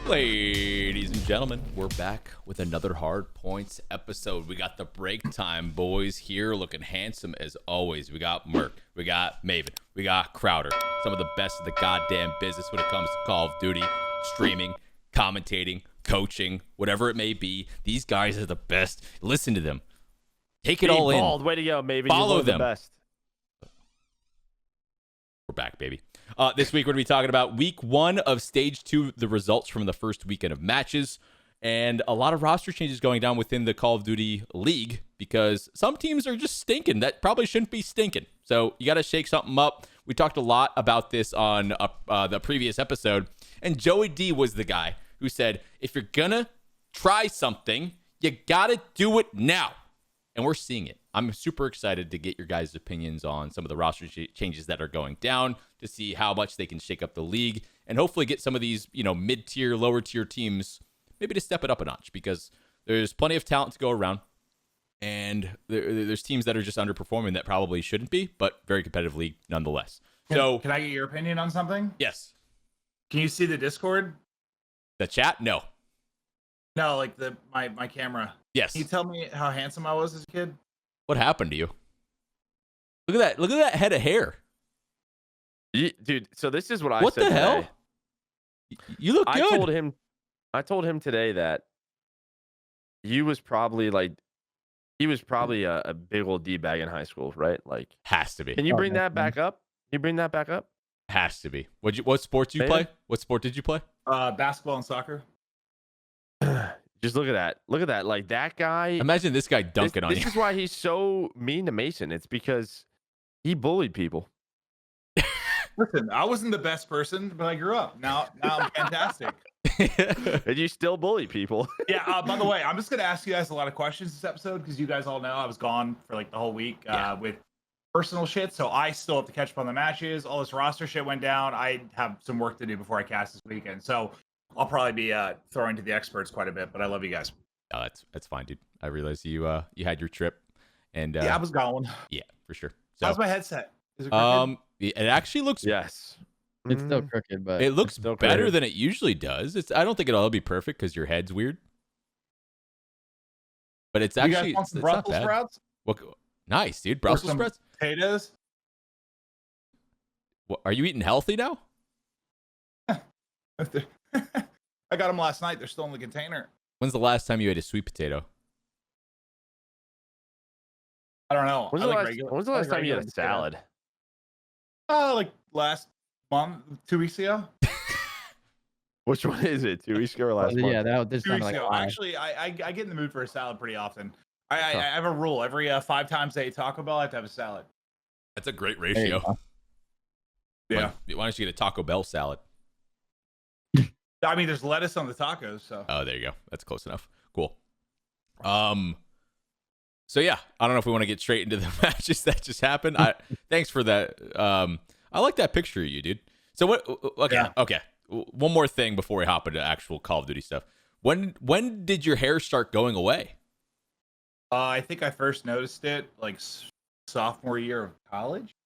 Ladies and gentlemen, we're back with another Hardpoints episode. We got the break time boys here looking handsome as always. We got Merk, we got Maven, we got Crowder. Some of the best of the goddamn business when it comes to Call of Duty, streaming, commentating, coaching, whatever it may be. These guys are the best. Listen to them. Take it all in. Way to go, Maven. Follow them. The best. We're back, baby. This week, we're going to be talking about week 1 of stage 2, the results from the first weekend of matches, and a lot of roster changes going down within the Call of Duty League because some teams are just stinking that probably shouldn't be stinking. So you got to shake something up. We talked a lot about this on the previous episode, and Joey D was the guy who said, if you're going to try something, you got to do it now. And we're seeing it. I'm super excited to get your guys' opinions on some of the roster changes that are going down to see how much they can shake up the league and hopefully get some of these, mid-tier, lower-tier teams maybe to step it up a notch because there's plenty of talent to go around and there's teams that are just underperforming that probably shouldn't be, but very competitive league nonetheless. Can I get your opinion on something? Yes. Can you see the Discord? The chat? No. No, like my camera. Yes. Can you tell me how handsome I was as a kid? What happened to you? Look at that. Look at that head of hair. Dude, so this is what I said. What the hell? Today. You look good. I told him today that he was probably a big old D-bag in high school, right? Like, has to be. Can you bring that back up? Can you bring that back up? Has to be. What sport did you play? What sport did you play? Basketball and soccer. Just look at that. Look at that. Like that guy. Imagine this guy dunking on you. This is why he's so mean to Mason. It's because he bullied people. Listen, I wasn't the best person, but I grew up. Now I'm fantastic. And you still bully people. Yeah. By the way, I'm just gonna ask you guys a lot of questions this episode because you guys all know I was gone for like the whole week with personal shit. So I still have to catch up on the matches. All this roster shit went down. I have some work to do before I cast this weekend. So I'll probably be throwing to the experts quite a bit, but I love you guys. Oh, that's fine, dude. I realized you had your trip, and yeah, I was going. Yeah, for sure. So, how's my headset? Is it crooked? It actually looks. Yes, it's still crooked, but it looks better than it usually does. I don't think it'll be perfect because your head's weird, but it's actually. You guys want some Brussels sprouts? What? Nice, dude. Brussels sprouts. Potatoes. What, are you eating healthy now? I got them last night. They're still in the container. When's the last time you ate a sweet potato? I don't know. When's the last time you had a salad? Like last month, 2 weeks ago. Which one is it? 2 weeks ago or last month? Yeah, that was 2 weeks ago. Actually, I get in the mood for a salad pretty often. I have a rule. Every 5 times I eat Taco Bell, I have to have a salad. That's a great ratio. Yeah. Why don't you get a Taco Bell salad? I mean, there's lettuce on the tacos, so. Oh, there you go. That's close enough. Cool. So yeah, I don't know if we want to get straight into the matches that just happened. Thanks for that. I like that picture of you, dude. So what? Okay. One more thing before we hop into actual Call of Duty stuff. When did your hair start going away? I think I first noticed it like sophomore year of college,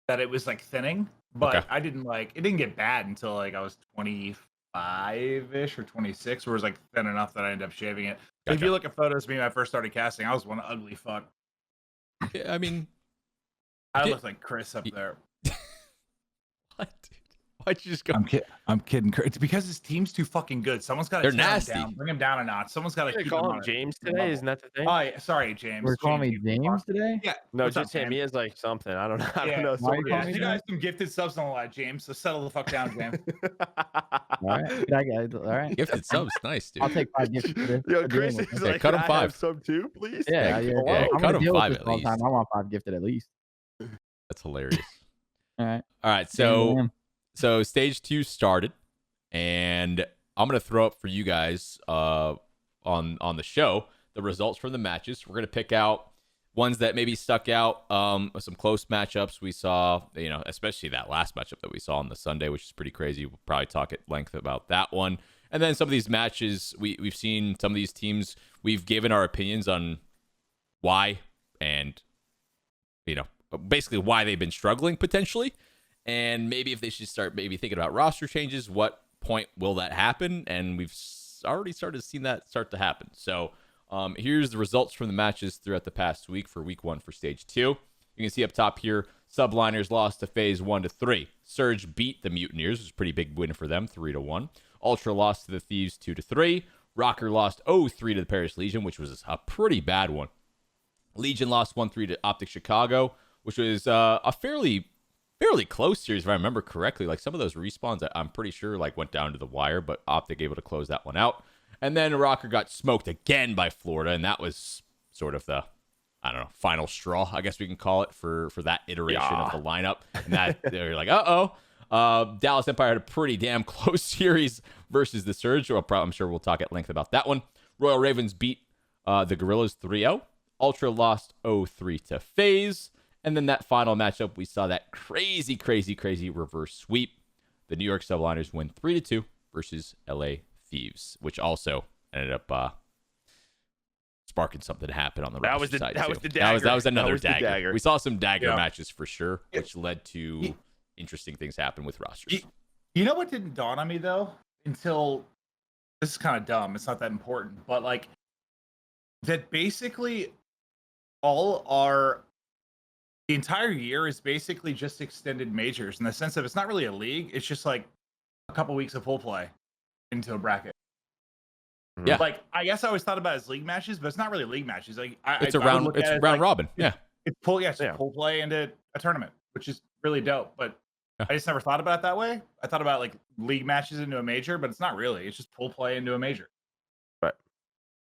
that it was like thinning, but I didn't it didn't get bad until like I was 25-ish or 26, where it was like thin enough that I ended up shaving it. Gotcha. If you look at photos of me when I first started casting, I was one ugly fuck. Yeah, I mean, I look like Chris up there. What? Why'd you just go? I'm kidding. It's because his team's too fucking good. Someone's got to bring him down a notch. Someone's got to keep call him James today. Isn't that the thing? Oh, yeah. Sorry, James. We're calling me James today? Yeah. No, just him. He has like something. I don't know. I don't know. You guys some gifted subs on the line, James. So settle the fuck down, James. All right. Gifted subs, nice, dude. I'll take 5 gifts for this. Yo, Chris is like, cut him 5. Sub 2, please. Yeah, cut him 5 at least. I want 5 gifted at least. That's hilarious. All right. So stage 2 started, and I'm gonna throw up for you guys on the show the results from the matches. We're gonna pick out ones that maybe stuck out, some close matchups we saw, especially that last matchup that we saw on the Sunday, which is pretty crazy. We'll probably talk at length about that one. And then some of these matches, we've seen some of these teams, we've given our opinions on why and, basically why they've been struggling potentially. And maybe if they should start maybe thinking about roster changes, what point will that happen? And we've already started seeing that start to happen. So here's the results from the matches throughout the past week for week 1 for stage 2. You can see up top here, Subliners lost to Faze 1-3. Surge beat the Mutineers, which was a pretty big win for them, 3-1. Ultra lost to the Thieves 2-3. Røkkr lost 0-3 to the Paris Legion, which was a pretty bad one. Legion lost 1-3 to Optic Chicago, which was a fairly close series, if I remember correctly. Like, some of those respawns, I'm pretty sure, like, went down to the wire, but Optic able to close that one out. And then Røkkr got smoked again by Florida, and that was sort of the, I don't know, final straw, I guess we can call it, for that iteration of the lineup. And that they're like, Dallas Empire had a pretty damn close series versus the Surge. I'm sure we'll talk at length about that one. Royal Ravens beat the Guerrillas 3-0. Ultra lost 0-3 to Faze. And then that final matchup, we saw that crazy reverse sweep. The New York Subliners win 3-2 versus LA Thieves, which also ended up sparking something to happen on the roster side. That was the dagger. That was another the dagger. We saw some dagger matches for sure, which led to interesting things happen with rosters. You know what didn't dawn on me though until this is kind of dumb. It's not that important, but like that basically the entire year is basically just extended majors in the sense of it's not really a league. It's just like a couple weeks of full play into a bracket. Yeah. Like, I guess I always thought about it as league matches, but it's not really league matches. Like, It's round robin. Yeah. It's full play into a tournament, which is really dope. But I just never thought about it that way. I thought about like league matches into a major, but it's not really. It's just full play into a major. Right.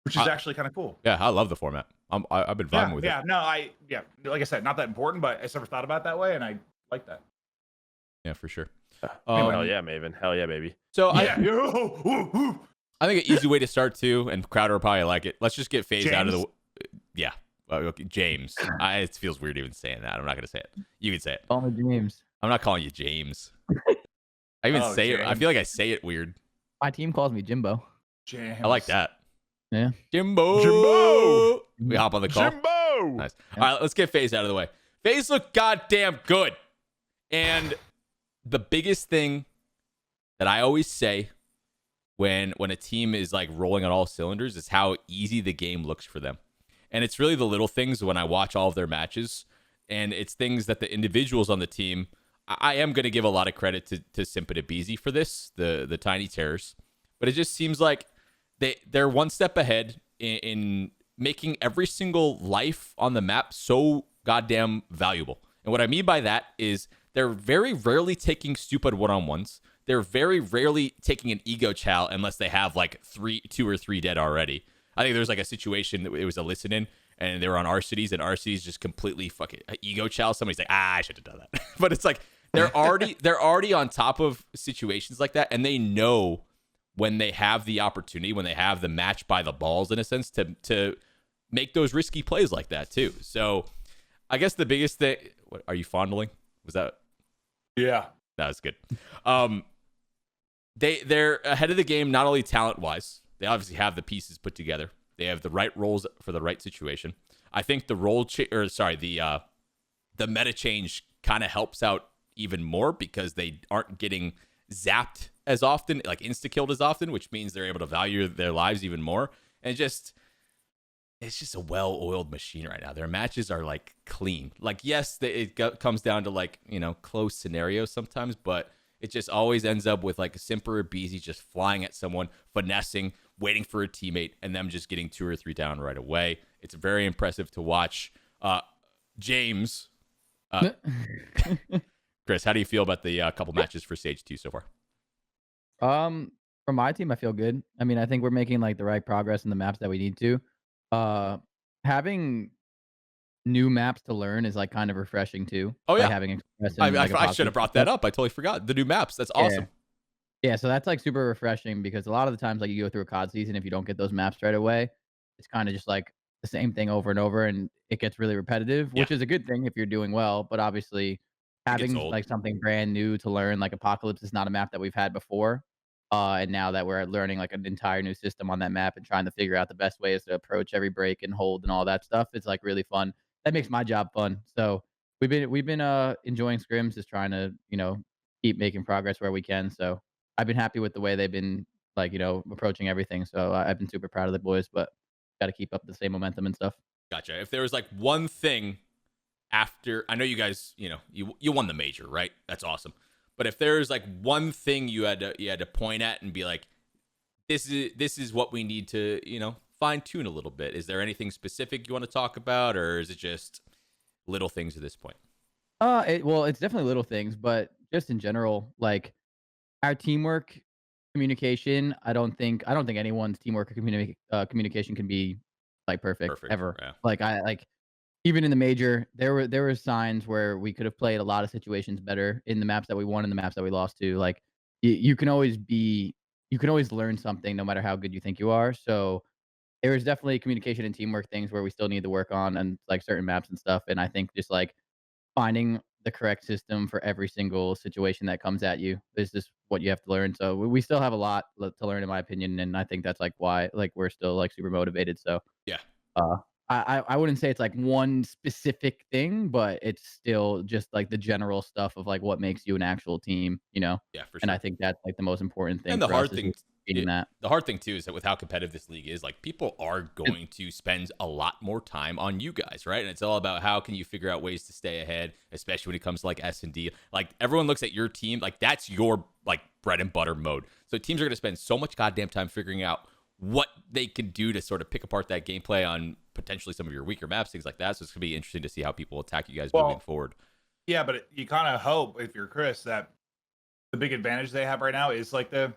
Which is actually kind of cool. Yeah, I love the format. I've been vibing with it. Like I said, not that important, but I just never thought about it that way, and I like that. Yeah, for sure. Hell yeah, Maven. Hell yeah, baby. So I think an easy way to start too, and Crowder will probably like it. Let's just get Faze out of the. Yeah, okay, James. It feels weird even saying that. I'm not gonna say it. You can say it. Call me James. I'm not calling you James. I even say it. I feel like I say it weird. My team calls me Jimbo. James. I like that. Yeah. Jimbo. We hop on the call. Jimbo. Nice. All right, let's get Faze out of the way. Faze looked goddamn good. And the biggest thing that I always say when a team is like rolling on all cylinders is how easy the game looks for them. And it's really the little things when I watch all of their matches. And it's things that the individuals on the team, I am going to give a lot of credit to Simp and Abizi for this, the Tiny Terrors. But it just seems like they're one step ahead in making every single life on the map so goddamn valuable. And what I mean by that is they're very rarely taking stupid one-on-ones. They're very rarely taking an ego chow unless they have like 2 or 3 dead already. I think there was like a situation that it was a listen in and they were on our cities and our cities just completely fucking ego chow. Somebody's like, I should have done that. But it's like they're already on top of situations like that, and they know when they have the opportunity, when they have the match by the balls in a sense to make those risky plays like that too. So I guess the biggest thing, what are you fondling? Was that? Yeah. That was good. They're ahead of the game, not only talent wise, they obviously have the pieces put together. They have the right roles for the right situation. I think the the meta change kind of helps out even more because they aren't getting zapped as often, like insta-killed as often, which means they're able to value their lives even more. And it's just a well-oiled machine right now. Their matches are like clean. Like, yes, it comes down to like, close scenarios sometimes, but it just always ends up with like a Simp or Abizi just flying at someone, finessing, waiting for a teammate, and them just getting 2 or 3 down right away. It's very impressive to watch. James, Chris, how do you feel about the couple matches for Stage 2 so far? For my team, I feel good. I mean, I think we're making like the right progress in the maps that we need to. Having new maps to learn is like kind of refreshing too. Oh yeah, having Express. I should have brought that up. I totally forgot the new maps. That's awesome. Yeah, so that's like super refreshing because a lot of the times, like you go through a COD season, if you don't get those maps right away, it's kind of just like the same thing over and over, and it gets really repetitive, which is a good thing if you're doing well. But obviously, having like something brand new to learn, like Apocalypse, is not a map that we've had before. And now that we're learning like an entire new system on that map and trying to figure out the best ways to approach every break and hold and all that stuff, it's like really fun. That makes my job fun. So we've been enjoying scrims, just trying to keep making progress where we can. So I've been happy with the way they've been like, approaching everything. So I've been super proud of the boys, but got to keep up the same momentum and stuff. Gotcha. If there was like one thing after, I know you guys, you won the major, right? That's awesome. But if there's like one thing you had to point at and be like, this is what we need to, fine tune a little bit. Is there anything specific you want to talk about, or is it just little things at this point? Well, it's definitely little things, but just in general, like our teamwork, communication. I don't think anyone's teamwork or communication can be like perfect ever. Yeah. Like even in the major, there were signs where we could have played a lot of situations better in the maps that we won and the maps that we lost to. Like you can always learn something no matter how good you think you are. So there was definitely communication and teamwork things where we still need to work on and like certain maps and stuff. And I think just like finding the correct system for every single situation that comes at you is just what you have to learn. So we still have a lot to learn, in my opinion, and I think that's like why like we're still like super motivated. So Yeah. uh, I wouldn't say it's like one specific thing, but it's still just like the general stuff of like what makes you an actual team, Yeah, for sure. And I think that's like the most important thing. And the for hard us is thing, beating that. the hard thing too, is that with how competitive this league is, like people are going to spend a lot more time on you guys, right? And it's all about how can you figure out ways to stay ahead, especially when it comes to like S&D. Like everyone looks at your team, like that's your like bread and butter mode. So teams are going to spend so much goddamn time figuring out what they can do to sort of pick apart that gameplay on potentially some of your weaker maps, things like that. So it's gonna be interesting to see how people attack you guys moving forward. Yeah, but you kind of hope, if you're Chris, that the big advantage they have right now is like the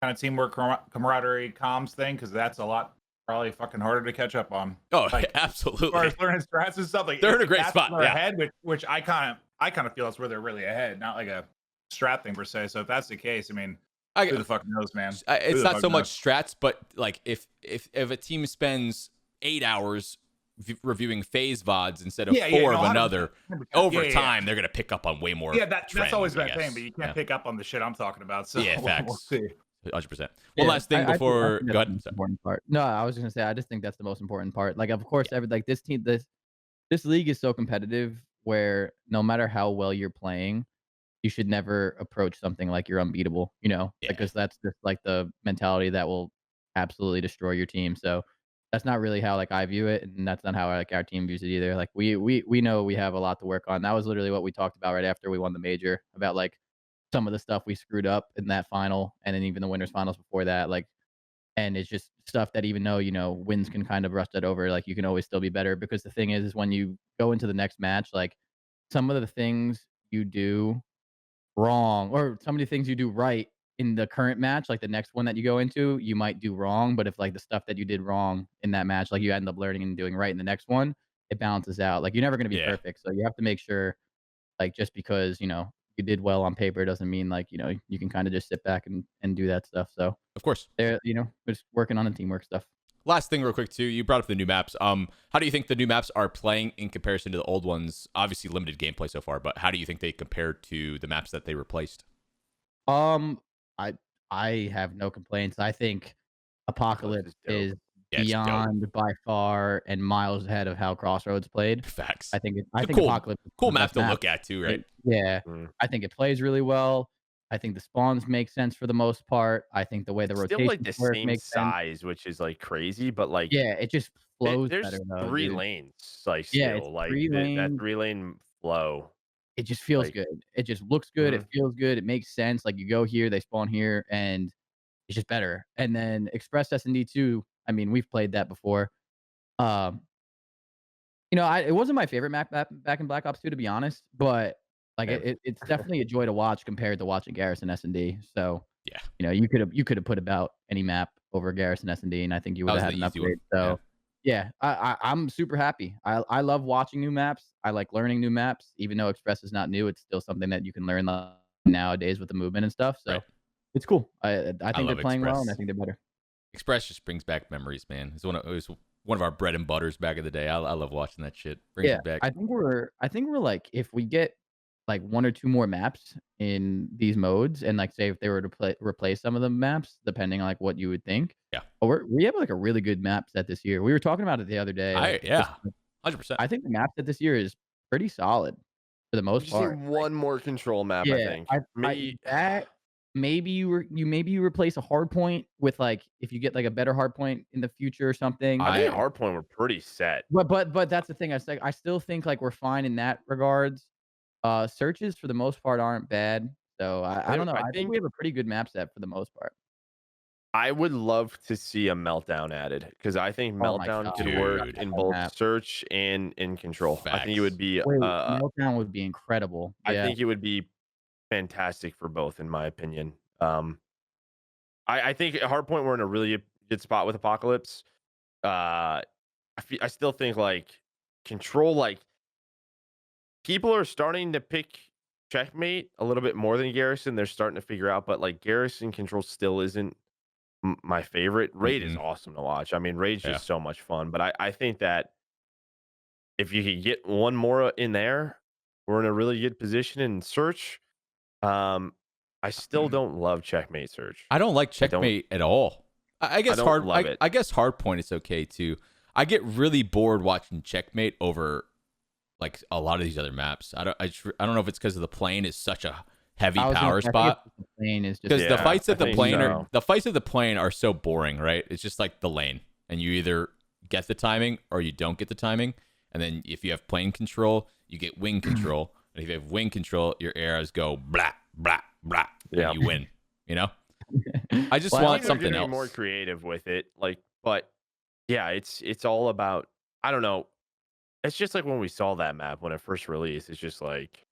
kind of teamwork, camaraderie, comms thing, because that's a lot probably fucking harder to catch up on. Oh, like, absolutely. As far as learning strats and stuff, like they're in a great spot. They're Yeah. ahead, which I kind of feel that's where they're really ahead, not like a strat thing per se. So if that's the case, I mean, who the fuck knows, man? It's not so much strats, but like if a team spends 8 hours reviewing Faze VODs instead of 4 of another, 100%. Over time they're gonna pick up on way more. Yeah, that's always been a thing, but you can't pick up on the shit I'm talking about. So yeah, facts. We'll see. 100%. One last thing before. Go ahead. Important part. No, I was gonna say I just think that's the most important part. Like, of course, like this team, this league is so competitive where no matter how well you're playing, you should never approach something like you're unbeatable, because that's just like the mentality that will absolutely destroy your team. So that's not really how like I view it, and that's not how like our team views it either. Like we know we have a lot to work on. That was literally what we talked about right after we won the major, about like some of the stuff we screwed up in that final, and then even the winners finals before that. Like, and it's just stuff that even though wins can kind of rust it over, like you can always still be better. Because the thing is when you go into the next match, like some of the things you do wrong or some of the things you do right in the current match, like the next one that you go into, you might do wrong. But if like the stuff that you did wrong in that match, like you end up learning and doing right in the next one, it balances out. Like you're never going to be perfect. So you have to make sure, like, just because, you did well on paper doesn't mean like, you can kind of just sit back and do that stuff. So of course, they're, just working on the teamwork stuff. Last thing real quick too, you brought up the new maps. How do you think the new maps are playing in comparison to the old ones? Obviously limited gameplay so far, but how do you think they compare to the maps that they replaced? I have no complaints. I think Apocalypse is beyond by far and miles ahead of how Crossroads played. Facts. I think cool, Apocalypse is cool map to look at too, right? Yeah. I think it plays really well. I think the spawns make sense for the most part. I think the way the rotation like the same size, which is like crazy, but like it just flows there's better though. 3 dude. lanes, like Yeah, still like 3 that 3-lane flow. It just feels good. It just looks good. It feels good. It makes sense. Like you go here, they spawn here, and it's just better. And then Express S&D 2, I mean, we've played that before. It wasn't my favorite map back in Black Ops 2, to be honest, but like it's definitely a joy to watch compared to watching Garrison S&D. So yeah, you could have put about any map over Garrison S&D, and I think you would have had an upgrade. So yeah, I'm super happy. I love watching new maps. I like learning new maps. Even though Express is not new, it's still something that you can learn nowadays with the movement and stuff. So it's cool. I think they're playing well, and I think they're better. Express just brings back memories, man. It was one of our bread and butters back in the day. I love watching that shit. Brings it back. I think we're like, if we get like 1 or 2 more maps in these modes, and like say if they were to replace some of the maps, depending on like what you would think. Yeah. But we have like a really good map set this year. We were talking about it the other day. 100%. I think the map set this year is pretty solid for the most part. One more control map, I think. maybe you replace a hard point with like if you get like a better hard point in the future or something. I think Hardpoint were pretty set. But that's the thing. I still think like we're fine in that regards. Searches for the most part aren't bad. So I don't know. I think we have a pretty good map set for the most part. I would love to see a Meltdown added because I think Oh my Meltdown God, could dude. work in both Map. search and in control. I think it would be Wait, Meltdown would be incredible. I Yeah. think it would be fantastic for both, in my opinion. I think at Hardpoint we're in a really good spot with Apocalypse. I still think like control, like people are starting to pick Checkmate a little bit more than Garrison. They're starting to figure out, but like Garrison control still isn't my favorite. Raid is awesome to watch. I mean, Raid's just so much fun. But I think that if you could get one more in there, we're in a really good position in search. I still don't love Checkmate search. I don't like Checkmate at all. I guess I guess Hardpoint is okay too. I get really bored watching Checkmate over like a lot of these other maps. I don't know if it's because of the plane is such a heavy power spot. Because the fights at the plane are so boring, right? It's just like the lane, and you either get the timing or you don't get the timing. And then if you have plane control, you get wing control, and if you have wing control, your arrows go blah blah blah, and you win. You know, I just want something else. More creative with it, like, but yeah, it's all about. I don't know. It's just like when we saw that map when it first released. It's just like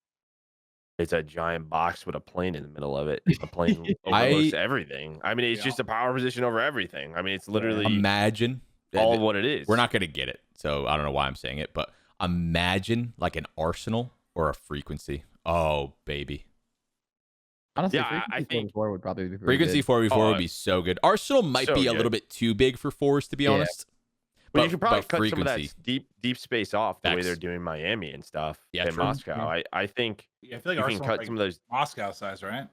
it's a giant box with a plane in the middle of it. The plane overlooks everything. I mean, it's just a power position over everything. I mean, it's literally imagine all what it is. We're not going to get it, so I don't know why I'm saying it, but imagine like an Arsenal or a Frequency. Oh, baby. Honestly, I think 4v4 would probably be Frequency 4v4 would be so good. Arsenal might be a little bit too big for fours, to be honest. But you could probably cut some of that deep space off the way they're doing Miami and stuff in Moscow. I think I feel like you Arsenal can cut some of those Moscow size, right?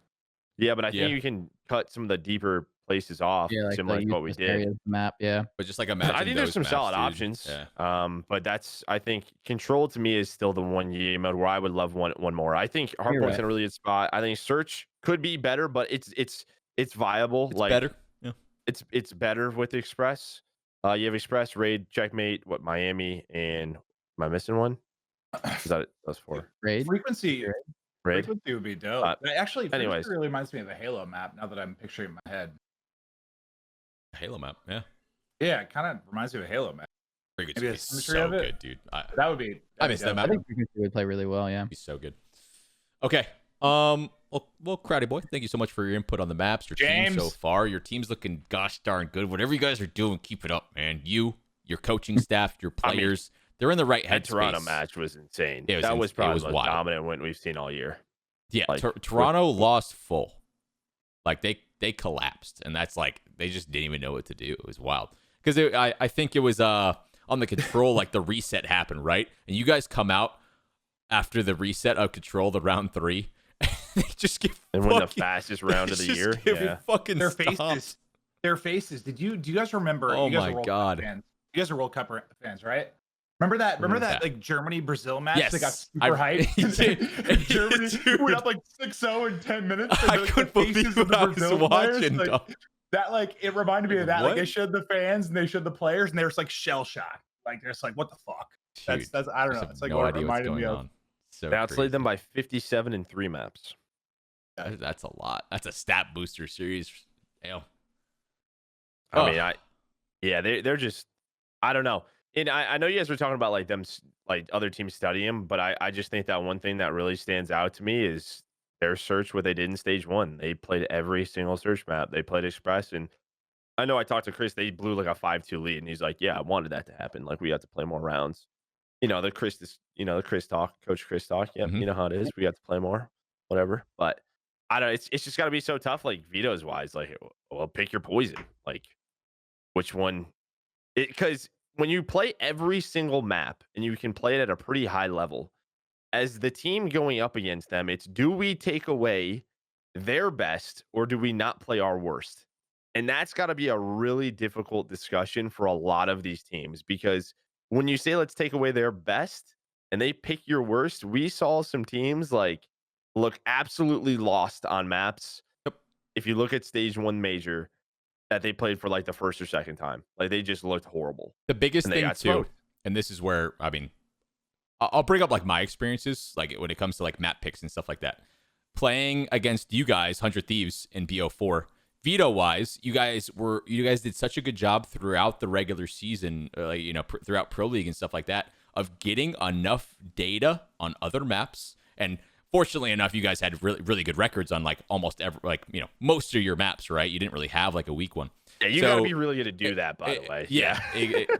Yeah, but I think you can cut some of the deeper places off, like similar to what we did. Map, but just like imagine. I think there's some solid options. But I think control to me is still the one game mode where I would love one more. I think Hardpoint's in a really good spot. I think search could be better, but it's viable. It's better. Yeah. It's better with Express. You have Express, Raid, Checkmate, Miami, and am I missing one? Is that those four? Raid, Frequency. Raid Frequency would be dope. Actually, anyways, really reminds me of the Halo map. Now that I'm picturing in my head, Halo map, yeah. Yeah, it kind of reminds me of a Halo map. Frequency is so good, dude. That would be. I miss that map. I think Frequency would play really well. Yeah, he's so good. Okay. Well, Crowdy boy, thank you so much for your input on the maps. Your team so far. Your team's looking gosh darn good. Whatever you guys are doing, keep it up, man. Your coaching staff, your players, they're in the right headspace. That Toronto match was insane. That was probably the most dominant win we've seen all year. Yeah, like, Toronto lost full. Like they collapsed, and that's like they just didn't even know what to do. It was wild because I think it was on the control, like the reset happened, right? And you guys come out after the reset of control, the round 3. They just get and win the fastest round of the year. Yeah, fucking their faces. Do you guys remember? Oh you guys my God! Fans. You guys are World Cup fans, right? Remember that like Germany Brazil match? Yes. They got super hyped. Germany went up like 6-0 in 10 minutes. I couldn't believe what I was watching. That like it reminded me of that. Like they showed the fans and they showed the players and they were just like shell shocked. Like they're just like, what the fuck? That's I don't know. It's like what it reminded me of. So they outplayed them by 57 in 3 maps. That's a lot. That's a stat booster series. Damn. I mean, they're just, I don't know. And I know you guys were talking about like them, like other teams studying, but I just think that one thing that really stands out to me is their search, what they did in stage 1. They played every single search map. They played Express, and I know I talked to Chris. They blew like a 5-2 lead, and he's like, "Yeah, I wanted that to happen. Like we got to play more rounds." The Chris talk, Coach Chris talk. Yeah, you know how it is. We got to play more, whatever. But I don't. It's just got to be so tough, like vetoes wise. Like, well, pick your poison. Like, which one? Because when you play every single map and you can play it at a pretty high level, as the team going up against them, it's do we take away their best or do we not play our worst? And that's got to be a really difficult discussion for a lot of these teams, because when you say let's take away their best and they pick your worst, we saw some teams like look absolutely lost on maps. if you look at stage 1 major that they played for like the first or second time. Like they just looked horrible. The biggest And they thing got too, smoked. and this is where I mean, I'll bring up like my experiences, like when it comes to like map picks and stuff like that. Playing against you guys, 100 Thieves in BO4, veto wise, you guys did such a good job throughout the regular season, like throughout Pro League and stuff like that, of getting enough data on other maps. And fortunately enough, you guys had really, really good records on like almost every, like, most of your maps, right? You didn't really have like a weak one. Yeah, you got to be really good to do that, by the way. Yeah,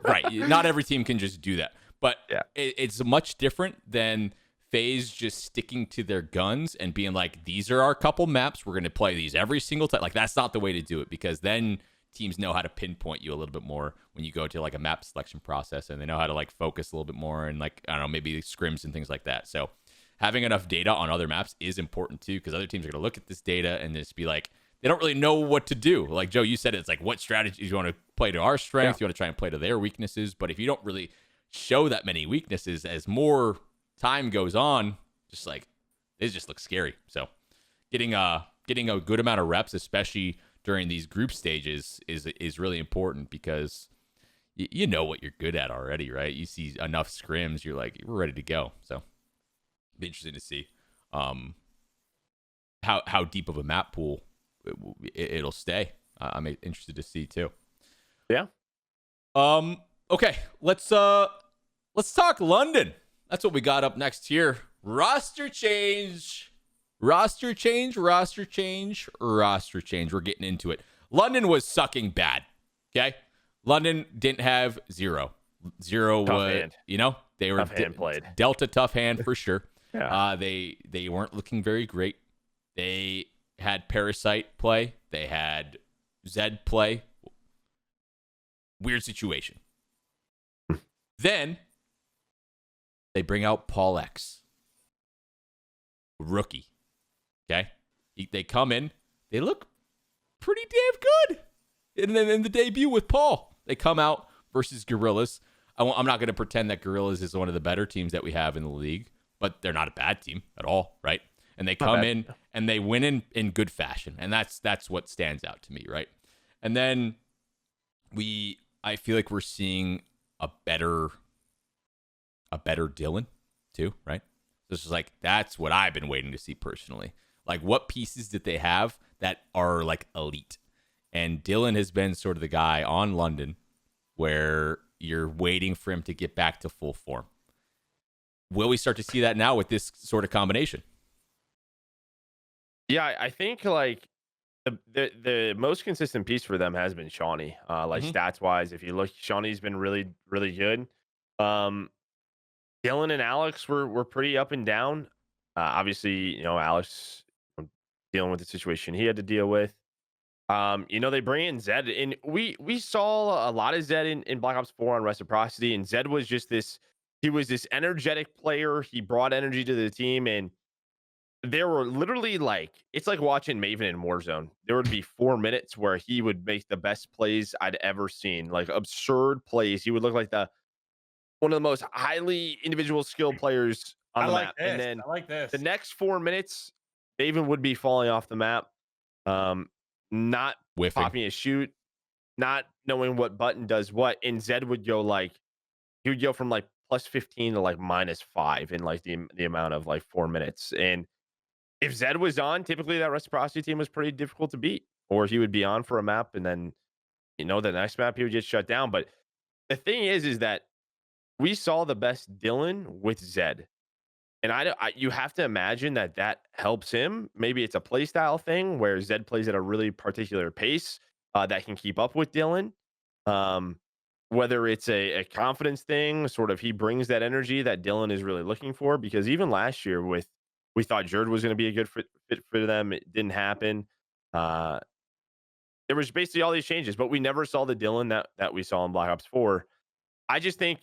right. Not every team can just do that. But yeah, it's much different than Faze just sticking to their guns and being like, these are our couple maps. We're going to play these every single time. Like, that's not the way to do it, because then teams know how to pinpoint you a little bit more when you go to like a map selection process, and they know how to like focus a little bit more and like, I don't know, maybe scrims and things like that. So having enough data on other maps is important too, because other teams are going to look at this data and just be like, they don't really know what to do. Like Joe, you said, it's like, what strategies you want to play to our strength? You want to try and play to their weaknesses. But if you don't really show that many weaknesses, as more time goes on, just like, it just looks scary. So getting a good amount of reps, especially during these group stages, is really important, because you know what you're good at already, right? You see enough scrims, you're like, we're ready to go. So be interesting to see how deep of a map pool it'll stay. I'm interested to see too. Yeah. Okay, let's talk London. That's what we got up next here. Roster change. We're getting into it. London was sucking bad. Okay, London didn't have zero. Zero tough was hand. They were Tough hand played. dealt a tough hand for sure. Yeah. They weren't looking very great. They had Parasite play. They had Zed play. Weird situation. Then they bring out PaulEx, rookie. Okay, they come in. They look pretty damn good. And then in the debut with Paul, they come out versus Guerrillas. I'm not going to pretend that Guerrillas is one of the better teams that we have in the league, but they're not a bad team at all, right? And they come in and they win in good fashion, and that's what stands out to me, right? And then I feel like we're seeing a better Dylan too, right? This is like, that's what I've been waiting to see personally. Like, what pieces did they have that are like elite? And Dylan has been sort of the guy on London where you're waiting for him to get back to full form. Will we start to see that now with this sort of combination? Yeah, I think like the most consistent piece for them has been Staaandy. Stats wise, if you look, Staaandy's been really, really good. Dylan and Alex were pretty up and down. Obviously, Alex dealing with the situation he had to deal with. They bring in Zed, and we saw a lot of Zed in Black Ops 4 on Reciprocity, and Zed was just he was this energetic player. He brought energy to the team, and there were literally it's like watching Maven in Warzone. There would be 4 minutes where he would make the best plays I'd ever seen, like absurd plays. He would look like one of the most highly individual skill players on the map. And then I like this. The next 4 minutes, Maven would be falling off the map, not Whiffing. popping a shoot, not knowing what button does what. And Zed would go he would go from plus 15 to -5 in the amount of 4 minutes. And if Zed was on, typically that Reciprocity team was pretty difficult to beat, or he would be on for a map, and then the next map he would get shut down. But the thing is that we saw the best Dylan with Zed, and you have to imagine that helps him. Maybe it's a playstyle thing where Zed plays at a really particular pace that can keep up with Dylan. Whether it's a confidence thing, sort of he brings that energy that Dylan is really looking for, because even last year we thought Jerd was going to be a good fit for them. It didn't happen. There was basically all these changes, but we never saw the Dylan that we saw in Black Ops 4. I just think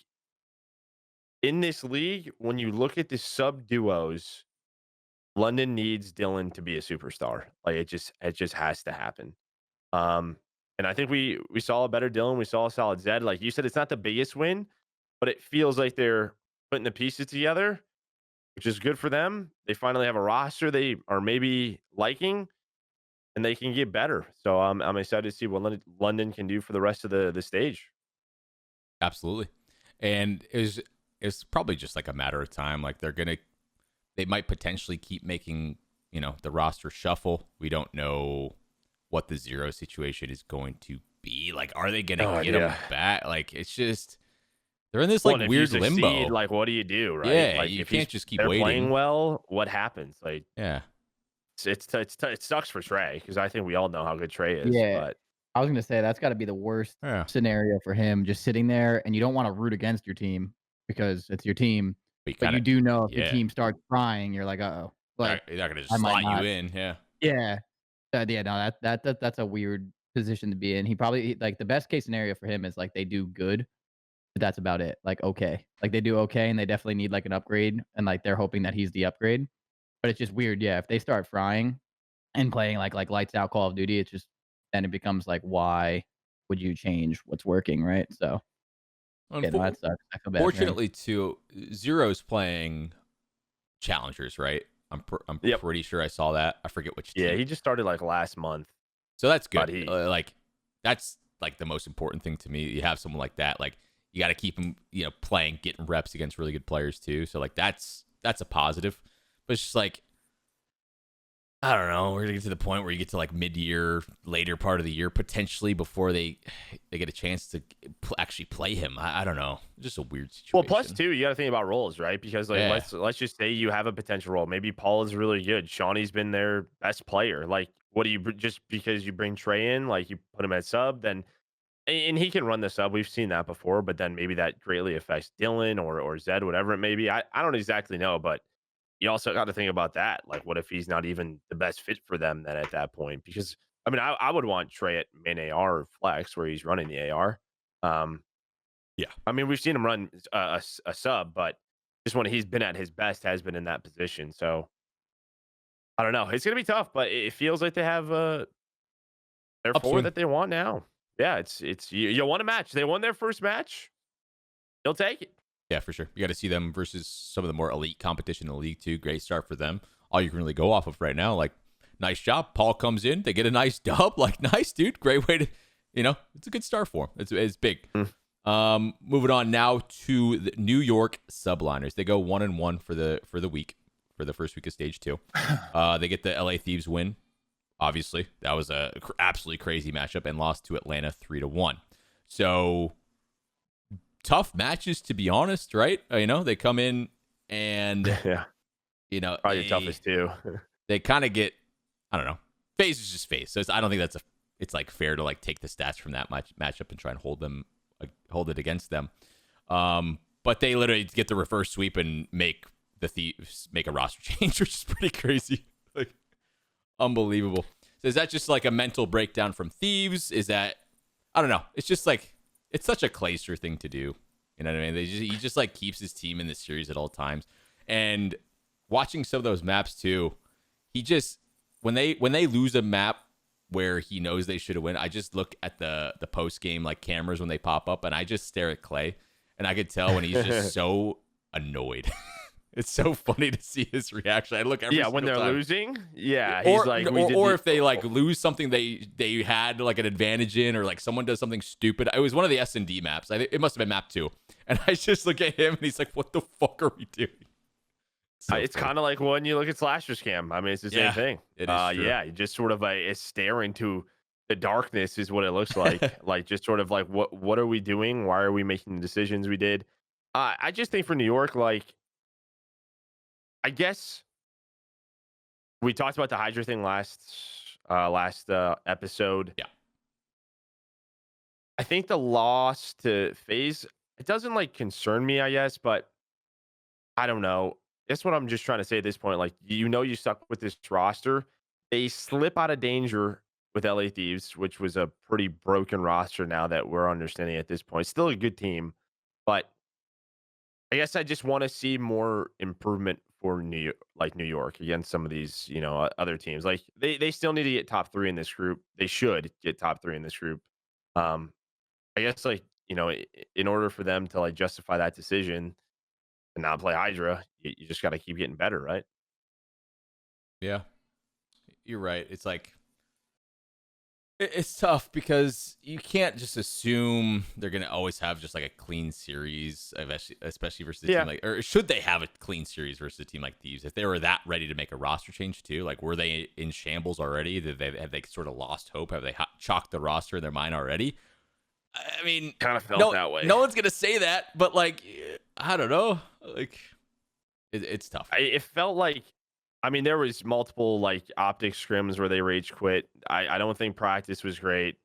in this league, when you look at the sub duos, London needs Dylan to be a superstar. It just has to happen. And I think we saw a better Dylan. We saw a solid Zed. Like you said, it's not the biggest win, but it feels like they're putting the pieces together, which is good for them. They finally have a roster they are maybe liking. and they can get better. So I'm excited to see what London can do for the rest of the stage. Absolutely. And it's probably just like a matter of time. Like they might potentially keep making, the roster shuffle. We don't know what the zero situation is going to be. Like, are they going to get them back? Like, it's just, they're in this like weird limbo. Like, what do you do, right? Yeah, like, you if can't just keep they're waiting. Playing well, what happens? Like, yeah, it sucks for Trey because I think we all know how good Trey is. Yeah. But I was gonna say that's got to be the worst scenario for him, just sitting there, and you don't want to root against your team because it's your team, but you do know if the team starts crying, you're like, uh-oh, like they're not gonna just slot you in. Yeah, no, that's a weird position to be in. He probably like the best case scenario for him is like they do good, but that's about it. Like okay, like they do okay, and they definitely need like an upgrade, and like they're hoping that he's the upgrade. But it's just weird, yeah. If they start frying and playing like lights out Call of Duty, it's just then it becomes like, why would you change what's working, right? So yeah, no, that sucks. I feel bad. Fortunately, too, Zero's playing challengers, right? I'm pretty sure I saw that. I forget which team. Yeah, he just started like last month. So that's good. That's like the most important thing to me. You have someone like that. Like you got to keep him, playing, getting reps against really good players too. So like that's a positive. But it's just like, I don't know. We're gonna get to the point where you get to like mid-year, later part of the year, potentially before they get a chance to actually play him. I don't know. It's just a weird situation. Well, plus too, you got to think about roles, right? Because like let's just say you have a potential role. Maybe Paul is really good. Shawnee's been their best player. Like, what do you just because you bring Trey in, like you put him at sub, then and he can run the sub. We've seen that before, but then maybe that greatly affects Dylan or Zed, whatever it may be. I don't exactly know, but you also got to think about that. Like, what if he's not even the best fit for them then at that point? Because, I mean, I would want Trey at main AR or flex where he's running the AR. Yeah. I mean, we've seen him run a sub, but just when he's been at his best has been in that position. So, I don't know. It's going to be tough, but it feels like they have their four that they want now. Yeah, it's you won a match. They won their first match. They'll take it. Yeah, for sure. You got to see them versus some of the more elite competition in the league too. Great start for them. All you can really go off of right now. Like, nice job. Paul comes in. They get a nice dub. Like, nice, dude. Great way to, it's a good start for them. It's big. Moving on now to the New York Subliners. They go 1-1 for the week, for the first week of stage 2. They get the LA Thieves win. Obviously, that was a absolutely crazy matchup and lost to Atlanta 3-1. So tough matches, to be honest, right? They come in and probably the toughest too. They kind of get, I don't know. Faze is just Faze, so I don't think it's like fair to like take the stats from that matchup and try and hold it against them. But they literally get the reverse sweep and make the Thieves make a roster change, which is pretty crazy. Like, unbelievable. So is that just like a mental breakdown from Thieves? Is that, I don't know. It's just like, it's such a Clayster thing to do. You know what I mean? He just like keeps his team in the series at all times. And watching some of those maps too, he just, when they lose a map where he knows they should have won, I just look at the post game like cameras when they pop up, and I just stare at Clay, and I could tell when he's just so annoyed. It's so funny to see his reaction. I look every when they're time. Losing. Yeah, he's like, or if they like lose something they had like an advantage in, or like someone does something stupid. It was one of the S&D maps. I think it must have been map 2, and I just look at him and he's like, "What the fuck are we doing?" It's kind of like when you look at Slasher's Cam. I mean, it's the same thing. It is true. Yeah, you just sort of a stare into the darkness is what it looks like. Like just sort of like what are we doing? Why are we making the decisions we did? I just think for New York, like, I guess we talked about the Hydra thing last episode. Yeah. I think the loss to Faze, it doesn't like concern me, I guess, but I don't know. That's what I'm just trying to say at this point. Like, you stuck with this roster. They slip out of danger with LA Thieves, which was a pretty broken roster now that we're understanding at this point. Still a good team, but I guess I just want to see more improvement for New York against some of these, other teams. Like they still need to get top 3 in this group. They should get top 3 in this group. I guess in order for them to like justify that decision and not play Hydra, you just got to keep getting better, right? Yeah, you're right. It's like It's tough because you can't just assume they're going to always have just like a clean series, especially versus a team like, or should they have a clean series versus a team like Thieves? If they were that ready to make a roster change too, like were they in shambles already? Have they sort of lost hope? Have they chalked the roster in their mind already? I mean, kind of felt that way. No one's going to say that, but like, I don't know. Like, it's tough. It felt like, I mean, there was multiple like optic scrims where they rage quit. I don't think practice was great.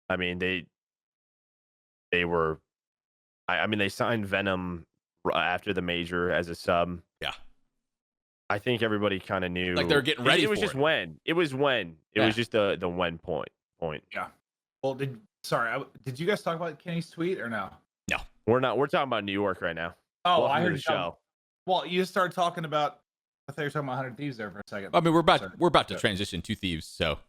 I mean, they were, I mean, they signed Venom after the major as a sub. Yeah. I think everybody kind of knew. Like they're getting ready. It was just when. It was when. It was just the when point. Yeah. Well, did you guys talk about Kenny's tweet or no? No. We're not. We're talking about New York right now. Oh, Welcome I heard to the show. Well, you started talking about. I thought you were talking about 100 Thieves there for a second. I mean, we're about to transition to Thieves, so.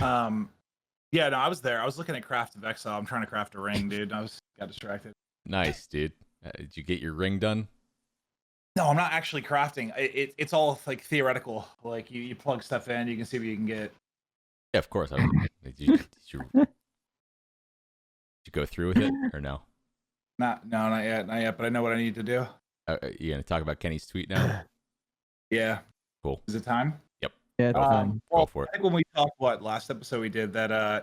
Yeah, no, I was there. I was looking at Craft of Exile. I'm trying to craft a ring, dude. I got distracted. Nice, dude. Did you get your ring done? No, I'm not actually crafting. It's all like theoretical. Like you plug stuff in, you can see what you can get. Yeah, of course. Did you go through with it or no? Not yet. But I know what I need to do. You gonna talk about Kenny's tweet now? Yeah. Cool. Is it time? Yep. Yeah. Go for it. I think when we talked last episode we did that. I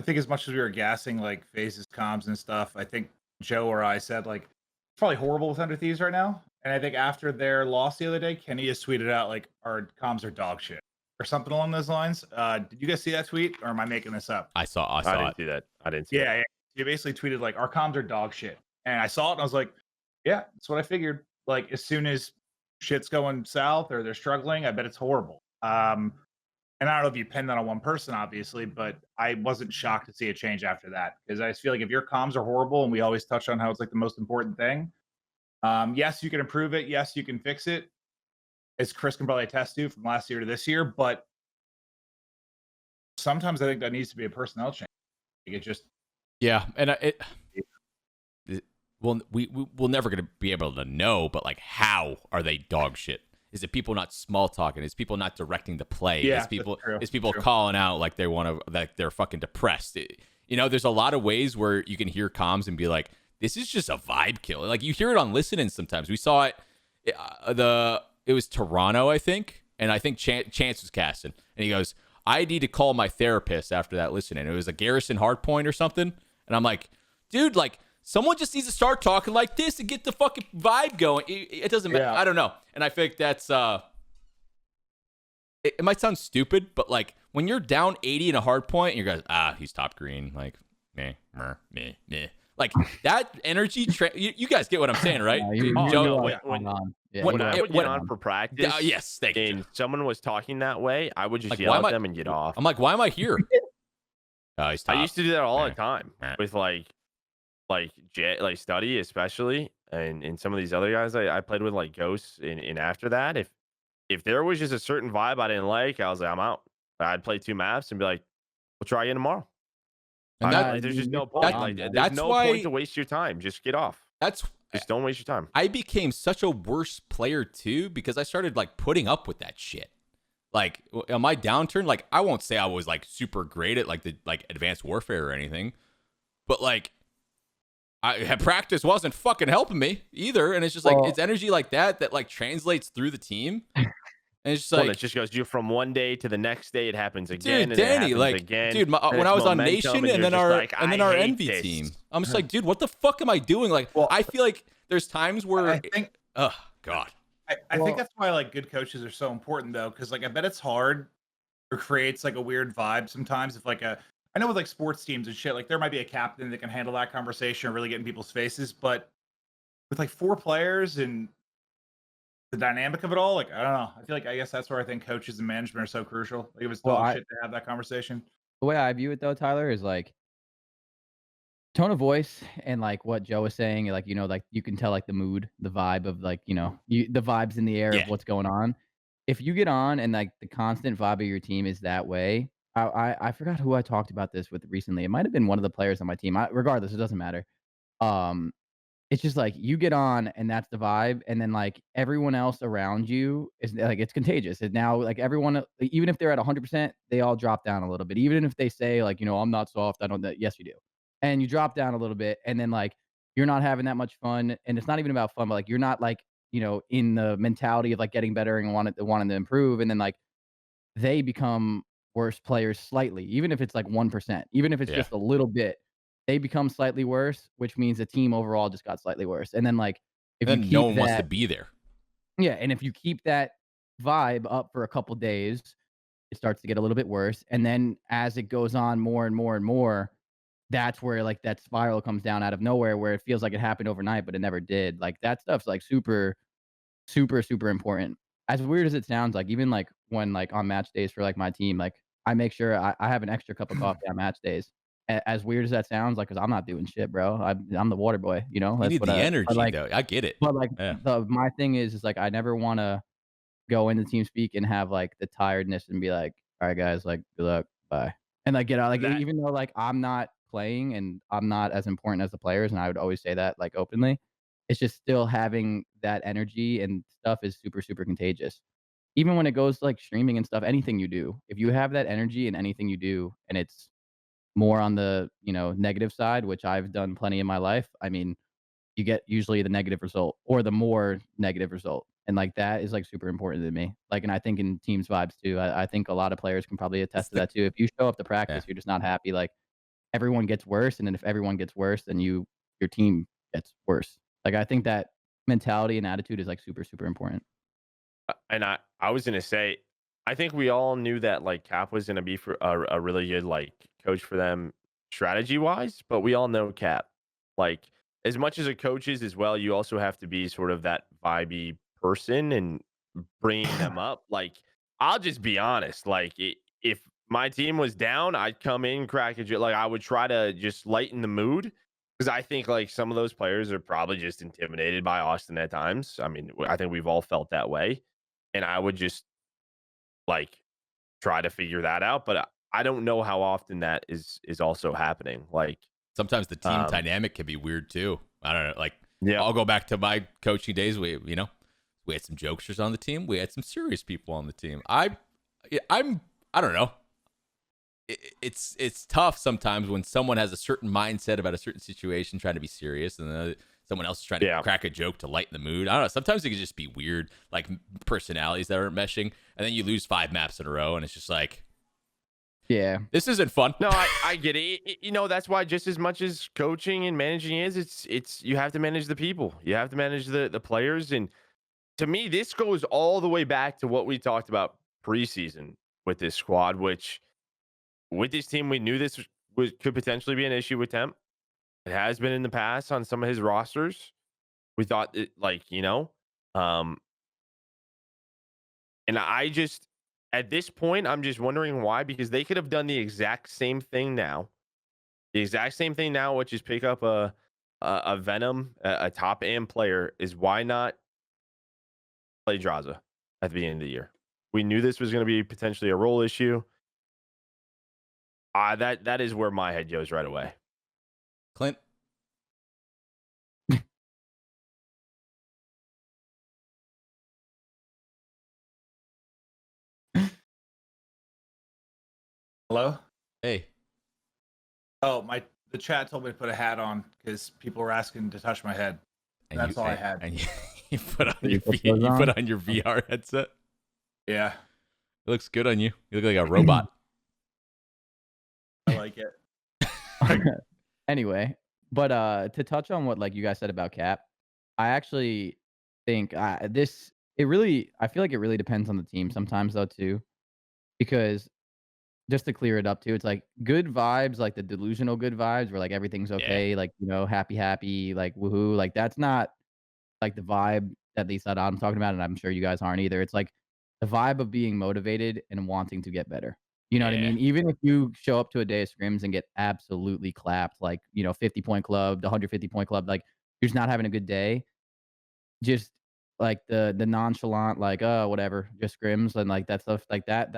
think as much as we were gassing like Faze's comms and stuff, I think Joe or I said like it's probably horrible with Under Thieves right now. And I think after their loss the other day, Kenny has tweeted out like our comms are dog shit or something along those lines. Did you guys see that tweet or am I making this up? I saw I didn't see that. I didn't see it. Yeah. He basically tweeted like our comms are dog shit. And I saw it and I was like, yeah, that's what I figured. Like as soon as shit's going south or they're struggling, I bet it's horrible. And I don't know if you pinned that on one person, obviously, but I wasn't shocked to see a change after that because I just feel like if your comms are horrible, and we always touch on how it's like the most important thing. Yes, you can improve it. Yes, you can fix it. As Chris can probably attest to from last year to this year, but sometimes I think that needs to be a personnel change. Like it just and we're never gonna be able to know, but like, how are they dog shit? Is it people not small talking? Is people not directing the play? Yeah, is people calling out like they want to, like they're fucking depressed? There's a lot of ways where you can hear comms and be like, this is just a vibe kill. Like you hear it on listening sometimes. We saw it. It was Toronto, I think, and I think Chance was casting, and he goes, I need to call my therapist after that listening. It was a Garrison Hardpoint or something, and I'm like, dude, like. Someone just needs to start talking like this and get the fucking vibe going. It doesn't matter. I don't know. And I think that's it might sound stupid, but like when you're down 80 in a hard point and you guys, he's top green, like meh. Like that energy you guys get what I'm saying, right? When I would get on for practice, yes, thank you. And someone was talking that way, I would just yell at them and get off. I'm like, why am I here? He's top. I used to do that all the time with like Study especially, and some of these other guys I played with like Ghosts. And after that, if there was just a certain vibe I didn't like, I was like, I'm out. I'd play 2 maps and be like, we'll try again tomorrow. And there's just no point. There's no point to waste your time. Just get off. Just don't waste your time. I became such a worse player too because I started like putting up with that shit. Like on my downturn, like I won't say I was like super great at like the advanced warfare or anything, but like. Practice wasn't fucking helping me either, and it's just like it's energy like that like translates through the team, and it's just like it just goes you from one day to the next day. It happens again. Dude, Danny, like, again, dude, when I was on Nation and then our Envy team, I'm just like, dude, what the fuck am I doing? Like, I feel like there's times where I think, oh god, I think that's why like good coaches are so important though, because like I bet it's hard or creates like a weird vibe sometimes if like I know with like sports teams and shit, like there might be a captain that can handle that conversation or really get in people's faces, but with like 4 players and the dynamic of it all, like I don't know. I guess that's where I think coaches and management are so crucial. Like it was dog shit to have that conversation. The way I view it though, Tyler, is like tone of voice and like what Joe was saying, like like you can tell like the mood, the vibe of like the vibes in the air of what's going on. If you get on and like the constant vibe of your team is that way. I forgot who I talked about this with recently. It might have been one of the players on my team. Regardless, it doesn't matter. it's just like you get on and that's the vibe, and then like everyone else around you is like it's contagious. And now like everyone, even if they're at 100%, they all drop down a little bit. Even if they say like, I'm not soft, I don't. Yes, you do. And you drop down a little bit, and then like you're not having that much fun, and it's not even about fun, but like you're not like in the mentality of like getting better and wanting to improve, and then like they become worse players slightly, even if it's like 1%, even if it's Yeah. just a little bit, they become slightly worse, which means the team overall just got slightly worse. And then like if you And then keep no one wants to that, be there. yeah, and if you keep that vibe up for a couple days, it starts to get a little bit worse. And then as it goes on more and more and more, that's where like that spiral comes down out of nowhere, where it feels like it happened overnight, but it never did. Like that stuff's like super, super, super important. As weird as it sounds, like even like when like on match days for like my team, like I make sure I have an extra cup of coffee on match days. As weird as that sounds, like, because I'm not doing shit, bro. I'm the water boy, You That's need what the I. energy, But like, though. I get it. Yeah. my thing is like I never want to go into team speak and have like the tiredness and be like, all right, guys, like good luck, bye, and like get out. Like That even though like I'm not playing and I'm not as important as the players, and I would always say that like openly, it's just still having that energy and stuff is super super contagious. Even when it goes to, like streaming and stuff, anything you do, if you have that energy in anything you do, and it's more on the negative side, which I've done plenty in my life, I mean, you get usually the negative result or the more negative result. And like that is like super important to me. Like, and I think in teams vibes too, I think a lot of players can probably It's attest to the that too. If you show up to yeah. practice, you're just not happy. Like everyone gets worse. And then if everyone gets worse, then your team gets worse. Like I think that mentality and attitude is like super, super important. and I was gonna say, I think we all knew that like Cap was gonna be for a really good like coach for them strategy wise, but we all know Cap. Like as much as a coach is as well, you also have to be sort of that vibey person and bringing them up. Like I'll just be honest, like if my team was down, I'd come in, crack a like I would try to just lighten the mood. Because I think like some of those players are probably just intimidated by Austin at times. I mean, I think we've all felt that way, and I would just like try to figure that out. But I don't know how often that is also happening. Like, Sometimes the team dynamic can be weird too. I don't know. Like, yeah, I'll go back to my coaching days. We had some jokesters on the team. We had some serious people on the team. I don't know. It's tough sometimes when someone has a certain mindset about a certain situation, trying to be serious, and then someone else is trying to crack a joke to lighten the mood. I don't know. Sometimes it can just be weird, like personalities that aren't meshing, and then you lose 5 maps in a row, and it's just like, yeah, this isn't fun. No, I get it. That's why just as much as coaching and managing is, it's you have to manage the people. You have to manage the players. And to me, this goes all the way back to what we talked about preseason with this squad, which with this team, we knew this could potentially be an issue with Temp. It has been in the past on some of his rosters. We thought it, and I just, at this point, I'm just wondering why, because they could have done the exact same thing now. The exact same thing now, which is pick up a Venom, a top AM player, is why not play Draza at the beginning of the year? We knew this was going to be potentially a role issue. That is where my head goes right away. Clint? Hello? Hey. Oh, the chat told me to put a hat on because people were asking to touch my head. That's all I had. And you put on You your VR headset. Yeah, It looks good on you. You look like a robot. I like it. Anyway, but to touch on what like you guys said about Cap, I actually think I feel like it really depends on the team sometimes though too, because just to clear it up too, it's like good vibes, like the delusional good vibes where like everything's okay, like happy, like woohoo, like that's not like the vibe at least that I'm talking about, and I'm sure you guys aren't either. It's like the vibe of being motivated and wanting to get better. You know what I mean? Even if you show up to a day of scrims and get absolutely clapped, like 50-point club, the 150-point club, like you're just not having a good day. Just like the nonchalant, like, oh, whatever, just scrims and like that stuff, like that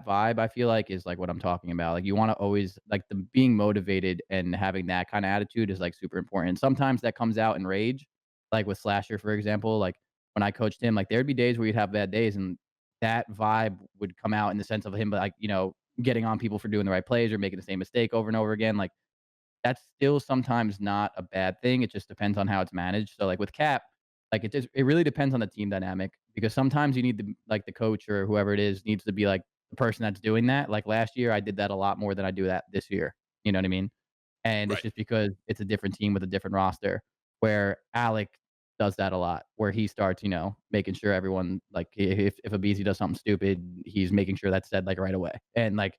vibe, I feel like is like what I'm talking about. Like you want to always like the being motivated and having that kind of attitude is like super important. Sometimes that comes out in rage, like with Slasher, for example. Like when I coached him, like there'd be days where you'd have bad days, and that vibe would come out in the sense of him, like getting on people for doing the right plays or making the same mistake over and over again. Like that's still sometimes not a bad thing. It just depends on how it's managed. So like with Cap, like it really depends on the team dynamic because sometimes you need the coach or whoever it is needs to be like the person that's doing that. Like last year, I did that a lot more than I do that this year. You know what I mean? And it's Right. just because it's a different team with a different roster where Alec does that a lot, where he starts, making sure everyone like if a BZ does something stupid, he's making sure that's said like right away. And like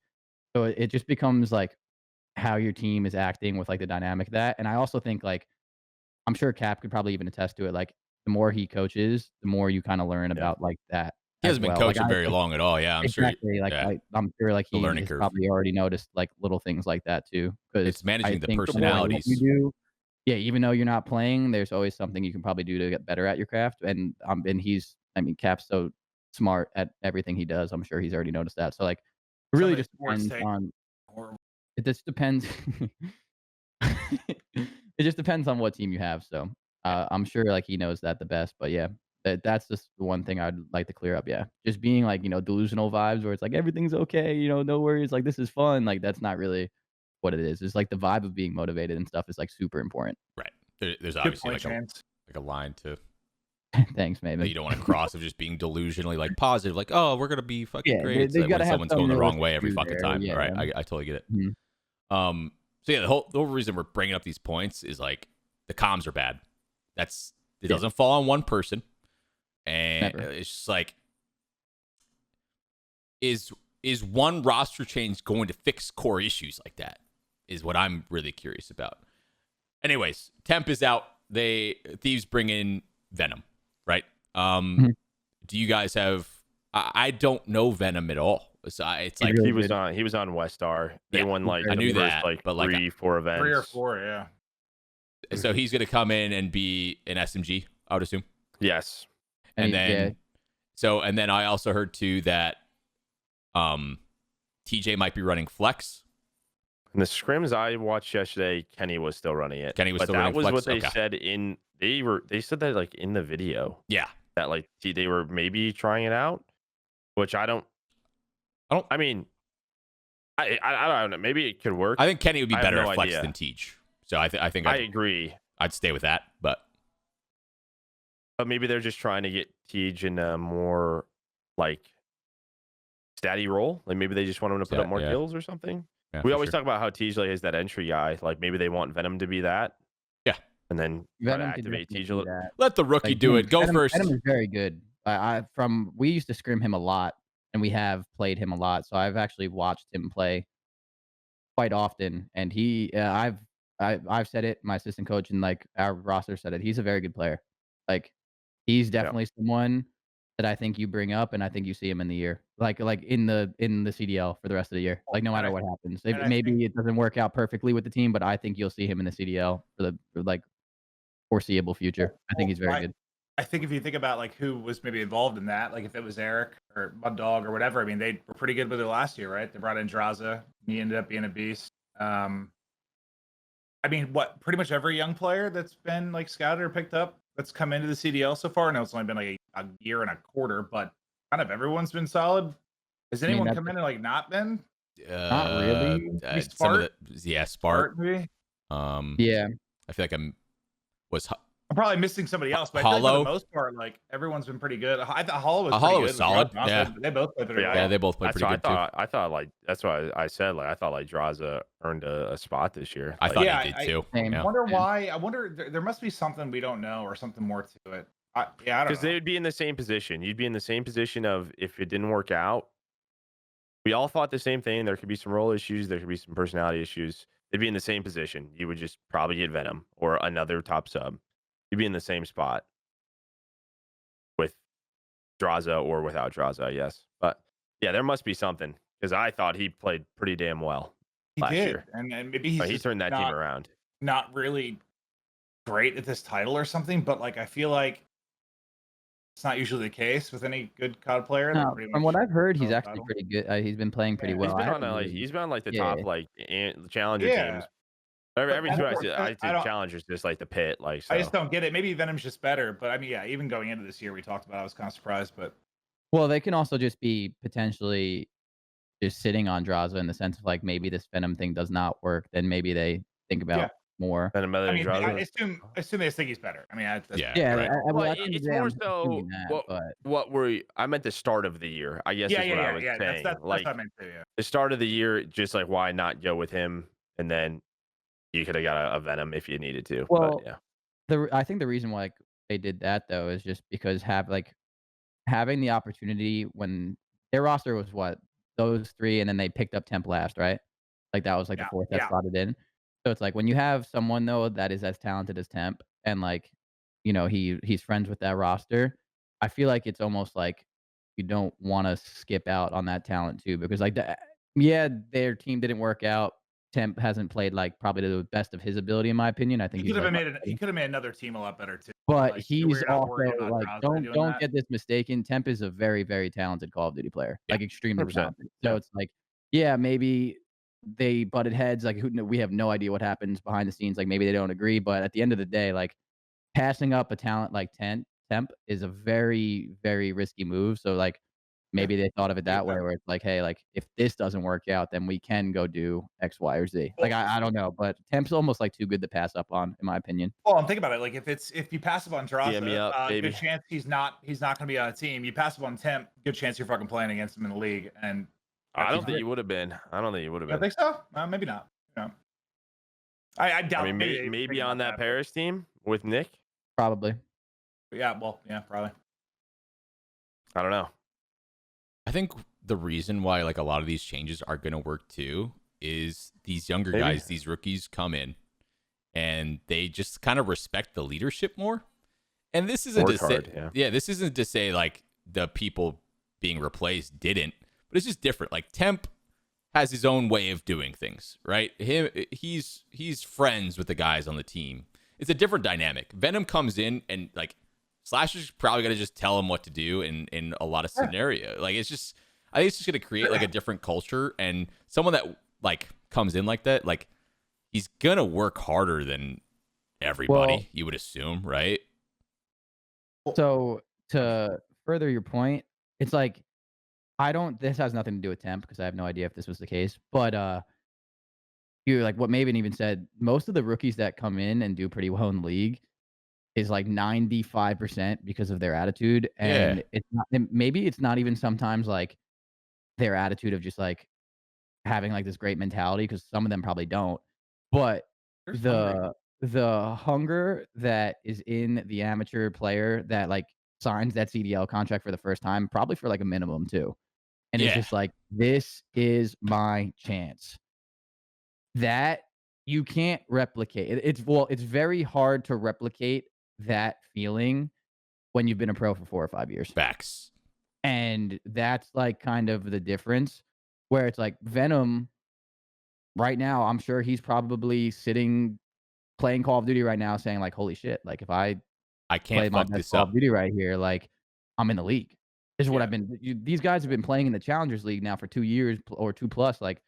so it just becomes like how your team is acting with like the dynamic of that. And I also think like I'm sure Cap could probably even attest to it. Like the more he coaches, the more you kind of learn Yeah. about like that He as hasn't been well. Like coaching I very think long at all. Yeah, I'm sure. exactly. Like Yeah, I'm sure like the he learning has curve. probably already noticed like little things like that too. Because It's managing I the think the more what you personalities. do, yeah, even though you're not playing, there's always something you can probably do to get better at your craft. And I mean, Cap's so smart at everything he does. I'm sure he's already noticed that. So like, it Some really of the just sports depends take on. horrible. It just depends. It just depends on what team you have. So I'm sure like he knows that the best. But yeah, that's just the one thing I'd like to clear up. Yeah, just being like delusional vibes where it's like everything's okay. No worries. Like this is fun. Like that's not really what it is. It's like the vibe of being motivated and stuff is like super important. Right. There's Good obviously point, Chance. like a line to Thanks, that Maven. you don't want to cross of just being delusionally like positive, like, oh, we're gonna be fucking Yeah, great. It's they like when gotta have someone's some going the wrong realistic way every view fucking there, time. yeah. All right, I totally get it. Mhm. So yeah, the whole reason we're bringing up these points is like the comms are bad. It doesn't fall on one person, and Never. it's just like is one roster change going to fix core issues like that? Is what I'm really curious about. Anyways, Temp is out. Thieves bring in Venom, right? Mhm. Do you guys have? I don't know Venom at all. So it's He's like really He was good. on Westar. They Yeah, won like I the knew first that, like but like 3-4 events. 3 or 4, yeah. so he's gonna come in and be an SMG, I would assume. Yes. And he's- then and then I also heard too that TJ might be running flex. And the scrims I watched yesterday, Kenny was still running it. Kenny was still running that was flex? what they Okay. said they said that like in the video Yeah. that like they were maybe trying it out, which I mean, I don't know. Maybe it could work. I think Kenny would be I have better no at flex idea. than Teach. So I think I agree. I'd stay with that. But Maybe they're just trying to get Tej in a more like statty role. Like maybe they just want him to put up more kills or something. yeah, We for always sure. talk about how Tej like is that entry guy. Like maybe they want Venom to be that. Yeah. And then try to Venom could activate definitely Tej a do little. that. Let the rookie Like, do it. Go Venom, first. Venom is very good. We used to scrim him a lot, and we have played him a lot. So I've actually watched him play quite often, and I've said it. My assistant coach and like our roster said it. He's a very good player. Like he's definitely someone that I think you bring up, and I think you see him in the year, like in the CDL for the rest of the year. Like no matter what happens, maybe it doesn't work out perfectly with the team, but I think you'll see him in the CDL for like foreseeable future. I think he's very good. I think if you think about like who was maybe involved in that, like if it was Eric or Mud Dog or whatever, I mean they were pretty good with it last year, right? They brought in Draza, and he ended up being a beast. I mean, pretty much every young player that's been like scouted or picked up that's come into the CDL so far. I know it's only been like a year and a quarter, but kind of everyone's been solid. Has anyone come in and like not been? Not really. Spart. Maybe? Yeah. I feel like I'm probably missing somebody else, but I feel like for the most part, like everyone's been pretty good. I thought Hollow was pretty good. Solid. Yeah, they both played pretty well. Yeah, they both played pretty good too. I thought like that's why I said like I thought like Draza earned a spot this year. I Like, thought he did too. I wonder why. I wonder there must be something we don't know or something more to it. I don't know. Because they would be in the same position. You'd be in the same position of if it didn't work out. We all thought the same thing. There could be some role issues. There could be some personality issues. They'd be in the same position. You would just probably get Venom or another top sub. You'd be in the same spot with Draza or without Draza, yes. But yeah, there must be something because I thought he played pretty damn well last year. And maybe he turned that team around. Not really great at this title or something, but like I feel like It's not usually the case with any good COD player. No, Pretty from much what I've heard, he's self actually title. pretty good. He's been playing pretty Yeah. well. He's been I on haven't like really, he's been on like the yeah, top like challenger Yeah. teams. Every But team that's I I think don't. challengers just like the pit. Like so. I just don't get it. Maybe Venom's just better, but I mean, yeah. Even going into this year, we talked about. I was kind of surprised, but well, they can also just be potentially just sitting on Draza in the sense of like maybe this Venom thing does not work, then maybe they think yeah. about more. And I another mean, I draw. assume they just think he's better. I mean, Yeah. Yeah, Right. well, Well, at the end of it's the day, more I'm so assuming that, but I meant the start of the year. I guess is what I was saying. That's Like what I meant too. Yeah. the start of the year, just like why not go with him, and then you could have got a Venom if you needed to. well, But yeah, I think the reason why they did that though is just because having the opportunity when their roster was what those three, and then they picked up Temp last, right? Like that was like the fourth that Yeah. slotted in. So it's like when you have someone though that is as talented as Temp, and like he's friends with that roster. I feel like it's almost like you don't want to skip out on that talent too, because yeah, their team didn't work out. Temp hasn't played like probably to the best of his ability, in my opinion. I think He he's could have like, made another team a lot better too. but Like, he's we're not also worried about like, Draza don't doing that. get this mistaken. Temp is a very, very talented Call of Duty player, Yeah, like extremely 100%. talented. So Yeah. it's like, yeah, maybe they butted heads. Like, we have no idea what happens behind the scenes. Like, maybe they don't agree. But at the end of the day, like passing up a talent like Temp is a very, very risky move. So like, maybe they thought of it that way, where it's like, hey, like if this doesn't work out, then we can go do X, Y, or Z. Like I don't know, but Temp's almost like too good to pass up on, in my opinion. Well, I'm thinking about it. Like if you pass up on Yeah, me up, Draza, baby. good chance he's not going to be on a team. You pass up on Temp, good chance you're fucking playing against him in the league. And I don't think you would have been. I don't think you would have I been. think so. Maybe not. You know. I doubt. I mean, maybe on that Paris team with Nick. Probably. Yeah. Well. Yeah. Probably. I don't know. I think the reason why like a lot of these changes are going to work too is these younger Maybe. guys, these rookies come in and they just kind of respect the leadership more. And this isn't Work to say, hard, yeah. this isn't to say like the people being replaced didn't, but it's just different. Like Temp has his own way of doing things, right? He's friends with the guys on the team. It's a different dynamic. Venom comes in and like Slasher's probably gonna just tell him what to do in a lot of scenario. Like I think it's just gonna create like a different culture, and someone that like comes in like that, like he's gonna work harder than everybody. Well, you would assume, right? So to further your point, it's like this has nothing to do with Temp because I have no idea if this was the case. But you like what Maven even said, most of the rookies that come in and do pretty well in the league is like 95% because of their attitude. And it's not, maybe it's not even sometimes like their attitude of just like having like this great mentality, because some of them probably don't. But the hunger that is in the amateur player that like signs that CDL contract for the first time, probably for like a minimum too. And it's just like, this is my chance. That you can't replicate. It's very hard to replicate that feeling when you've been a pro for 4 or 5 years. Facts. And that's like kind of the difference, where it's like Venom right now, I'm sure he's probably sitting playing Call of Duty right now saying like, holy shit, like if I can't play my fuck best this Call up. of Duty right here, like I'm in the league. This is what I've been these guys have been playing in the Challengers League now for 2 years or 2 plus. Like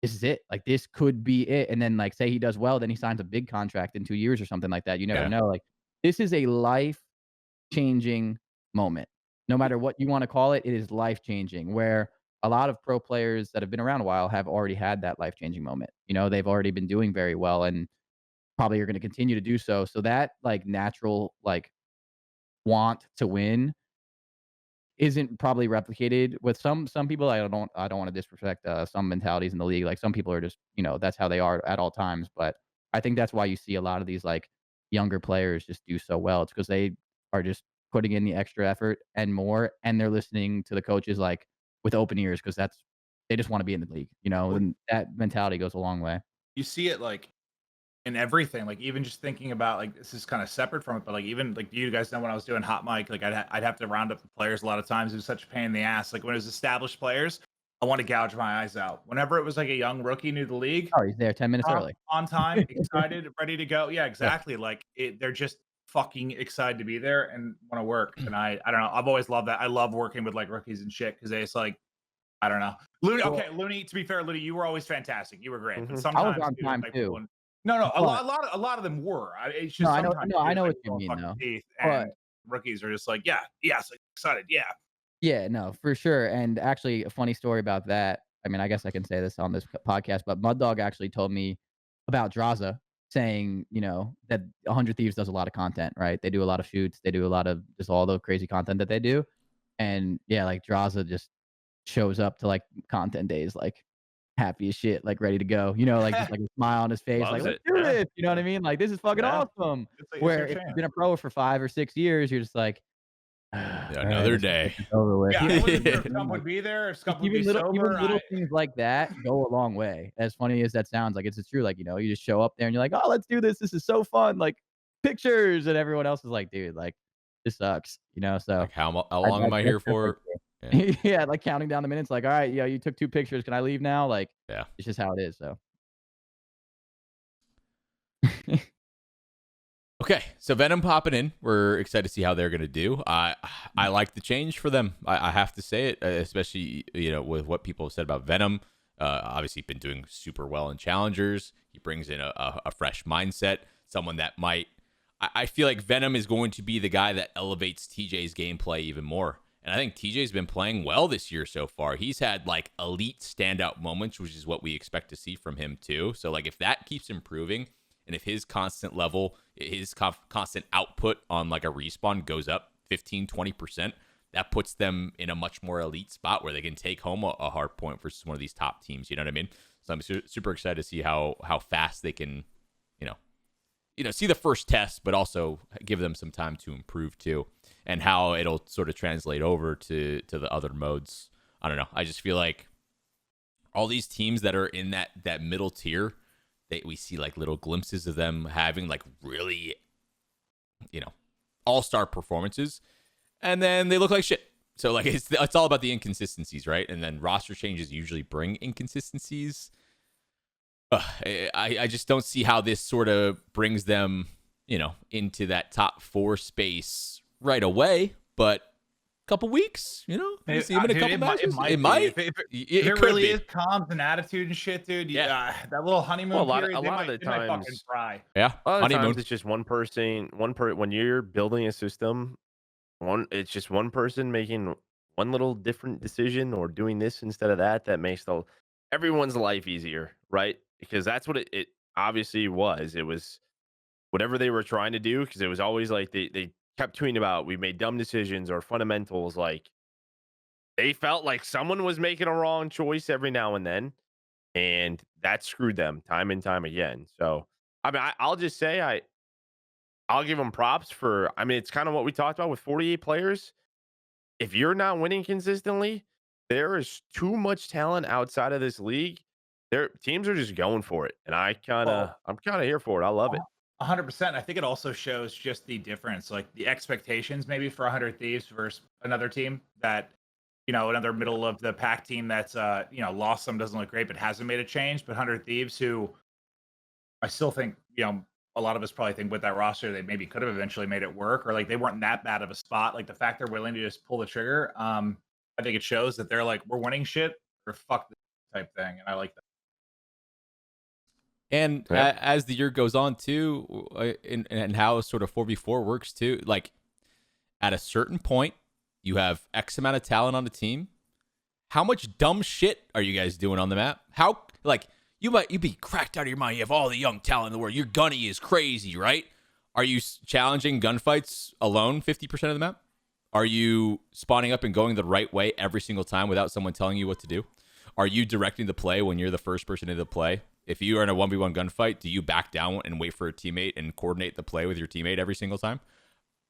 this is it. Like this could be it. And then like say he does well, then he signs a big contract in 2 years or something like that. You never know. Like this is a life-changing moment. No matter what you want to call it, it is life-changing, where a lot of pro players that have been around a while have already had that life-changing moment. You know, they've already been doing very well and probably are going to continue to do so. So that like natural like want to win isn't probably replicated with some people. I don't want to disrespect some mentalities in the league. Like some people are just, that's how they are at all times. But I think that's why you see a lot of these like younger players just do so well. It's because they are just putting in the extra effort and more, and they're listening to the coaches like with open ears, because they just want to be in the league, and that mentality goes a long way. You see it like in everything, like even just thinking about like this is kind of separate from it, but like even like you guys know when I was doing hot mic, like I'd have to round up the players a lot of times. It was such a pain in the ass. Like when it was established players, I want to gouge my eyes out. Whenever it was like a young rookie new to the league, Oh, he's there 10 minutes early. on time, excited, ready to go. Yeah, exactly. Like they're just fucking excited to be there and want to work. And I don't know. I've always loved that. I love working with like rookies and shit because it's like, I don't know. Looney, okay, Looney. To be fair, Looney, you were always fantastic. You were great. But sometimes I was on time like, too. No, a lot of them were. It's just I know like, what you mean though. And rookies are just like, yeah, so excited, yeah. Yeah, no, for sure. And actually, a funny story about that. I mean, I guess I can say this on this podcast, but Mud Dog actually told me about Draza saying, that 100 Thieves does a lot of content, right? They do a lot of shoots. They do a lot of just all the crazy content that they do. And yeah, like Draza just shows up to like content days, like happy as shit, like ready to go, like just like a smile on his face, Loves like, let's it, do yeah. this. You know what I mean? Like, this is fucking awesome. Where if you've been a pro for 5 or 6 years, you're just like, another day. Over with. Yeah, I wasn't sure if Scump would be there, if Scump would be sober. Even little things like that go a long way. As funny as that sounds, like it's true. Like, you just show up there and you're like, oh, let's do this. This is so fun. Like pictures, and everyone else is like, dude, like this sucks. So like how long am I here for? Yeah. Yeah, like counting down the minutes. Like, all right, yeah, you took 2 pictures. Can I leave now? Like, yeah, it's just how it is. So. Okay, so Venom popping in. We're excited to see how they're going to do. I like the change for them. I have to say it, especially with what people have said about Venom. Obviously, been doing super well in challengers. He brings in a fresh mindset. Someone that might. I feel like Venom is going to be the guy that elevates TJ's gameplay even more. And I think TJ's been playing well this year so far. He's had like elite standout moments, which is what we expect to see from him too. So like if that keeps improving. And if his constant level, his constant output on like a respawn goes up 15, 20%, that puts them in a much more elite spot where they can take home a hard point versus one of these top teams. You know what I mean? So I'm super excited to see how fast they can, see the first test, but also give them some time to improve too, and how it'll sort of translate over to the other modes. I don't know. I just feel like all these teams that are in that middle tier, we see like little glimpses of them having like really, all-star performances, and then they look like shit. So like it's all about the inconsistencies, right? And then roster changes usually bring inconsistencies. I just don't see how this sort of brings them, into that top 4 space right away. But couple weeks, see him in a couple matches. It might. If it really is comms and attitude and shit, dude. Yeah, that little honeymoon period. A lot of the times, fucking fry. Yeah, a lot of times it's just one person. When you're building a system, it's just one person making one little different decision or doing this instead of that. That makes everyone's life easier, right? Because that's what it obviously was. It was whatever they were trying to do. Because it was always like they kept tweeting about we made dumb decisions or fundamentals. Like they felt like someone was making a wrong choice every now and then, and that screwed them time and time again. So I mean, I'll just say I'll give them props for. I mean, it's kind of what we talked about with 48 players. If you're not winning consistently, there is too much talent outside of this league. Their teams are just going for it, and I'm kind of here for it. I love it. 100%. I think it also shows just the difference, like the expectations maybe for 100 Thieves versus another team that, another middle of the pack team that's, lost some, doesn't look great, but hasn't made a change. But 100 Thieves, who I still think, a lot of us probably think with that roster, they maybe could have eventually made it work, or like they weren't that bad of a spot. Like the fact they're willing to just pull the trigger, I think it shows that they're like, we're winning shit or fuck this type thing. And I like that. And as the year goes on too, and how sort of 4v4 works too, like at a certain point, you have X amount of talent on the team. How much dumb shit are you guys doing on the map? How, like, you'd be cracked out of your mind. You have all the young talent in the world. Your gunny is crazy, right? Are you challenging gunfights alone 50% of the map? Are you spawning up and going the right way every single time without someone telling you what to do? Are you directing the play when you're the first person into the play? If you are in a 1v1 gunfight, do you back down and wait for a teammate and coordinate the play with your teammate every single time?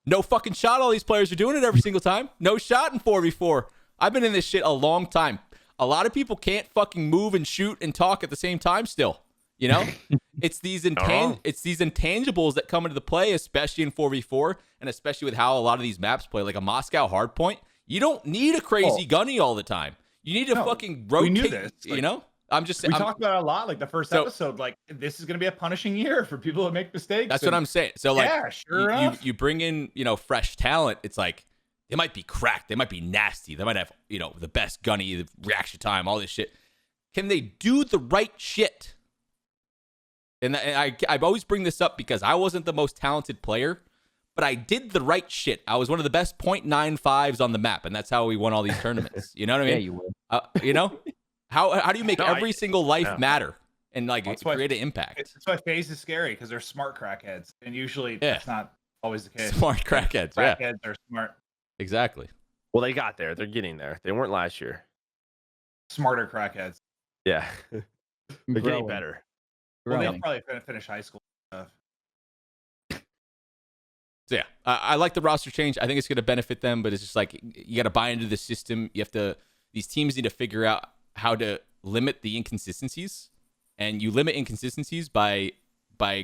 No fucking shot. All these players are doing it every single time. No shot in 4v4. I've been in this shit a long time. A lot of people can't fucking move and shoot and talk at the same time still. It's these intangibles that come into the play, especially in 4v4, and especially with how a lot of these maps play, like a Moscow hardpoint. You don't need a crazy gunny all the time. You need to fucking rotate, we knew this. I'm just We talked about it a lot, like the first So- episode. Like this is going to be a punishing year for people who make mistakes. That's what I'm saying. So like, yeah, sure you bring in fresh talent. It's like they might be cracked, they might be nasty, they might have the best gunny, the reaction time, all this shit. Can they do the right shit? And I always bring this up because I wasn't the most talented player, but I did the right shit. I was one of the best .95s on the map, and that's how we won all these tournaments. You know what I mean? Yeah, you would. How do you make every single life matter and like create an impact? That's why Faze is scary because they're smart crackheads, and usually that's not always the case. Smart crackheads. Crackheads are smart. Exactly. Well, they got there. They're getting there. They weren't last year. Smarter crackheads. Yeah. They're getting Growing. better. Well, they'll Growing. probably finish high school stuff. So yeah, I like the roster change. I think it's going to benefit them, but it's just like you got to buy into the system. These teams need to figure out how to limit the inconsistencies, and you limit inconsistencies by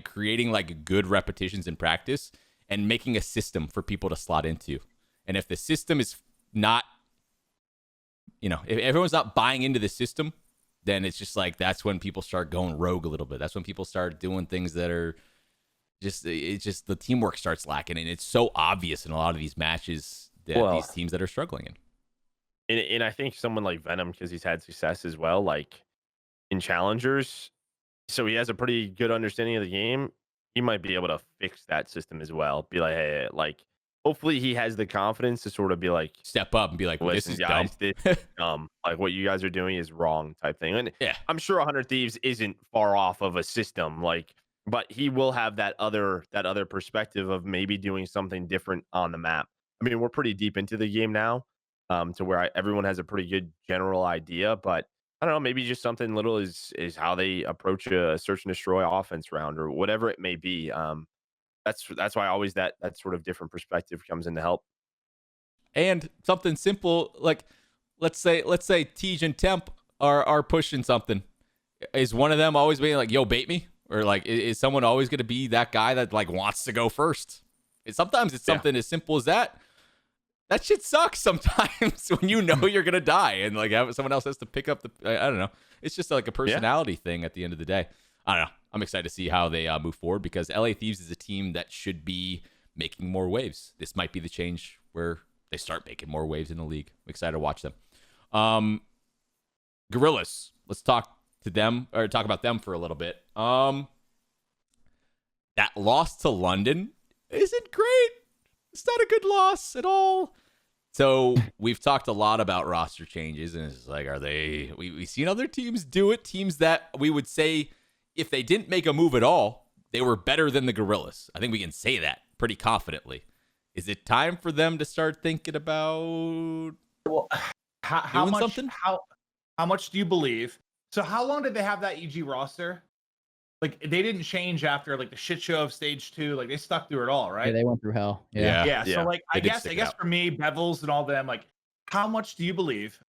creating like good repetitions in practice and making a system for people to slot into. And if the system is not, if everyone's not buying into the system, then it's just like that's when people start going rogue a little bit. That's when people start doing things that are it's just the teamwork starts lacking, and it's so obvious in a lot of these matches that these teams that are struggling in. And I think someone like Venom, because he's had success as well, like in challengers, so he has a pretty good understanding of the game. He might be able to fix that system as well. Be like, hey, like hopefully he has the confidence to sort of be like, step up and be like, well, this is dumb. This is dumb. Like what you guys are doing is wrong type thing. And I'm sure 100 Thieves isn't far off of a system, like, but he will have that other perspective of maybe doing something different on the map. I mean, we're pretty deep into the game now, to where everyone has a pretty good general idea, but I don't know, maybe just something little is how they approach a search and destroy offense round or whatever it may be. That's why always that sort of different perspective comes in to help. And something simple, like let's say Tej and Temp are pushing something. Is one of them always being like, yo, bait me? Or like, is someone always going to be that guy that like wants to go first? Sometimes it's something as simple as that. That shit sucks sometimes when you're going to die and like someone else has to pick up I don't know. It's just like a personality thing at the end of the day. I don't know. I'm excited to see how they move forward because LA Thieves is a team that should be making more waves. This might be the change where they start making more waves in the league. I'm excited to watch them. Guerrillas. Let's talk about them for a little bit. That loss to London isn't great. It's not a good loss at all. So we've talked a lot about roster changes, and it's like, we've seen other teams do it. Teams that we would say, if they didn't make a move at all, they were better than the Guerrillas. I think we can say that pretty confidently. Is it time for them to start thinking about how much? something? How much do you believe? So how long did they have that EG roster? Like they didn't change after like the shit show of stage 2. Like they stuck through it all, right? Yeah, they went through hell. Yeah. So like I guess out. for me, Bevels and all them, like how much do you believe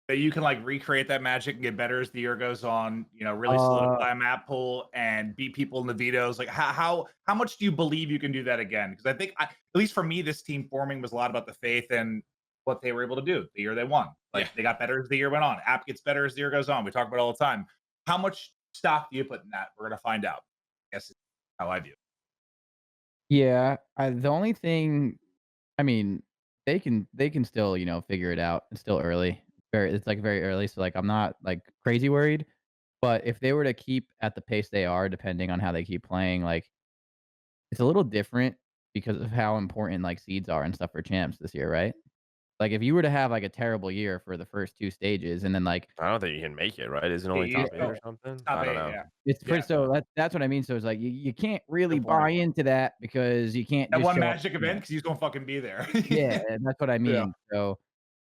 that you can like recreate that magic and get better as the year goes on? Really solidify a map pool and beat people in the vetoes. Like how much do you believe you can do that again? Because I think at least for me, this team forming was a lot about the faith and what they were able to do the year they won. Like they got better as the year went on. App gets better as the year goes on. We talk about it all the time. How much stock do you put in that? We're gonna find out. I guess is how I view it. Yeah. The only thing, I mean, they can still figure it out. It's still early. It's like very early, so like I'm not like crazy worried. But if they were to keep at the pace they are, depending on how they keep playing, like it's a little different because of how important like seeds are and stuff for champs this year, right? Like if you were to have like a terrible year for the first 2 stages and then like I don't think you can make it, right? Isn't it only top 8 or something? I don't know. Yeah. it's pretty, so that's what I mean. So it's like you can't really Good point. buy into that because you can't That just one show up magic to event that. because he's gonna fucking be there. Yeah, and that's what I mean. Yeah. So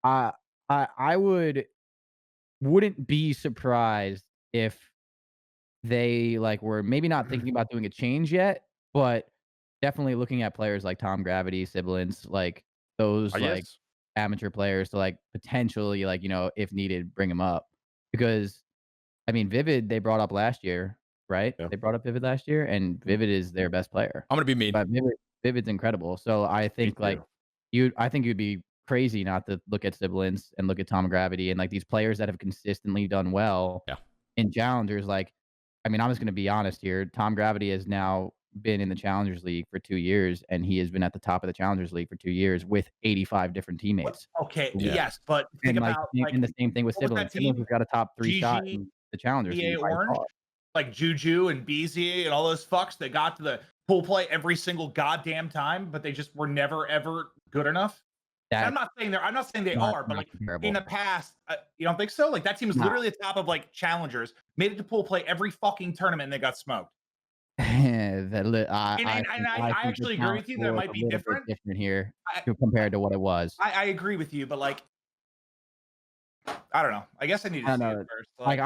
I wouldn't be surprised if they like were maybe not thinking about doing a change yet, but definitely looking at players like Tom Gravity, Sibilance, like those like Yes. amateur players to like potentially like if needed bring them up because I mean Vivid they brought up last year, right? Yeah. They brought up Vivid last year, and Vivid is their best player. I'm gonna be mean. But Vivid's incredible. So I think like too. I think you'd be crazy not to look at Siblings and look at Tom Gravity and like these players that have consistently done well in challengers. Like, I mean, I'm just gonna be honest here. Tom Gravity has now been in the Challengers League for 2 years, and he has been at the top of the Challengers League for 2 years with 85 different teammates. Okay, Yeah. yes, but think And like, about and the same thing with what was that Siblings. Siblings team? has got a top 3 shot GG, in the Challengers EA League by Orange, far. like Juju and BZ and all those fucks that got to the pool play every single goddamn time, but they just were never ever good enough. And I'm not saying they are, but like comparable. in the past, you don't think so? Like that team was Nah. literally the top of like challengers, made it to pool play every fucking tournament, and they got smoked. I actually agree with you that it might be different here compared to what it was. I agree with you, but like, I don't know. I guess I need to see it first. Like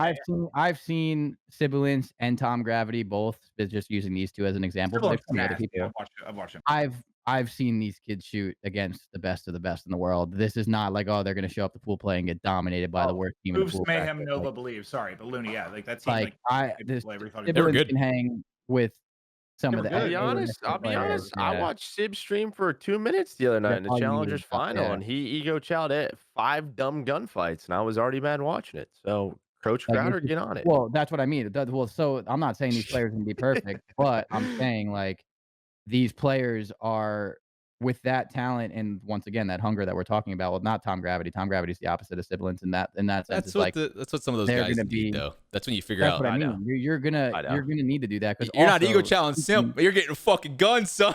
I've seen Sibilance and Tom Gravity both, just using these two as an example. But other people. I've watched them. I've seen these kids shoot against the best of the best in the world. This is not like, oh, they're going to show up to pool play and get dominated by the worst team in the pool. Mayhem, Nova, Believe. Sorry, but Looney, yeah, like that team. They were good. Can hang with some of the. I'll be honest. I watched Sib stream for 2 minutes the other night in the Challengers final, and he ego chowed at 5 dumb gunfights, and I was already mad watching it. So, Coach Crowder, get on it. Well, that's what I mean. So I'm not saying these players can be perfect, but I'm saying like these players are with that talent and once again that hunger that we're talking about. Well, not Tom Gravity. Tom Gravity is the opposite of Sibilance in that sense. That's what that's what some of those guys need, though. That's when you figure out. What I mean. You're gonna need to do that because you're not ego challenge simp. You're getting fucking guns, son.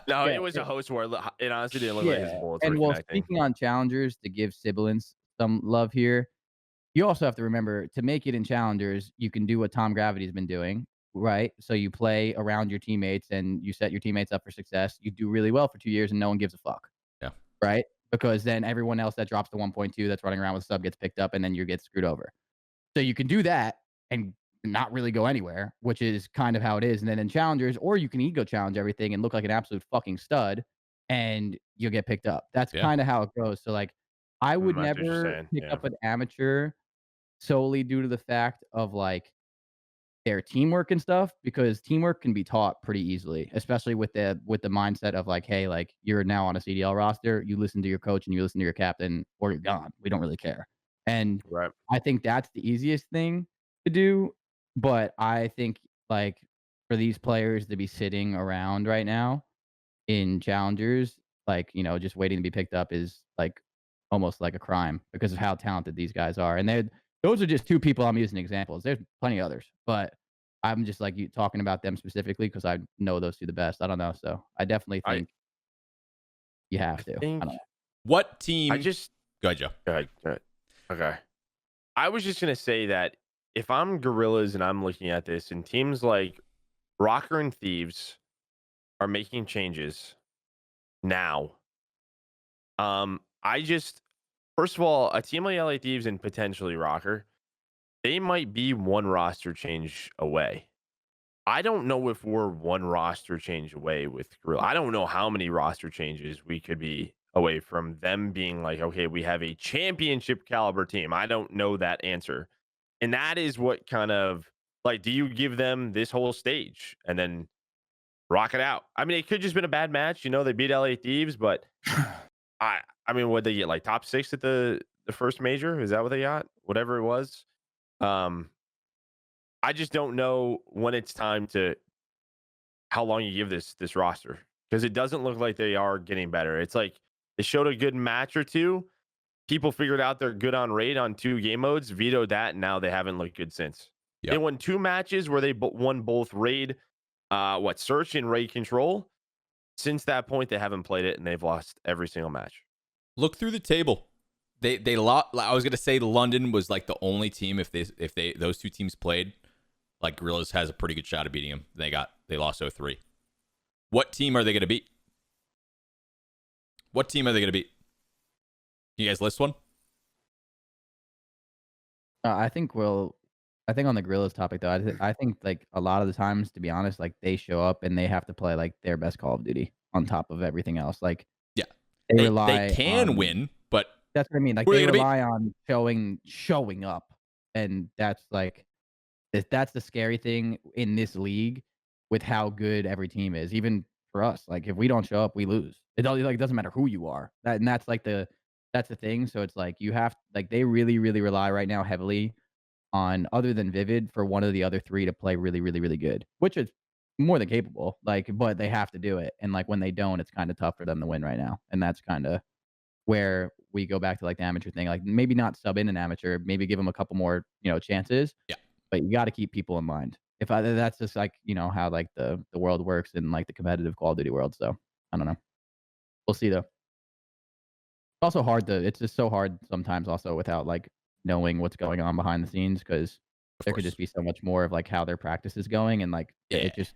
No, it was a host war. It honestly didn't look like his bullets. And well, speaking on challengers, to give Sibilance some love here, you also have to remember to make it in challengers, you can do what Tom Gravity's been doing. Right. So you play around your teammates and you set your teammates up for success. You do really well for 2 years and no one gives a fuck. Yeah. Right. Because then everyone else that drops to 1.2 that's running around with sub gets picked up and then you get screwed over. So you can do that and not really go anywhere, which is kind of how it is. And then in challengers, or you can ego challenge everything and look like an absolute fucking stud and you'll get picked up. That's kind of how it goes. So like I would never pick up an amateur solely due to the fact of like their teamwork and stuff, because teamwork can be taught pretty easily, especially with the mindset of like, hey, like you're now on a CDL roster, you listen to your coach and you listen to your captain or you're gone. We don't really care. And I think that's the easiest thing to do. But I think like for these players to be sitting around right now in challengers, like, you know, just waiting to be picked up is like almost like a crime because of how talented these guys are. And those are just 2 people I'm using examples. There's plenty of others, but I'm just like talking about them specifically because I know those 2 the best. I don't know. So I definitely think you have to. I don't know. What team? Go ahead, Joe. Go ahead. Okay. I was just going to say that if I'm Guerrillas and I'm looking at this and teams like Røkkr and Thieves are making changes now, first of all, a team like LA Thieves and potentially Røkkr, they might be 1 roster change away. I don't know if we're 1 roster change away with Guerrilla. I don't know how many roster changes we could be away from them being like, okay, we have a championship caliber team. I don't know that answer. And that is what kind of like, do you give them this whole stage and then rock it out? I mean, it could just been a bad match. You know, they beat LA Thieves, but I mean, what they get, like top 6 at the first major? Is that what they got? Whatever it was. I just don't know when it's time to how long you give this roster, because it doesn't look like they are getting better. It's like they showed a good match or 2. People figured out they're good on raid on 2 game modes, vetoed that, and now they haven't looked good since. Yep. They won 2 matches where they won both raid, search and raid control. Since that point, they haven't played it, and they've lost every single match. Look through the table. They lost. I was gonna say London was like the only team if those 2 teams played, like Guerrillas has a pretty good shot of beating them. They lost 0-3. What team are they gonna beat? What team are they gonna beat? Can you guys list one? I think on the Guerrillas topic though, I think like a lot of the times, to be honest, like they show up and they have to play like their best Call of Duty on top of everything else. Like they can win, but that's what I mean. Like they rely on showing up, and that's like that's the scary thing in this league with how good every team is. Even for us. Like if we don't show up, we lose. It doesn't matter who you are. That's the thing. So it's like you have like they really really rely right now heavily on other than Vivid for one of the other three to play really really really good, which is more than capable. Like, but they have to do it, and like when they don't, it's kind of tough for them to win right now, and that's kind of where we go back to like the amateur thing. Like maybe not sub in an amateur, maybe give them a couple more chances. Yeah. But you got to keep people in mind. That's just like how like the world works in like the competitive Call of Duty world. So I don't know. We'll see though. It's also hard it's just so hard sometimes also without like knowing what's going on behind the scenes because there could just be so much more of like how their practice is going and like it's just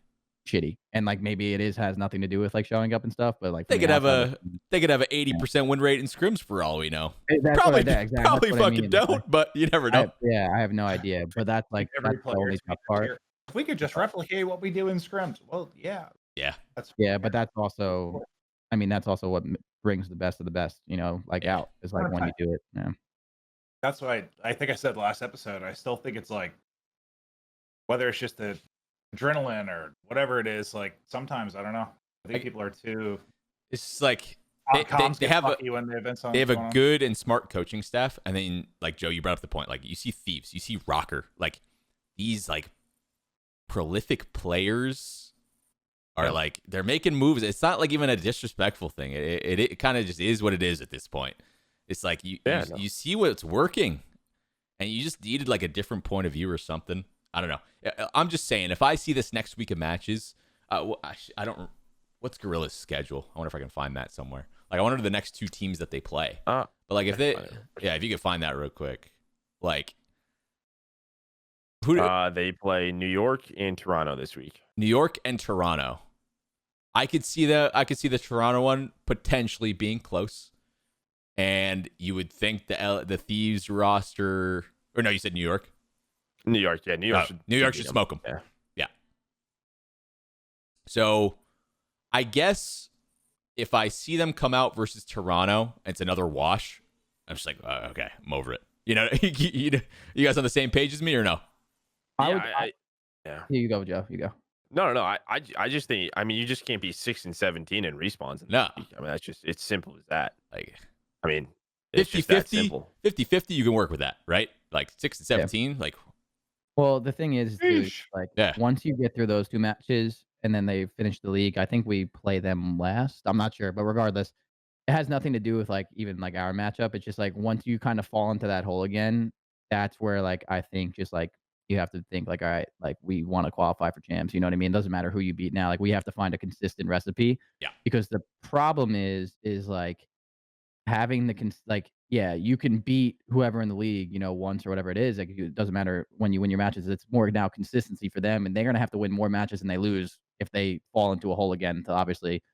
shitty. And like maybe has nothing to do with like showing up and stuff, but like they could have an 80% win rate in scrims for all we know. That's probably exactly. Probably fucking don't, but you never know. I have no idea. But that's like that's the only tough part. If we could just replicate what we do in scrims, well, yeah. But that's also, I mean, that's also what brings the best of the best, out is like 100%. When you do it. Yeah. That's what I think I said last episode. I still think it's like, whether it's just the adrenaline or whatever it is, like sometimes, I don't know. I think people are too. It's just like, they have a good and smart coaching staff. And then like Joe, you brought up the point, like you see Thieves, you see Røkkr, like these like prolific players are like they're making moves. It's not like even a disrespectful thing. It kind of just is what it is at this point. It's like you see what's working, and you just needed like a different point of view or something. I don't know. I'm just saying, if I see this next week of matches, I don't. What's Guerrillas' schedule? I wonder if I can find that somewhere. Like I wonder the next two teams that they play. But like if if you could find that real quick, like. They play New York and Toronto this week. New York and Toronto. I could see the Toronto one potentially being close, and you would think the Thieves roster, or no, you said New York. New York, yeah, New York should smoke them. Yeah. So, I guess if I see them come out versus Toronto, it's another wash. I'm just like, okay, I'm over it. You guys on the same page as me or no? Yeah. Here you go, Joe. You go. No. I just think. I mean, you just can't be 6-17 in respawns. No. I mean, that's just it's simple as that. Like, I mean, it's 50-50. 50-50. You can work with that, right? Like 6-17. Yeah. Like, well, the thing is, dude, like once you get through those two matches and then they finish the league, I think we play them last. I'm not sure, but regardless, it has nothing to do with like even like our matchup. It's just like once you kind of fall into that hole again, that's where like I think just like. You have to think like, all right, like we want to qualify for champs. You know what I mean? It doesn't matter who you beat now. Like we have to find a consistent recipe. Yeah. Because the problem is like having you can beat whoever in the league, once or whatever it is. Like it doesn't matter when you win your matches. It's more now consistency for them, and they're gonna have to win more matches than they lose if they fall into a hole again to obviously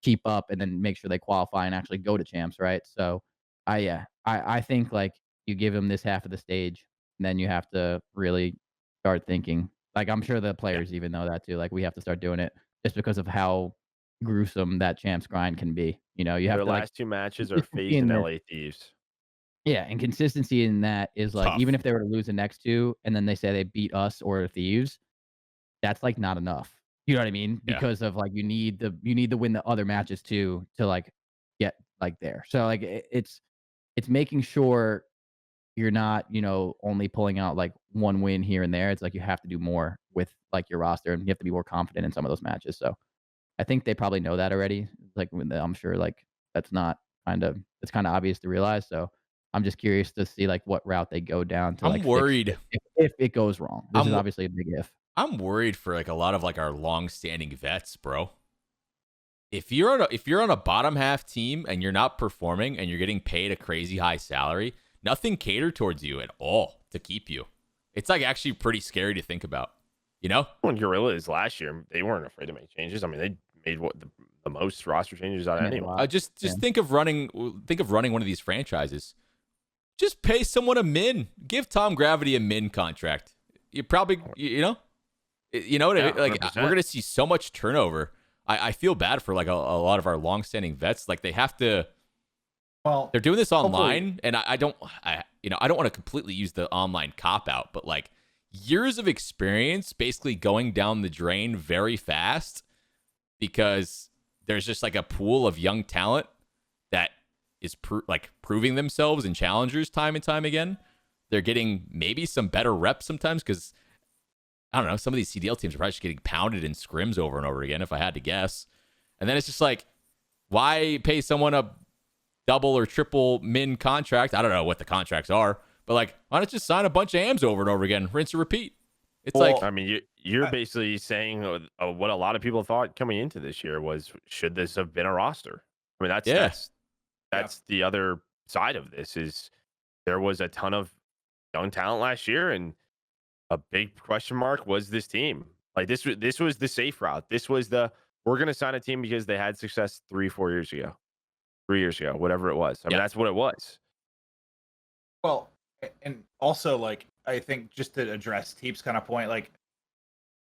keep up and then make sure they qualify and actually go to champs, right? So, I think like you give them this half of the stage. And then you have to really start thinking. Like I'm sure the players even know that too. Like we have to start doing it just because of how gruesome that champs grind can be. You have Their to last two matches are Faze and LA Thieves. Yeah, and consistency in that is like tough. Even if they were to lose the next two and then they say they beat us or Thieves, that's like not enough. You know what I mean? Because of like you need to win the other matches too to like get like there. So like it's making sure you're not, only pulling out like one win here and there. It's like you have to do more with like your roster and you have to be more confident in some of those matches. So I think they probably know that already. Like I'm sure like it's kind of obvious to realize. So I'm just curious to see like what route they go down to. I'm worried if it goes wrong. This is obviously a big if. I'm worried for like a lot of like our long-standing vets, bro. If you're on a bottom half team and you're not performing and you're getting paid a crazy high salary, nothing catered towards you at all to keep you. It's like actually pretty scary to think about, When Guerrillas last year, they weren't afraid to make changes. I mean, they made the most roster changes out of anyone. Just think of running one of these franchises. Just pay someone a min. Give Tom Gravity a min contract. You probably, you know what I mean? Like 100%. we're gonna see so much turnover. I feel bad for like a lot of our long-standing vets. Like they have to. Well, they're doing this online, and I don't want to completely use the online cop out, but like years of experience basically going down the drain very fast. because there's just like a pool of young talent that is proving themselves in challengers time and time again. They're getting maybe some better reps sometimes because, I don't know, some of these CDL teams are probably just getting pounded in scrims over and over again, if I had to guess. And then it's just like, why pay someone a double or triple min contract? I don't know what the contracts are, but like, why not just sign a bunch of AMs over and over again, rinse and repeat? It's like, I mean, you're basically saying what a lot of people thought coming into this year was, should this have been a roster? I mean, that's the other side of this. Is there was a ton of young talent last year, and a big question mark was this team. Like this was the safe route. This was we're going to sign a team because they had success 3-4 years ago, 3 years ago, whatever it was. I mean, that's what it was. Well, and also, like, I think just to address TeeP's kind of point, like,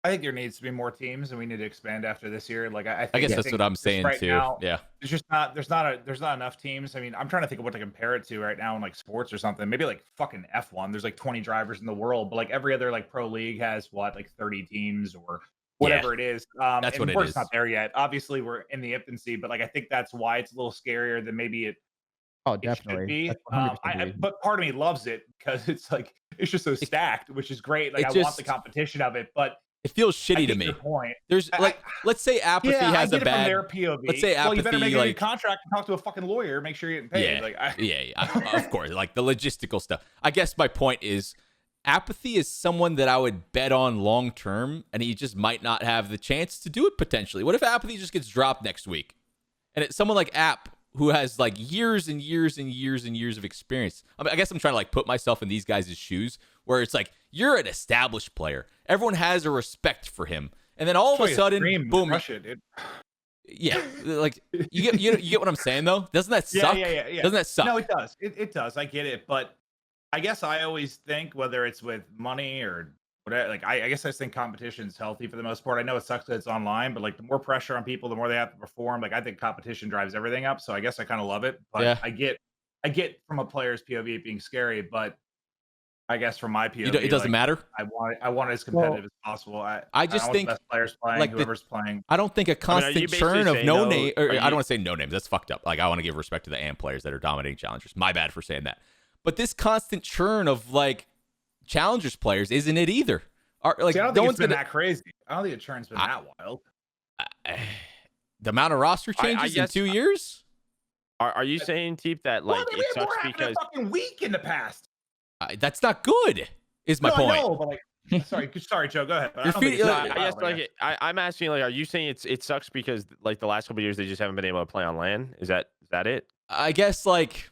I think there needs to be more teams, and we need to expand after this year. Like, I guess that's what I'm saying right too. Now, yeah, there's not enough teams. I mean, I'm trying to think of what to compare it to right now in like sports or something. Maybe like fucking F1. There's like 20 drivers in the world, but like every other like pro league has like 30 teams or whatever it is. That's what it is. We're just not there yet. Obviously, we're in the infancy, but like I think that's why it's a little scarier than maybe it. Oh, definitely. It should be. But part of me loves it because it's like it's just so stacked, which is great. Like I want the competition of it, but it feels shitty to me. Point. There's let's say apathy has a bad. From their POV. Let's say apathy. Well, you better make a contract and talk to a fucking lawyer. Make sure you're getting paid. Yeah, of course. Like the logistical stuff. I guess my point is, apathy is someone that I would bet on long term, and he just might not have the chance to do it potentially. What if apathy just gets dropped next week, and it's someone like App who has like years and years and years and years of experience? I mean, I guess I'm trying to like put myself in these guys' shoes, where it's like you're an established player. Everyone has a respect for him, and then all of a sudden, boom! Yeah, like you get what I'm saying though. Doesn't that suck? Yeah. Doesn't that suck? No, it does. It does. I get it, but I guess I always think whether it's with money or whatever, like I guess I just think competition is healthy for the most part. I know it sucks that it's online, but like the more pressure on people, the more they have to perform. Like I think competition drives everything up. So I guess I kind of love it. But I get from a player's POV it being scary, but I guess from my POV, it doesn't matter. I want it as competitive as possible. I just think the best players playing, like whoever's playing. I don't think a constant churn of no name. I don't want to say no names. That's fucked up. Like I want to give respect to the AM players that are dominating challengers. My bad for saying that. But this constant churn of like challengers players isn't it either. Like I don't think it's been that crazy. I don't think the churn's been that wild. The amount of roster changes in 2 years. Are you saying, TeeP, that like it sucks because a fucking week in the past? That's not good. Is my point. No, but like, sorry, Joe. Go ahead. I'm asking, like, are you saying it sucks because like the last couple of years they just haven't been able to play on LAN? Is that it? I guess like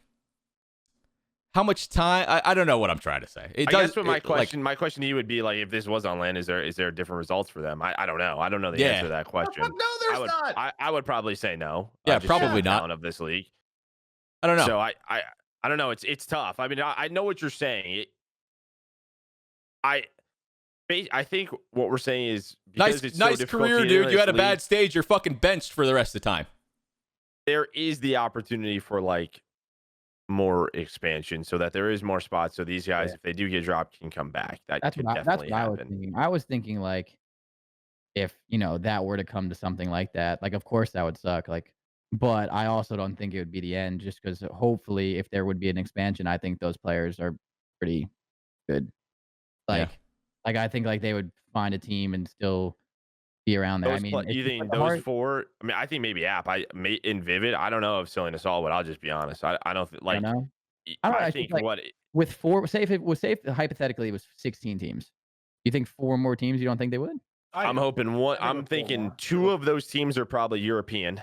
how much time? I don't know what I'm trying to say. I guess my question to you would be like, if this was on LAN, is there different results for them? I don't know. I don't know the answer to that question. No, there's not. I would probably say no. Yeah, probably not. Of this league. I don't know. So I don't know. It's tough. I mean, I know what you're saying. I think what we're saying is because it's so difficult career, dude. You had a bad stage. You're fucking benched for the rest of the time. There is the opportunity for like more expansion, so that there is more spots. So these guys, if they do get dropped, can come back. That's what I was thinking. I was thinking like, if that were to come to something like that, like of course that would suck. Like. But I also don't think it would be the end, just because hopefully, if there would be an expansion, I think those players are pretty good. Like I think like they would find a team and still be around there. You think those four? I mean, I think maybe App. In Vivid. I don't know if Silly Assault would. I'll just be honest. I don't like. I think like, what with four. Say if hypothetically it was 16 teams. You think 4 more teams? You don't think they would? I'm hoping one. I'm thinking 2 of those teams are probably European.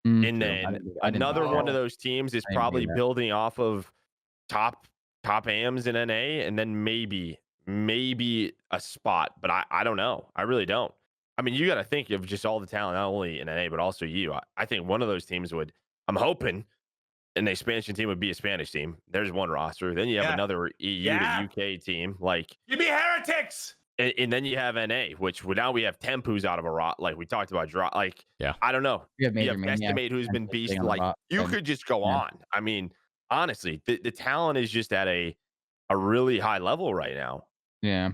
And then another one of those teams is probably building off of top AMs in NA, and then maybe a spot. But I don't know. I really don't. I mean, you got to think of just all the talent, not only in NA, but also you. I think one of those teams would, I'm hoping, an expansion team would be a Spanish team. There's one roster. Then you have another EU to UK team. Like, you'd be heretics. And then you have NA, which now we have Temp, who's out of a rot. Like we talked about, I don't know. You have MajorManiak, who's been beast. Like you could just go on. I mean, honestly, the talent is just at a really high level right now. Yeah,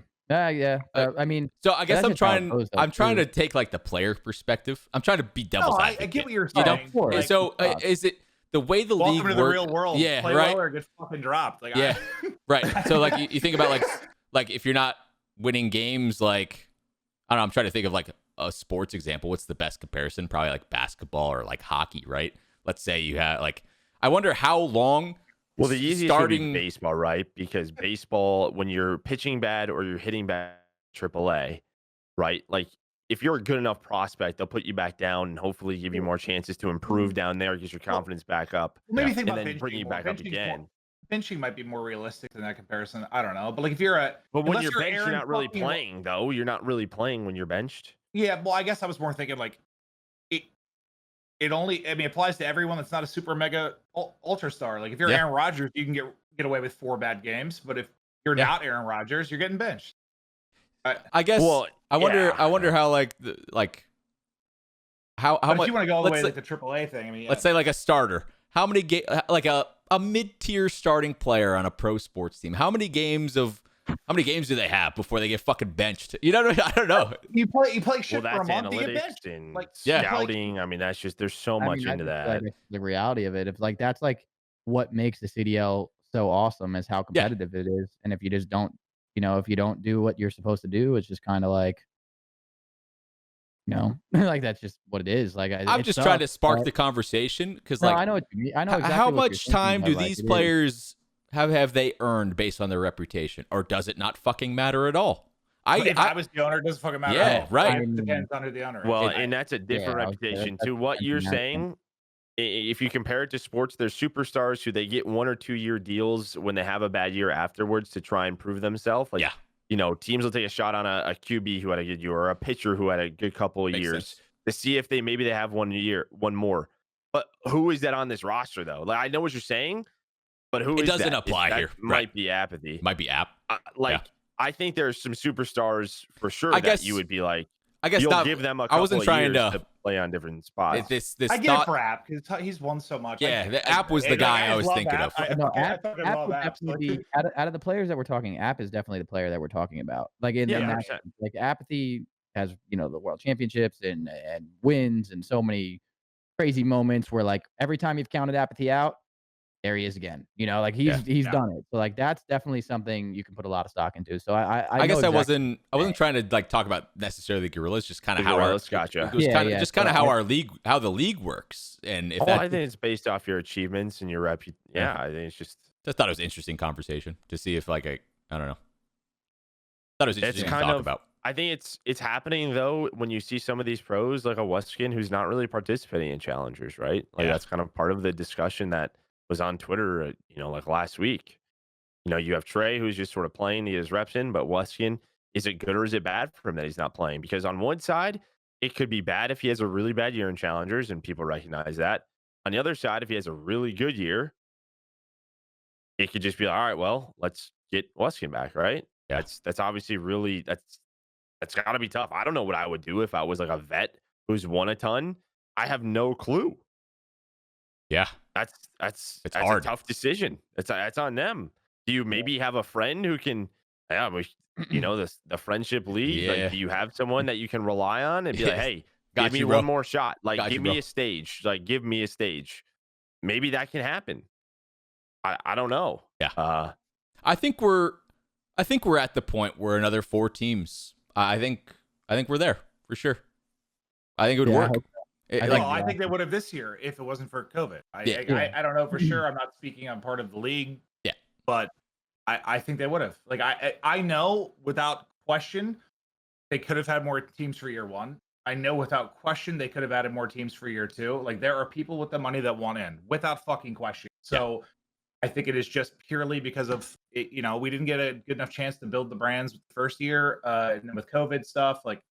Yeah. I mean, So I guess that's I'm just how it trying. goes, though, I'm trying too. to take like the player perspective. I'm trying to be devil's No, I advocate. get what you're You know, saying. Of course. Like, so is it the way the league welcome to the works? real world. Yeah, Play right. well or get fucking dropped. Like, Yeah, right. So like you think about like if you're not winning games, like I don't know. I'm trying to think of like a sports example. What's the best comparison? Probably like basketball or like hockey, right? Let's say you have like. I wonder how long. Well, the easiest would starting be baseball, right? Because baseball, when you're pitching bad or you're hitting bad, AAA, right? Like if you're a good enough prospect, they'll put you back down and hopefully give you more chances to improve down there, get your confidence back up, maybe think and about then bring you back up again. Benching might be more realistic than that comparison. I don't know, but like if you're But when unless you're benched, Aaron you're not really fucking- playing, though. You're not really playing when you're benched. Yeah, well, I guess I was more thinking like it only. I mean, it applies to everyone that's not a super mega ultra star. Like if you're Aaron Rodgers, you can get away with 4 bad games, but if you're not Aaron Rodgers, you're getting benched. I guess. Well, I wonder. yeah. I wonder how how But much. if you want to go all the way let's like the AAA thing, I mean, Let's say like a starter. How many like a mid-tier starting player on a pro sports team? How many games do they have before they get fucking benched? You know, I don't know. you play shit Well, for a that's month, you get analytics benched. and Like, scouting. I mean, that's just there's so much mean, into that's that. like the reality of it. If like that's like what makes the CDL so awesome is how competitive it is. And if you just don't, if you don't do what you're supposed to do, it's just kind of like, like that's just what it is. Like I'm just trying to spark the conversation because No, like I know what you mean. I know exactly how what you're much thinking, time but, do like, these it is. players have they earned based on their reputation, or does it not fucking matter at all? if I was the owner, it doesn't fucking matter. Yeah, at all. right. It depends on who the owner is. Well, and that's a different I would say reputation that's to what you're definitely saying. If you compare it to sports, there's superstars who they get 1 or 2 year deals when they have a bad year afterwards to try and prove themselves. Like, teams will take a shot on a QB who had a good year or a pitcher who had a good couple of Makes years sense. to see if they have 1 more. But who is that on this roster though? Like, I know what you're saying, but who It is doesn't that? apply That here. Might Right. be apathy. Might be app. I think there's some superstars for sure I that guess- you would be like, I guess you'll not. give them a I couple wasn't of trying years to play on different spots. this I get it for App because he's won so much. Yeah, the App was the guy I was love thinking App. of. No, I App fucking would love App. So, definitely be out of the players that we're talking. App is definitely the player that we're talking about. Like in Yeah, that, 100%. like Apathy has the world championships and wins and so many crazy moments where like every time you've counted Apathy out, there he is again. Like he's done it. So like that's definitely something you can put a lot of stock into. So I guess know I wasn't trying to like talk about necessarily Guerrillas, just kind of how Guerrillas, gotcha. It was just kind of So how the league works, and if I think it's based off your achievements and your Yeah. I think it's just thought it was an interesting conversation to see if like I don't know. Thought it was interesting to kind talk of- about. I think it's happening though when you see some of these pros like a Westkin who's not really participating in challengers, right? Like that's kind of part of the discussion that was on Twitter, like last week. You have Trey who's just sort of playing, he has reps in, but Westkin, is it good or is it bad for him that he's not playing? Because on one side, it could be bad if he has a really bad year in challengers and people recognize that. On the other side, if he has a really good year, it could just be like, all right, well, let's get Westkin back, right? Yeah. That's obviously really that's got to be tough. I don't know what I would do if I was like a vet who's won a ton. I have no clue. Yeah, That's hard. a tough decision. It's on them. Do you maybe have a friend who can? Yeah, the friendship league. Yeah. Like, do you have someone that you can rely on and be like, hey, Got give me you, bro. one more shot. Like, Got give you, me bro. a stage. Like, give me a stage. Maybe that can happen. I don't know. Yeah. I think we're at the point where another 4 teams. I think we're there for sure. I think it would Yeah, I work. hope I think they would have this year if it wasn't for COVID. I don't know for sure. I'm not speaking on part of the league. Yeah. But I think they would have. Like I know without question they could have had more teams for year 1. I know without question they could have added more teams for year 2. Like there are people with the money that want in without fucking question. So I think it is just purely because of it, we didn't get a good enough chance to build the brands the first year, and then with COVID stuff. Like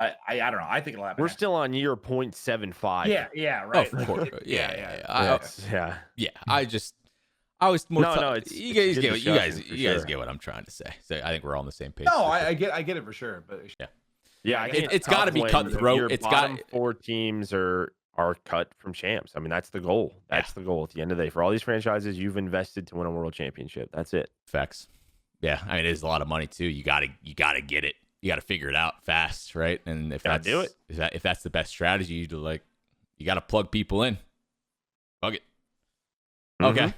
I don't know. I think it'll happen. We're still on year 0.75. Yeah, right. Of course. Like, Yeah. Yeah. I was more. No, it's you a guys good get what you guys discussion for you guys sure. get what I'm trying to say. So I think we're all on the same page. No, for sure. I get it for sure. But Yeah, I think It's gotta tough be when cutthroat. Your It's bottom got- 4 teams are cut from champs. I mean, that's the goal. That's the goal at the end of the day. For all these franchises, you've invested to win a world championship. That's it. Facts. Yeah, I mean, it is a lot of money too. You gotta get it. You gotta figure it out fast, right? And if Gotta do it. if that's the best strategy, to like, you gotta plug people in. Plug it. Okay.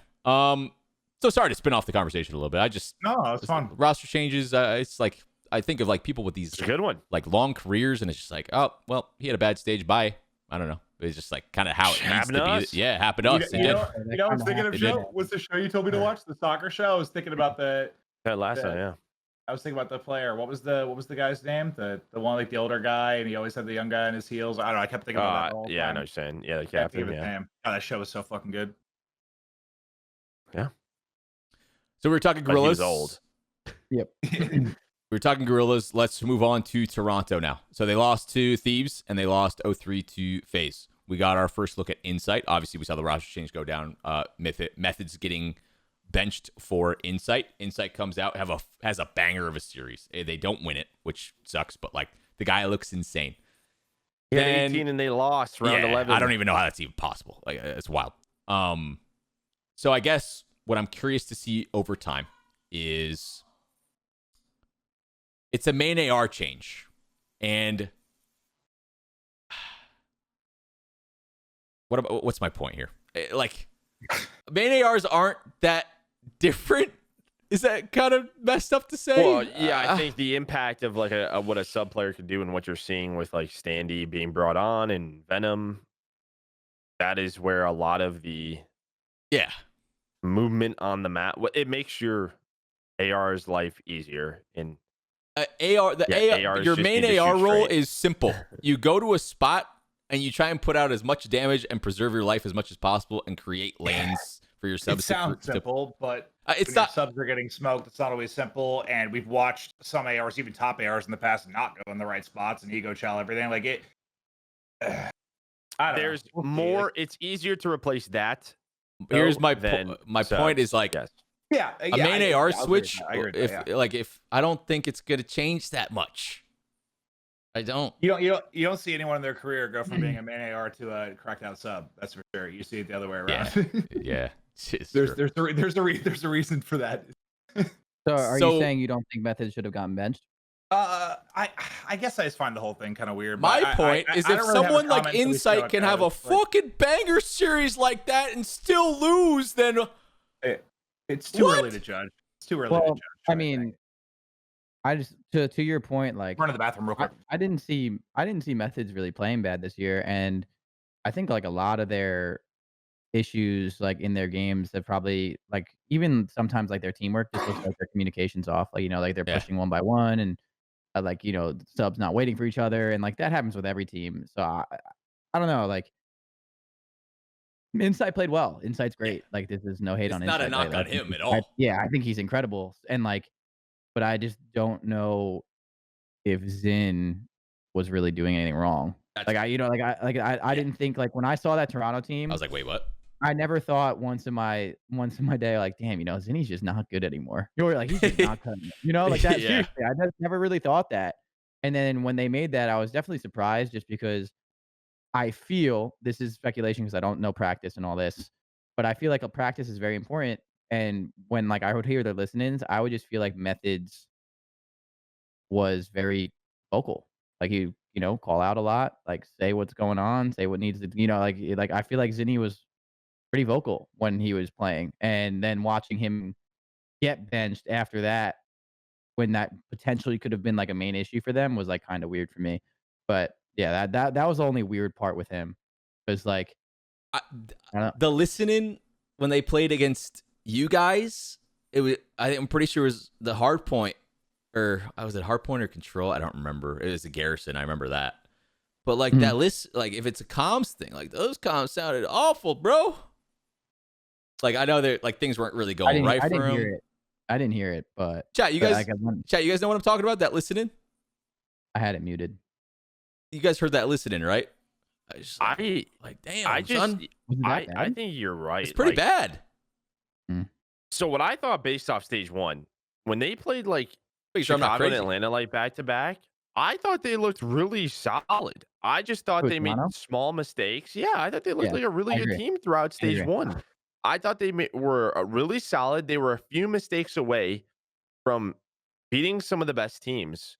So sorry to spin off the conversation a little bit. No, it's fun. Roster changes. It's like I think of like people with these It's a good one. like long careers, and it's just like, oh well, he had a bad stage. Bye. I don't know. It's just like kind of how it needs to be. Yeah, happened to us. You know what I was thinking of, It show? did. What's the show you told me to watch? The soccer show? I was thinking about That last time, yeah. I was thinking about the player. What was the guy's name? The one like the older guy, and he always had the young guy on his heels. I don't know. I kept thinking about that all the yeah, I time. know what you're saying. Yeah, the I can't think captain. of his Yeah. name. God, that show was so fucking good. Yeah. So we were talking But he Guerrillas. was old. Yep. We were talking Guerrillas. Let's move on to Toronto now. So they lost to Thieves and they lost 0-3 to Faze. We got our first look at Insight. Obviously, we saw the roster change go down. Methodz getting benched for Insight. Insight comes out, has a banger of a series. They don't win it, which sucks, but like the guy looks insane. He had 18 and they lost round 11. I don't even know how that's even possible. Like, it's wild. So I guess what I'm curious to see over time is it's a main AR change. And what's my point here? Like, main ARs aren't that different. Is that kind of messed up to say? Well, yeah, I think the impact of like what a sub player could do and what you're seeing with like Staaandy being brought on and Venom, that is where a lot of the movement on the map, it makes your AR's life easier. And your main AR role is simple. You go to a spot and you try and put out as much damage and preserve your life as much as possible and create lanes for your subs. It sounds simple, but it's not. Subs are getting smoked. It's not always simple, and we've watched some ARs, even top ARs in the past, not go in the right spots and ego chow everything. Like it. There's more. It's easier to replace that. Here's my point is like, a main AR switch. If if I don't think it's gonna change that much. I don't. You don't see anyone in their career go from being a main AR to a cracked out sub. That's for sure. You see it the other way around. Yeah. There's a reason for that. So are you saying you don't think Methodz should have gotten benched? I guess I just find the whole thing kind of weird. My point is if someone like Insight can have a fucking banger series like that and still lose, then it's too early to judge. It's too early to judge. I mean, I just to your point, like run to the bathroom real quick. I didn't see Methodz really playing bad this year, and I think like a lot of their issues like in their games that probably like even sometimes like their teamwork just looks like their communication's off. Like like they're pushing one by one and like subs not waiting for each other, and like that happens with every team. So I don't know. Like Insight played well. Insight's great. Like this is no hate on Insight. It's not a knock on him at all. I think he's incredible, and like. But I just don't know if Zin was really doing anything wrong. I didn't think like when I saw that Toronto team, I was like, wait, what? I never thought once in my day, like, damn, Zinni's just not good anymore. You're like, he's just not cutting it. Like that. Seriously, I just never really thought that. And then when they made that, I was definitely surprised just because I feel this is speculation because I don't know practice and all this, but I feel like a practice is very important. And when like I would hear their listen-ins, I would just feel like Methodz was very vocal. Like you call out a lot, like say what's going on, say what needs to, like I feel like Zinni was pretty vocal when he was playing, and then watching him get benched after that, when that potentially could have been like a main issue for them, was like kind of weird for me. But yeah, that was the only weird part with him, because like the listening when they played against you guys, I'm pretty sure it was the hard point, or was it hard point or control? I don't remember. It was a Garrison. I remember that. But like that list, like if it's a comms thing, like those comms sounded awful, bro. Like I know that like things weren't really going right for him. I didn't hear it, but chat, you guys know what I'm talking about? That listening? I had it muted. You guys heard that listening, right? I think you're right. It's pretty bad. So what I thought based off stage one, when they played like Chicago and Atlanta like back to back, I thought they looked really solid. I just thought they made small mistakes. Yeah, I thought they looked like a really good team throughout stage one. I thought they were really solid. They were a few mistakes away from beating some of the best teams.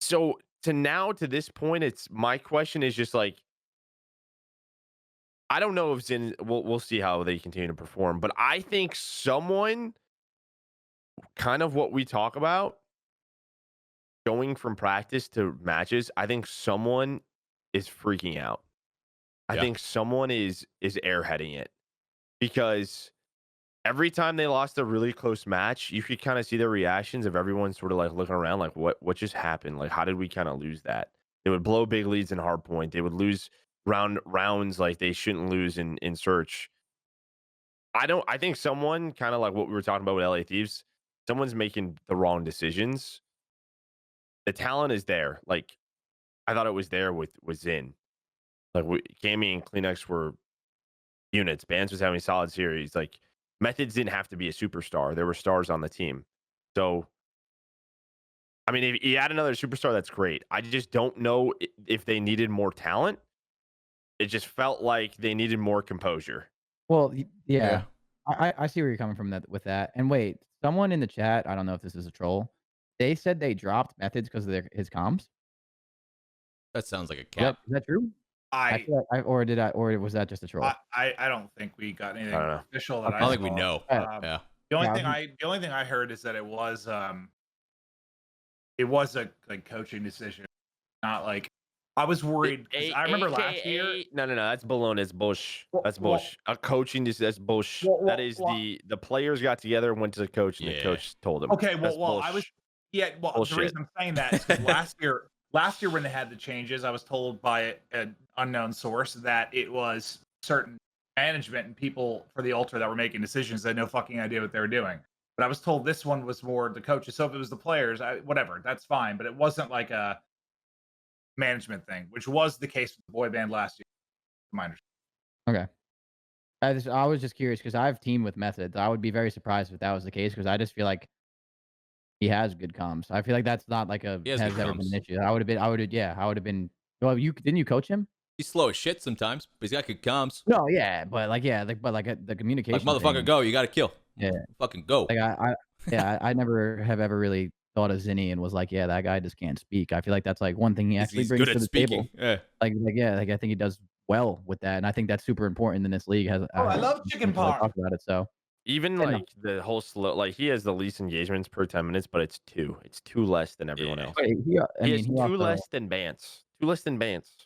So to this point, it's my question is just like, I don't know if Zin. We'll see how they continue to perform, but I think someone, kind of what we talk about, going from practice to matches. I think someone is freaking out. I think someone is airheading it, because every time they lost a really close match, you could kind of see the reactions of everyone sort of like looking around, like what just happened? Like, how did we kind of lose that? They would blow big leads in hardpoint. They would lose rounds like they shouldn't lose in search. I think someone, kind of like what we were talking about with LA Thieves, someone's making the wrong decisions. The talent is there. Like, I thought it was there with Zin. Like, Cammy and Kleenex were units. Bands was having a solid series. Like, Methodz didn't have to be a superstar. There were stars on the team. So, I mean, if you add another superstar, that's great. I just don't know if they needed more talent. It just felt like they needed more composure. Well, yeah. I see where you're coming from with that. And wait, someone in the chat, I don't know if this is a troll, they said they dropped Methodz because of his comms. That sounds like a cap. Is that true? Or was that just a troll? I don't think we got anything official that I don't think we know. The only thing I heard is that it was a like coaching decision, not like I was worried. I remember last year. No, that's baloney. It's bush. That's bush. A coaching that's bush. That is the players got together and went to the coach, and the coach told them. Okay, I was the reason I'm saying that is because last year when they had the changes, I was told by an unknown source that it was certain management and people for the Ultra that were making decisions that had no fucking idea what they were doing. But I was told this one was more the coaches. So if it was the players, whatever, that's fine. But it wasn't like a management thing, which was the case with the boy band last year. My understanding. Okay. I was just curious because I've teamed with Methodz. I would be very surprised if that was the case, because I just feel like he has good comms. I feel like that's not like has ever been an issue. I would have been. Well, didn't you coach him? He's slow as shit sometimes, but he's got good comms. No, yeah, but the communication. Like, motherfucker, go! You got to kill. Yeah, fucking go. Like I never have ever really thought of Zinni and was like, yeah, that guy just can't speak. I feel like that's like one thing he actually brings to the table. Yeah. Like I think he does well with that, and I think that's super important in this league. I love chicken parm. Talk about it. So even like the whole slow, like he has the least engagements per 10 minutes, but it's 2. It's 2 less than everyone else. He has 2 less than Bance. 2 less than Bance.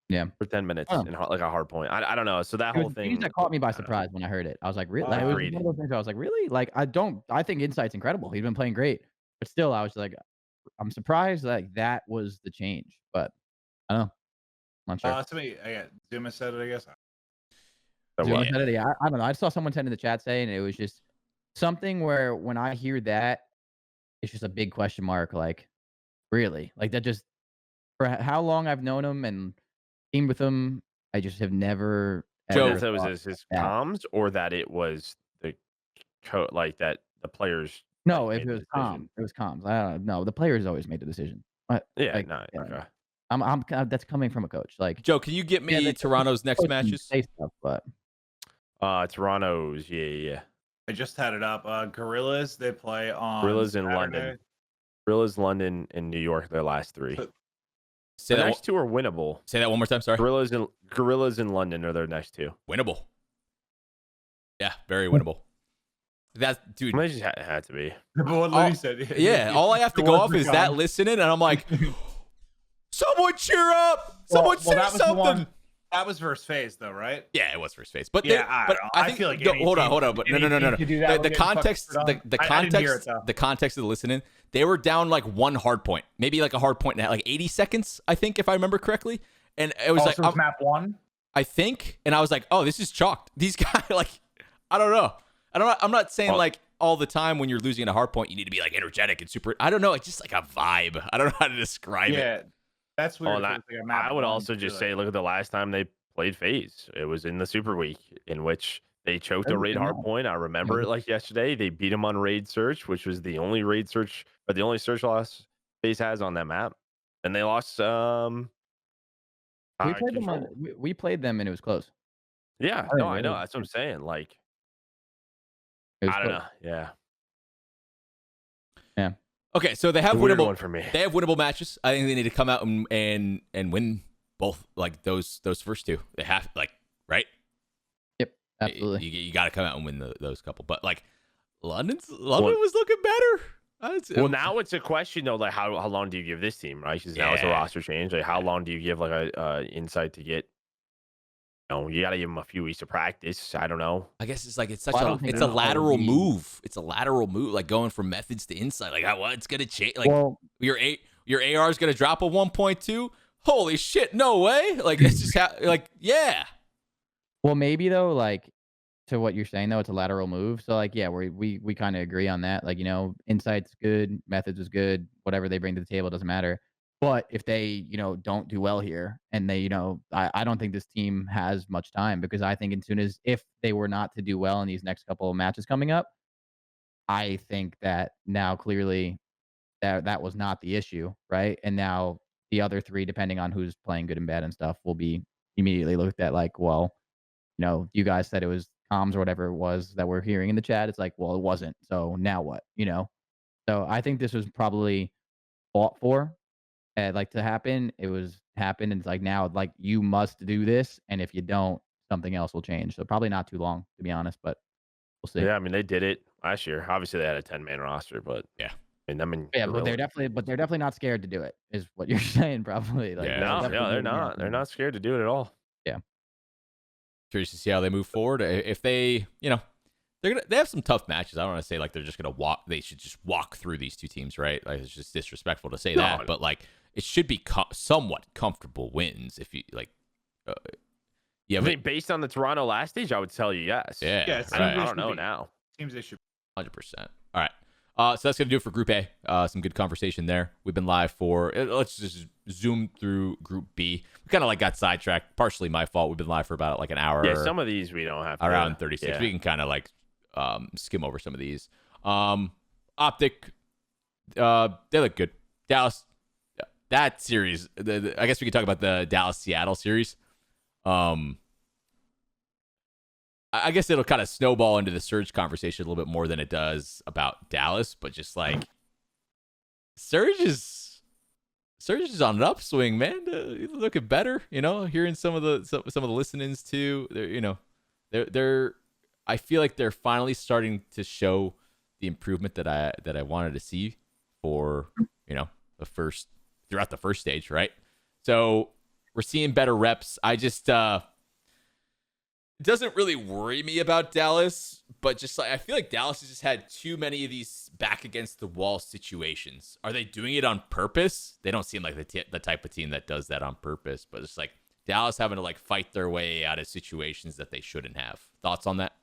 Yeah, for 10 minutes in like a hard point. I don't know. So that whole thing that caught me by surprise when I heard it. I was like, really? Like, it was one of those things I was like, really? Like, I think Insight's incredible. He's been playing great, but still, I was like, I'm surprised that was the change. But I don't know. I'm not sure. Zuma said it, I guess. Zuma said it. Yeah, I don't know. I saw someone send in the chat saying it was just something where when I hear that, it's just a big question mark. Like, really? Like that just for how long I've known him and teamed with him, I just have never. Joe, that was his comms, or that it was the like that the players. No, if it was comms, it was comms. I don't know. The players always made the decision. Okay. I'm that's coming from a coach. Like, Joe, can you get me Toronto's next matches? Stuff, but Toronto's, yeah. I just had it up. Guerrillas, they play on Guerrillas in London. Guerrillas, London, and New York. Their last 3. The next 2 are winnable. Say that one more time. Sorry. Guerrillas in London are their next 2. Winnable. Yeah, very winnable. That dude. It just had to be. What said. Yeah, all I have to go off is that listening, and I'm like, someone cheer up! Someone say something. That was versus Faze, though, right? Yeah, it was versus Faze. But I think, feel like hold on. But no. The context, the context of the listening, they were down like 1 hard point, maybe like a hard point at like 80 seconds, I think, if I remember correctly. And it was so like map 1, I think. And I was like, oh, this is chalked. These guys, like, I don't know. I'm not saying like all the time when you're losing at a hard point, you need to be like energetic and super. I don't know. It's just like a vibe. I don't know how to describe it. Yeah. That's weird. I would also just say, look at the last time they played Faze. It was in the Super Week, in which they choked a raid hard point. I remember it like yesterday. They beat them on raid search, which was the only raid search, but the only search loss Faze has on that map. And they lost. We played them and it was close. Yeah, no, I know. That's what I'm saying. Like, I don't know. Yeah. Yeah. Okay, so they have Weird winnable. one for me. They have winnable matches. I think they need to come out and win both, like those first two. They have right. Yep. Absolutely. You got to come out and win those couple. But like London was looking better. Well, now it's a question though, like how long do you give this team, right? Because now it's a roster change. Like how long do you give like a insight to get? You got to give them a few weeks of practice. I don't know. I guess it's like it's Well, a lateral move. It's a lateral move, like going from Methodz to insight. Like what's gonna change? Like your AR is gonna drop a 1.2. Holy shit! No way! Like it's just yeah. Well, maybe though, like to what you're saying though, it's a lateral move. So like, yeah, we kind of agree on that. Like, insight's good, Methodz is good, whatever they bring to the table doesn't matter. But if they, don't do well here, and they, I don't think this team has much time, because I think if they were not to do well in these next couple of matches coming up, I think that now clearly that was not the issue, right? And now the other three, depending on who's playing good and bad and stuff, will be immediately looked at like, well, you guys said it was comms or whatever it was that we're hearing in the chat. It's like, well, it wasn't. So now what? So I think this was probably fought for. Like to happen, happened, and it's like now, like you must do this, and if you don't, something else will change. So probably not too long, to be honest, but we'll see. Yeah, I mean they did it last year. Obviously they had a 10-man roster, but yeah, yeah, but they're definitely not scared to do it, is what you're saying, probably. Like, no, they're not. They're not scared to do it at all. Yeah. Curious to see how they move forward. If they, they have some tough matches. I don't want to say like they're just gonna walk. They should just walk through these two teams, right? Like it's just disrespectful to say that, but like it should be somewhat comfortable wins. If you like, I mean, based on the Toronto last stage, I would tell you yes. Yeah, I don't know now. Seems they should 100%. All right. So that's going to do it for Group A. Some good conversation there. We've been live for, let's just zoom through Group B. We kind of like got sidetracked. Partially my fault. We've been live for about like an hour. Yeah, some of these we don't have to. Around 36. Yeah. We can kind of like skim over some of these. Optic, they look good. Dallas, that series, I guess we could talk about the Dallas-Seattle series. I guess it'll kind of snowball into the Surge conversation a little bit more than it does about Dallas, but just like Surge is on an upswing, man. Looking better, hearing some of the listenings too. They're I feel like they're finally starting to show the improvement that I wanted to see for throughout the first stage, right? So we're seeing better reps. I just it doesn't really worry me about Dallas, but just like I feel like Dallas has just had too many of these back against the wall situations. Are they doing it on purpose? They don't seem like the type of team that does that on purpose, but it's like Dallas having to like fight their way out of situations that they shouldn't have. Thoughts on that?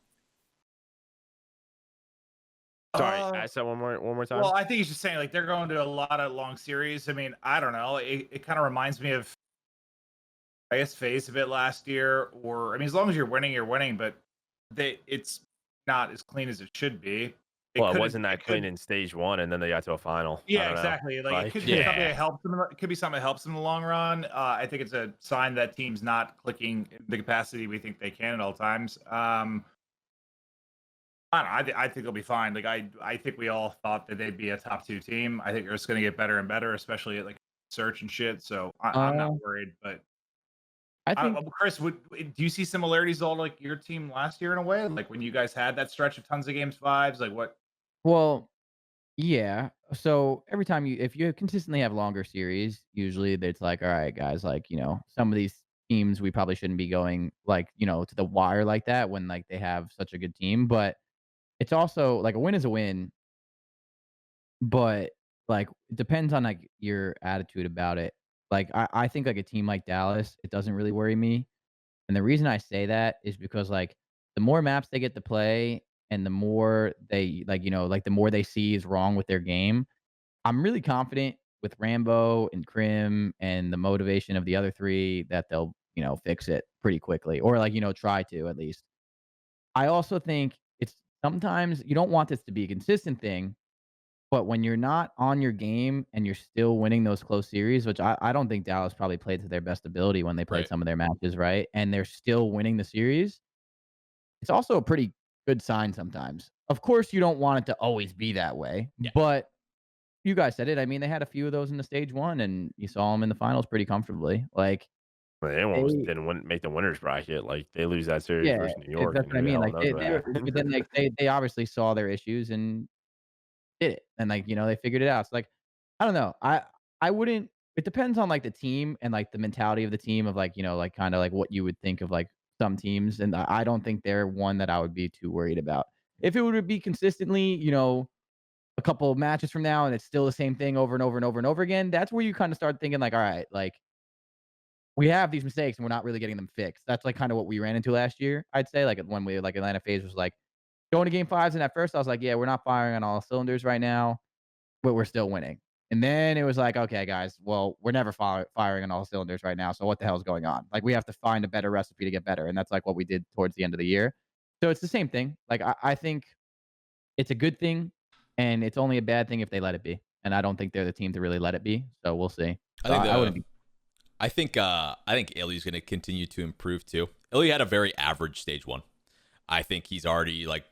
Sorry, ask that one more time. Well, I think he's just saying like they're going to a lot of long series. I mean, I don't know. It kind of reminds me of, I guess, Faze a bit last year. Or I mean, as long as you're winning, but it's not as clean as it should be. It wasn't that clean in stage one, and then they got to a final. Yeah, exactly. Like it could be something that helps them. It could be something that helps them in the long run. I think it's a sign that team's not clicking the capacity we think they can at all times. I don't know. I think they'll be fine. Like I think we all thought that they'd be a top 2 team. I think they're just going to get better and better, especially at like search and shit. So I'm not worried. But I think Chris, do you see similarities all like your team last year in a way? Like when you guys had that stretch of tons of games 5s, like what? Well, yeah. So every time if you consistently have longer series, usually it's like, all right, guys, like, some of these teams we probably shouldn't be going like, to the wire like that when like they have such a good team. But it's also like a win is a win, but like it depends on like your attitude about it. Like I think like a team like Dallas, it doesn't really worry me. And the reason I say that is because like the more maps they get to play and the more they like, the more they see is wrong with their game, I'm really confident with Rambo and Crim and the motivation of the other 3 that they'll, fix it pretty quickly, or like, try to at least. I also think it's sometimes you don't want this to be a consistent thing, but when you're not on your game and you're still winning those close series, which I don't think Dallas probably played to their best ability when they played some of their matches, right? And they're still winning the series. It's also a pretty good sign sometimes. Of course, you don't want it to always be that way, but you guys said it. I mean, they had a few of those in the stage 1, and you saw them in the finals pretty comfortably. Like, well, they almost didn't make the winners bracket. Like, they lose that series versus New York. That's what I mean. Like, but then like they obviously saw their issues and did it, and like they figured it out. So like, I don't know. I wouldn't. It depends on like the team and like the mentality of the team of like like kind of like what you would think of like some teams, and I don't think they're one that I would be too worried about. If it would be consistently, a couple of matches from now and it's still the same thing over and over and over and over again, that's where you kind of start thinking like, all right, like we have these mistakes and we're not really getting them fixed. That's like kind of what we ran into last year, I'd say. Like when we like Atlanta Faze was like going to game 5s, and at first I was like, yeah, we're not firing on all cylinders right now, but we're still winning. And then it was like, okay, guys, well, we're never firing on all cylinders right now. So what the hell is going on? Like we have to find a better recipe to get better. And that's like what we did towards the end of the year. So it's the same thing. Like I think it's a good thing, and it's only a bad thing if they let it be. And I don't think they're the team to really let it be. So we'll see. So I think Illy's going to continue to improve too. Illy had a very average stage 1. I think he's already like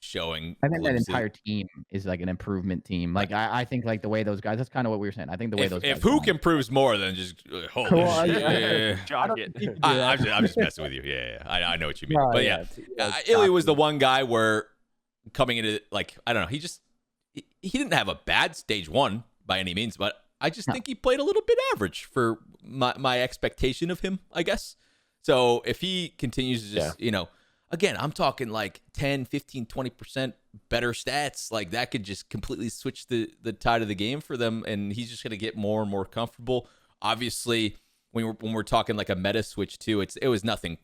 showing. I think that entire team is like an improvement team. Like I think like the way those guys. That's kind of what we were saying. I think the way those guys. If Hook improves more than just holy shit, I'm just messing with you. Yeah. I know what you mean. But yeah, Illy was the one guy where coming into like I don't know. He didn't have a bad stage 1 by any means, but I just think he played a little bit average for my expectation of him, I guess. So if he continues to just, again, I'm talking like 10, 15, 20% better stats, like that could just completely switch the tide of the game for them, and he's just going to get more and more comfortable. Obviously, when we're talking like a meta switch too, it was nothing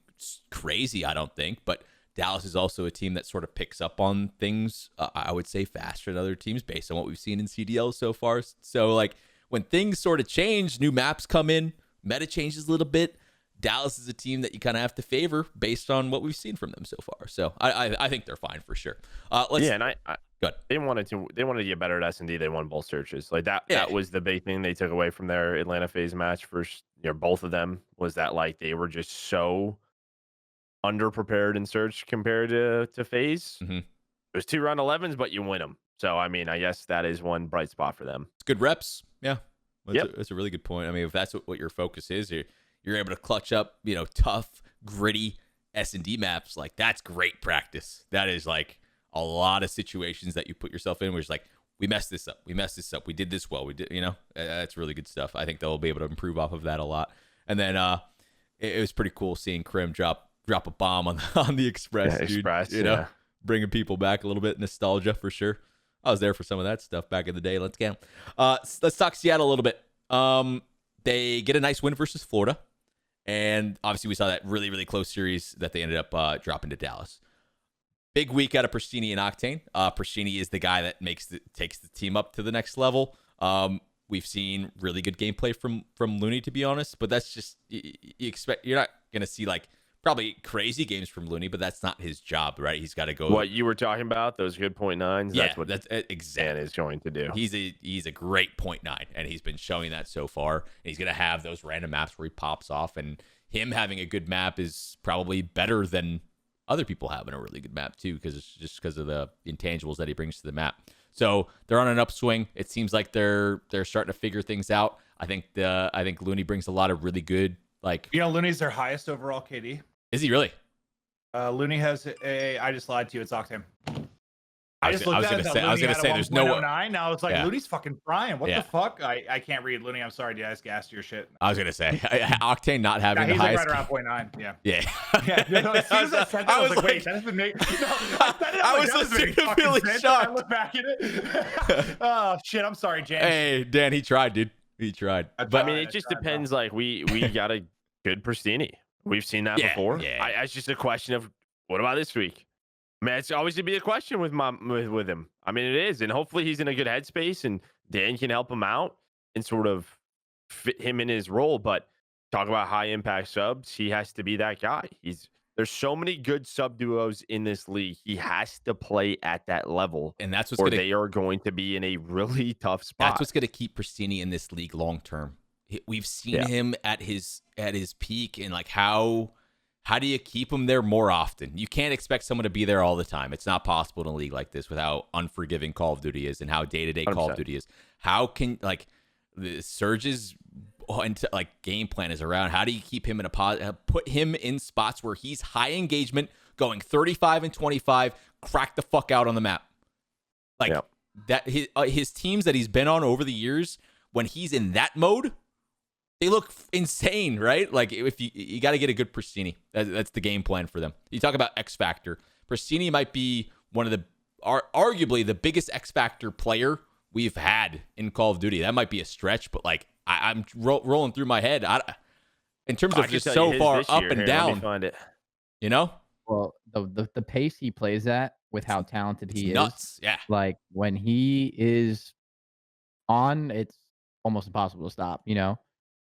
crazy, I don't think, but Dallas is also a team that sort of picks up on things, I would say, faster than other teams based on what we've seen in CDL so far. So, like, when things sort of change, new maps come in, meta changes a little bit, Dallas is a team that you kind of have to favor based on what we've seen from them so far. So, I think they're fine for sure. They wanted to get better at S&D. They won both searches. Like, that was the big thing they took away from their Atlanta Faze match first. Both of them was that, like, they were just so underprepared in search compared to Faze. Mm-hmm. It was 2 round 11s, but you win them. So I mean, I guess that is one bright spot for them. It's good reps. Yeah, that's a really good point. I mean, if that's what your focus is, you're able to clutch up, tough, gritty S&D maps. Like that's great practice. That is like a lot of situations that you put yourself in where it's like, we messed this up. We did this well. We did, that's really good stuff. I think they'll be able to improve off of that a lot. And then it was pretty cool seeing Krim drop a bomb on the Express, dude. Express, bringing people back a little bit, nostalgia for sure. I was there for some of that stuff back in the day. Let's go. Let's talk Seattle a little bit. They get a nice win versus Florida, and obviously we saw that really, really close series that they ended up dropping to Dallas. Big week out of Pristini and Octane. Pristini is the guy that takes the team up to the next level. We've seen really good gameplay from Looney, to be honest, but that's just you're not gonna see like probably crazy games from Looney, but that's not his job, right? He's got to go. What you were talking about, those good 0.9s. Yeah, that's what exactly is going to do. He's a great 0.9, and he's been showing that so far. And he's gonna have those random maps where he pops off, and him having a good map is probably better than other people having a really good map too, because it's just because of the intangibles that he brings to the map. So they're on an upswing. It seems like they're starting to figure things out. I think Looney brings a lot of really good Looney's their highest overall KD. Is he really? Looney has I just lied to you. It's Octane. I was gonna say there's no way. Now it's like Looney's fucking frying. What the fuck? I can't read Looney. I'm sorry, dude. I just gassed your shit. I was gonna say Octane not having the highest. He's like right around 0.9. Yeah. As soon as I said that, I was like, wait, that doesn't make. I was legitimately shocked. I look back at it. Oh shit! I'm sorry, James. Hey, Dan, he tried, dude. He tried. But I mean, it just depends. Like we got a good Pristini. We've seen that before. Yeah. It's just a question of what about this week? I mean, it's always to be a question with him. I mean, it is, and hopefully he's in a good headspace, and Dan can help him out and sort of fit him in his role. But talk about high impact subs, he has to be that guy. There's so many good sub duos in this league. He has to play at that level, and that's they are going to be in a really tough spot. That's what's going to keep Pristini in this league long term. We've seen him at his peak and like how how do you keep him there more often? You can't expect someone to be there all the time. It's not possible in a league like this with how unforgiving Call of Duty is and how day-to-day Call of Duty is. How can, like, the Surge's game plan is around, how do you keep him in put him in spots where he's high engagement, going 35 and 25, crack the fuck out on the map? Like, that his teams that he's been on over the years, when he's in that mode, they look insane, right? Like, if you got to get a good Pristini. That's the game plan for them. You talk about X Factor. Pristini might be one of the arguably the biggest X Factor player we've had in Call of Duty. That might be a stretch, but like I'm rolling through my head. In terms of just so far up and down. Let me find it. You know? Well, the pace he plays at with how talented he is, nuts. Yeah. Like when he is on, it's almost impossible to stop. You know.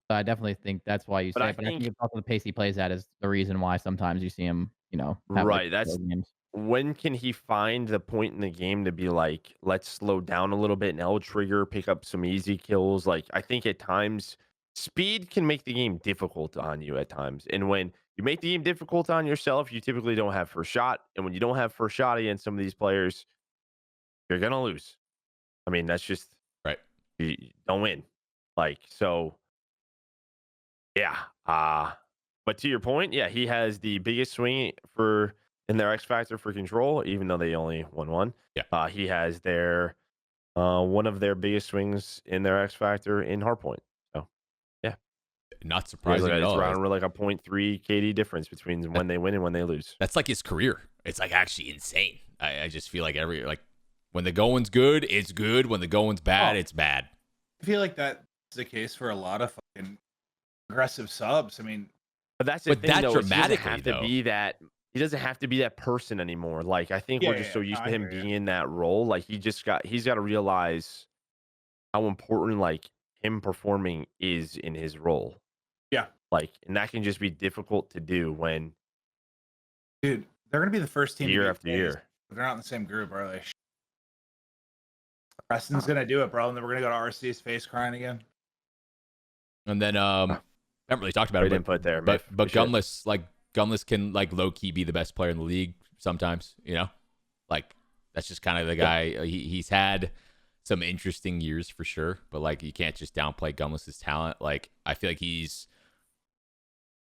So I definitely think that's why you say it. But I think it's also the pace he plays at is the reason why sometimes you see him, you know, have right. Like that's games. When can he find the point in the game to be like, let's slow down a little bit and L trigger, pick up some easy kills. Like, I think at times speed can make the game difficult on you at times. And when you make the game difficult on yourself, you typically don't have first shot. And when you don't have first shot against some of these players, you're going to lose. I mean, that's just right. You don't win. Like, so yeah. But to your point, yeah, he has the biggest swing in their X Factor for control, even though they only won one. Yeah. He has one of their biggest swings in their X Factor in Hardpoint. So yeah. Not surprising at all. It's around like a 0.3 KD difference between when they win and when they lose. That's like his career. It's like actually insane. I just feel like when the going's good, it's good. When the going's bad, it's bad. I feel like that's the case for a lot of fucking aggressive subs. I mean, but that's the thing, that though, dramatically, he doesn't have to be that person anymore. Like, I think we're just so used to him being in that role. Like, he's got to realize how important like him performing is in his role. Yeah. Like, and that can just be difficult to do when, dude, they're gonna be the first team year after year. But they're not in the same group, are they? Preston's gonna do it, bro, and then we're gonna go to RC's face crying again. And then haven't really talked about it. Didn't put there, but Gunless can like low key be the best player in the league sometimes. You know, like that's just kind of the guy. He's had some interesting years for sure, but like you can't just downplay Gunless's talent. Like I feel like he's,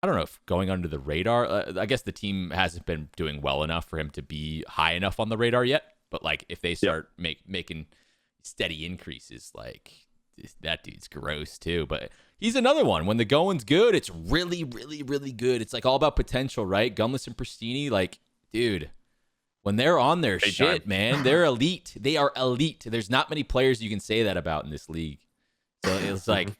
I don't know if going under the radar. I guess the team hasn't been doing well enough for him to be high enough on the radar yet. But like if they start making steady increases, like that dude's gross too. But he's another one. When the going's good, it's really, really, really good. It's like all about potential, right? Gunless and Pristini, like, dude, when they're on their shit, man, they're elite. They are elite. There's not many players you can say that about in this league. So it's like,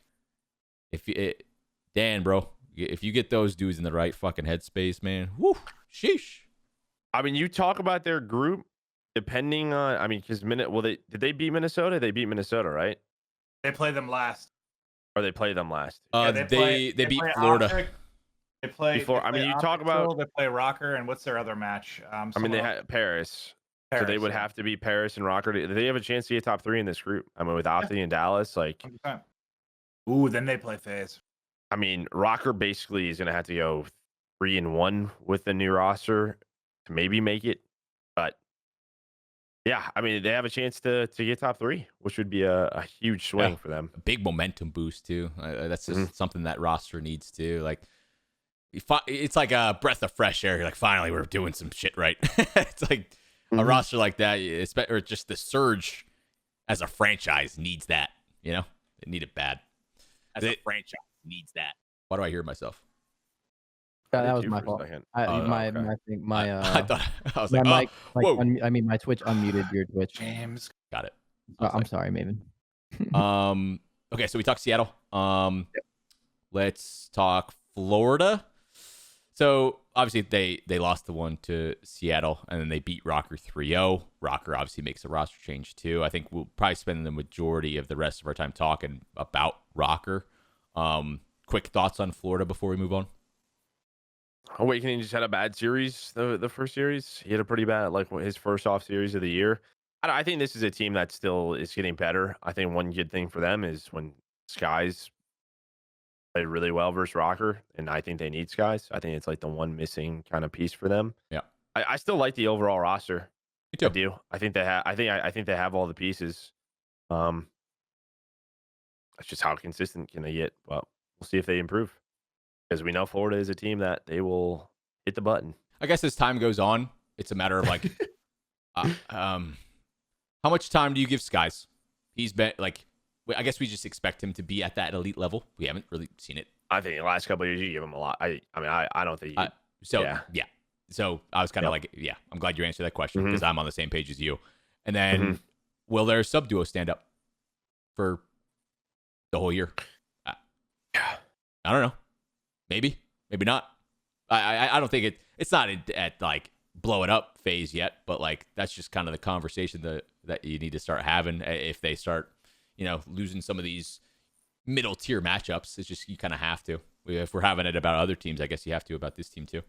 Dan, bro, if you get those dudes in the right fucking headspace, man, whoo, sheesh. I mean, you talk about their group, depending on, I mean, because did they beat Minnesota? They beat Minnesota, right? They play them last. Or they play them last. They beat Florida. Optic. They play before. I mean, you talk about they play Røkkr, and what's their other match? I mean, they had Paris. So they would have to beat Paris and Røkkr. They have a chance to get top 3 in this group. I mean, with Opti and Dallas, like. 100%. Ooh, then they play Faze. I mean, Røkkr basically is going to have to go 3-1 with the new roster to maybe make it. But yeah, I mean, they have a chance to get top 3, which would be a huge swing for them. A big momentum boost too. That's just something that roster needs to. Like, it's like a breath of fresh air. You're like, finally, we're doing some shit right. It's like a roster like that, or just the Surge as a franchise needs that. You know, they need it bad. As a franchise needs that. Why do I hear myself? That was my fault. I thought I was my like, mic, whoa. my Twitch unmuted your Twitch. James, got it. I'm sorry, Maven. Okay, so we talked Seattle. Let's talk Florida. So obviously they lost the one to Seattle, and then they beat Røkkr 3-0. Røkkr obviously makes a roster change too. I think we'll probably spend the majority of the rest of our time talking about Røkkr. Quick thoughts on Florida before we move on. Awakening just had a bad series. The first series, he had a pretty bad, like his first off series of the year. I think this is a team that still is getting better. I think one good thing for them is when Sky's played really well versus Røkkr, and I think they need Skies. I think it's like the one missing kind of piece for them. Yeah. I still like the overall roster. Me too. I do. I think they have. I think they have all the pieces. That's just how consistent can they get. Well, we'll see if they improve, because we know Florida is a team that they will hit the button. I guess as time goes on, it's a matter of like, how much time do you give Skies? He's been like, I guess we just expect him to be at that elite level. We haven't really seen it. I think the last couple of years you give him a lot. I mean, I don't think. Yeah. So I was kind of like, yeah, I'm glad you answered that question because I'm on the same page as you. And then, will their sub duo stand up for the whole year? I don't know. Maybe not. I don't think it's not at like blow it up phase yet, but like that's just kind of the conversation that you need to start having if they start, losing some of these middle tier matchups. It's just you kind of have to. If we're having it about other teams, I guess you have to about this team too.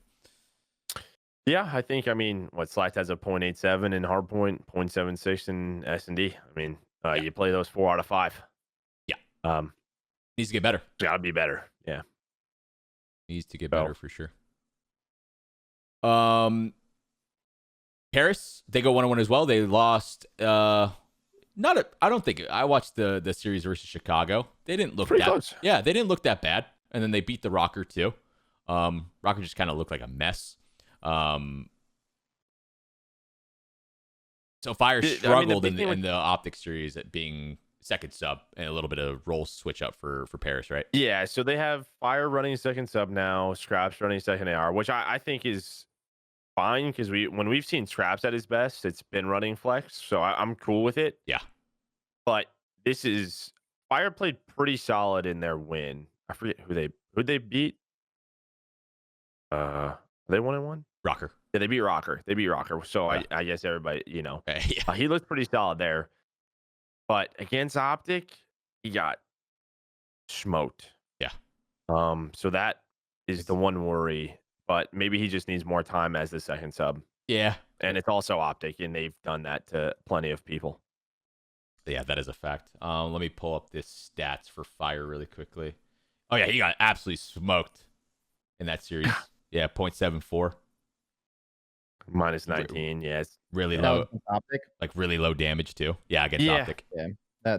Yeah, I think. I mean, Slacked has a 0.87 in Hardpoint, 0.76 in S&D. I mean, you play those 4 out of 5. Yeah. Needs to get better. Got to be better. Yeah. Needs to get better for sure. Paris, they go 1-1 as well. They lost. I don't think I watched the series versus Chicago. They didn't look pretty that. Close. Yeah, they didn't look that bad. And then they beat the Røkkr too. Røkkr just kind of looked like a mess. So Fire struggled in the Optic series at being second sub and a little bit of role switch up for Paris, right? Yeah, so they have Fire running second sub now, Scraps running second AR, which I think is fine because when we've seen Scraps at his best, it's been running flex, so I'm cool with it. Yeah. But this is Fire played pretty solid in their win. I forget who they beat. They 1-1? Røkkr. Yeah, they beat Røkkr. So yeah. I guess everybody, Yeah. He looked pretty solid there. But against Optic, he got smoked. Yeah. So that is the one worry. But maybe he just needs more time as the second sub. Yeah. And it's also Optic, and they've done that to plenty of people. Yeah, that is a fact. Let me pull up this stats for Fire really quickly. Oh yeah, he got absolutely smoked in that series. Yeah, 0.74. Minus 19, yes. Really That low. was Optic. Like really low damage too. Yeah, against Optic. Yeah,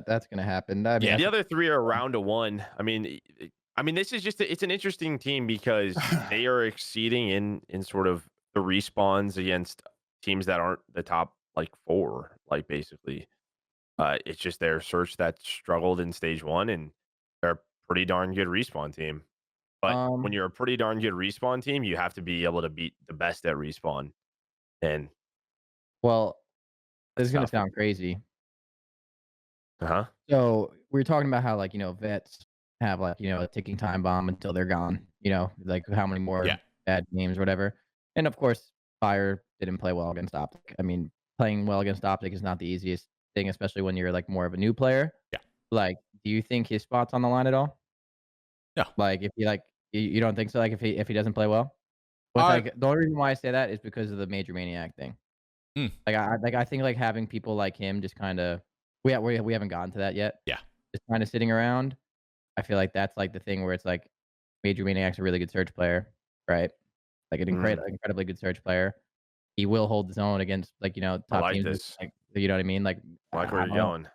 that's gonna happen. I mean, Yeah, the other 3 are round to 1. I mean, this is just it's an interesting team because they are exceeding in sort of the respawns against teams that aren't the top like 4, like basically. It's just their search that struggled in stage 1, and they're a pretty darn good respawn team. But when you're a pretty darn good respawn team, you have to be able to beat the best at respawn. And well, this is gonna sound crazy. So we were talking about how vets have a ticking time bomb until they're gone. Like how many more bad games or whatever. And of course, Fire didn't play well against Optic. I mean, playing well against Optic is not the easiest thing, especially when you're like more of a new player. Yeah. Like, do you think his spot's on the line at all? No. Like, if you don't think so? Like, if he doesn't play well. But the only reason why I say that is because of the MajorManiak thing. I think like having people like him just kind of we haven't gotten to that yet. Yeah. Just kind of sitting around. I feel like that's like the thing where it's like MajorManiak's a really good search player, right? Like an incredibly good search player. He will hold his own against top teams. This. Like, you know what I mean? Like where you're going.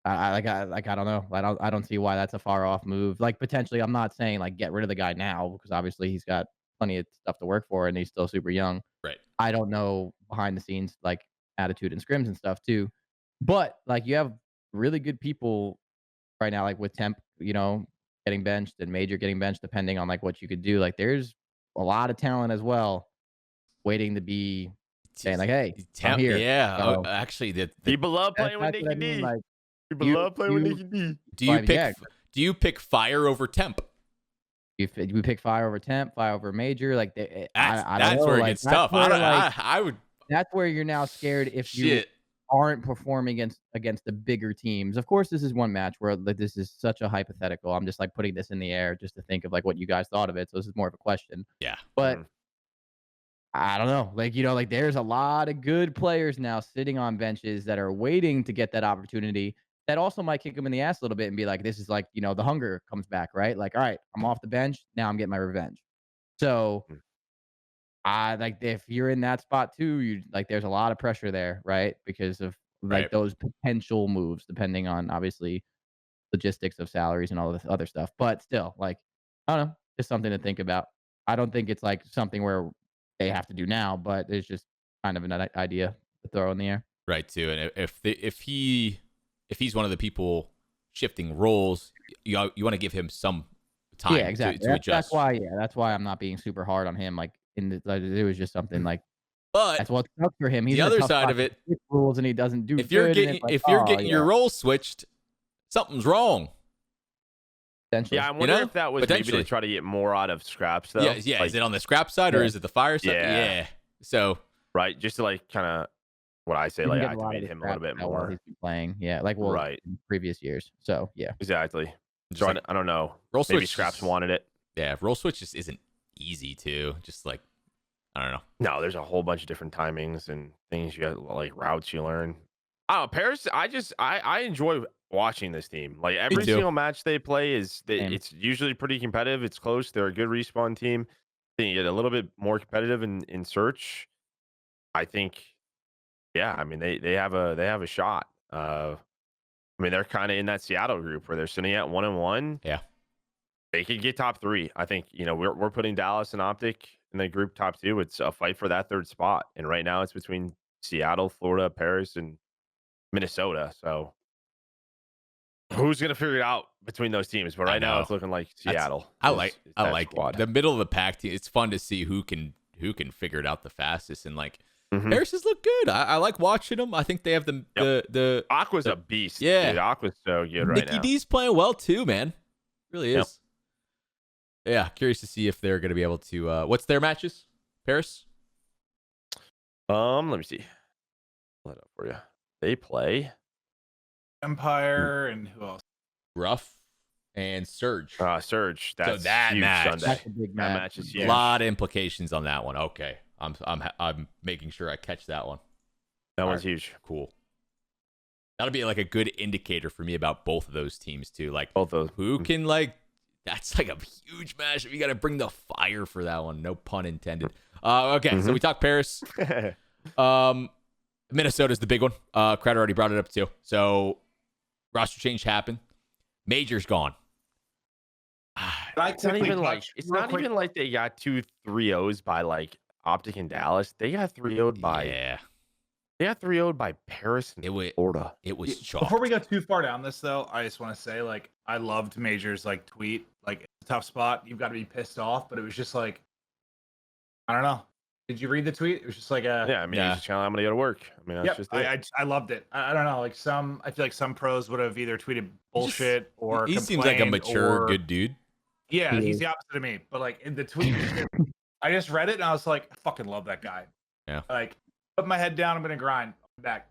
I don't know. I don't see why that's a far off move. Like potentially, I'm not saying like get rid of the guy now because obviously he's got plenty of stuff to work for and he's still super young. Right. I don't know behind the scenes like attitude and scrims and stuff too, but like you have really good people right now, like with Temp, getting benched and Major getting benched, depending on like what you could do. Like there's a lot of talent as well, waiting to be saying like, "Hey, Temp, I'm here." Yeah. So, actually, People love playing with Nicky D. Like, People love playing with Nicky D. Do you pick Fire over Temp? You pick Fire over Temp, Fire over Major. Like that's where it gets tough. I would. That's where you're now scared if you aren't performing against the bigger teams. Of course, this is one match where like this is such a hypothetical. I'm just like putting this in the air just to think of like what you guys thought of it. So this is more of a question. Yeah. But I don't know. Like like there's a lot of good players now sitting on benches that are waiting to get that opportunity that also might kick him in the ass a little bit and be like, this is like, the hunger comes back, right? Like, all right, I'm off the bench. Now I'm getting my revenge. So Mm. I like if you're in that spot too, you like there's a lot of pressure there, right? Because of like Right. those potential moves, depending on obviously logistics of salaries and all this other stuff. But still, like, I don't know, just something to think about. I don't think it's like something where they have to do now, but it's just kind of an idea to throw in the air. Right too. And if he's one of the people shifting roles, you want to give him some time Yeah, exactly. to adjust. That's why I'm not being super hard on him. Like it was just something like But that's what sucks for him. He's the in a other tough side spot of to it, switch rules and he doesn't do if you're good, and getting it's like, if you're oh, getting your role switched, something's wrong. potentially. Yeah, I'm wondering know? if that was maybe Potentially. to try to get more out of scraps, though. Yeah. Like, Is it on the scrap side or Yeah. is it the fire side? Yeah. So right, just to like kind of what I say, You can like get a lot of activate his him a little scraps bit out while more. he's been playing. Yeah, like Right. in previous years. So yeah. Exactly. just So like, I don't know. roll Maybe switch scraps just- wanted it. yeah, role switch just isn't easy to just like I don't know. No, there's a whole bunch of different timings and things you got, like routes you learn. Oh, Paris! I enjoy watching this team. Like every too. single match they play Same. it's usually pretty competitive. It's close. They're a good respawn team. Then you get a little bit more competitive in search. I think, yeah. I mean, they have a shot. I mean, they're kind of in that Seattle group where they're sitting at 1-1. Yeah. They could get top 3. I think we're putting Dallas and Optic in the group top 2. It's a fight for that 3rd spot, and right now it's between Seattle, Florida, Paris, and Minnesota. So who's gonna figure it out between those teams? But right now know. it's looking like Seattle. I is like that squad. the middle of the pack team. It's fun to see who can figure it out the fastest. And like Mhm. Paris look good. I like watching them. I think they have the Aqua's a beast. Yeah. Dude, Aqua's so good right Nikki now. D's playing well too, man. Really Yep. is. Yeah, curious to see if they're going to be able to. What's their matches? Paris. Let me see. Pull it up for you. They play Empire and who else? Rough and Surge. Surge. That's that huge match- Sunday. That's a big That match. match is A huge. lot of implications on that one. Okay, I'm making sure I catch that one. That one's Alright. huge. Cool. That'll be like a good indicator for me about both of those teams too. Like Both those. who can like. That's like a huge match. You got to bring the fire for that one. No pun intended. Okay, so Mhm. we talked Paris. Minnesota's the big one. Crowder already brought it up too. So roster change happened. Major's gone. It's not even like they got 2 3-0s by like Optic and Dallas. They got 3-0'd by Yeah, they got 3-0'd by Paris and it was Florida. chalk. Before we go too far down this, though, I just want to say, like, I loved Major's like tweet. Like, it's a tough spot. You've got to be pissed off, but it was just like, I don't know. Did you read the tweet? It was just like a Yeah, I mean, Yeah. he's just kind of, I'm gonna go to work. I mean, that's Yep, just it. I loved it. I don't know. Like I feel like some pros would have either tweeted bullshit or He seems like a complained mature, or- good dude. Yeah, He he's is. the opposite of me. But like in the tweet, I just read it and I was like, I fucking love that guy. Yeah. Like, put my head down. I'm gonna grind. I'm back.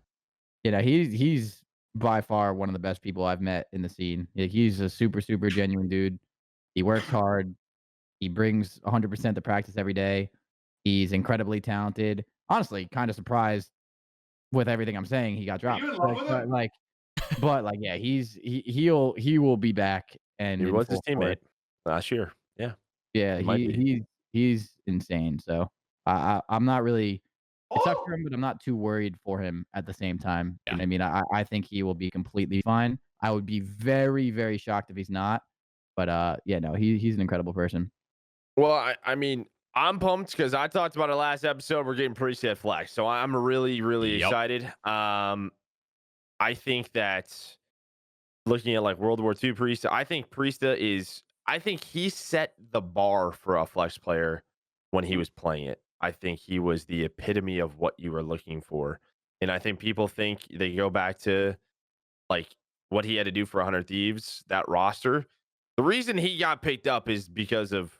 He's by far one of the best people I've met in the scene. Like, he's a super genuine dude. He works hard. He brings 100% to practice every day. He's incredibly talented. Honestly, kind of surprised with everything I'm saying. He got dropped. you in love with him? But yeah, he will be back and He in was his full force. teammate last year. Yeah. Yeah, He might be. he's insane. So I'm not really. It sucks Oh! for him, but I'm not too worried for him at the same time. Yeah. You know what I mean, I think he will be completely fine. I would be very shocked if he's not. But yeah, no, he's an incredible person. Well, I mean, I'm pumped because I talked about it last episode. We're getting preset flex, so I'm really Yep. excited. I think that looking at like World War II Priesta, I think he set the bar for a flex player when he was playing it. I think he was the epitome of what you were looking for, and I think people think they go back to like what he had to do for 100 Thieves, that roster. The reason he got picked up is because of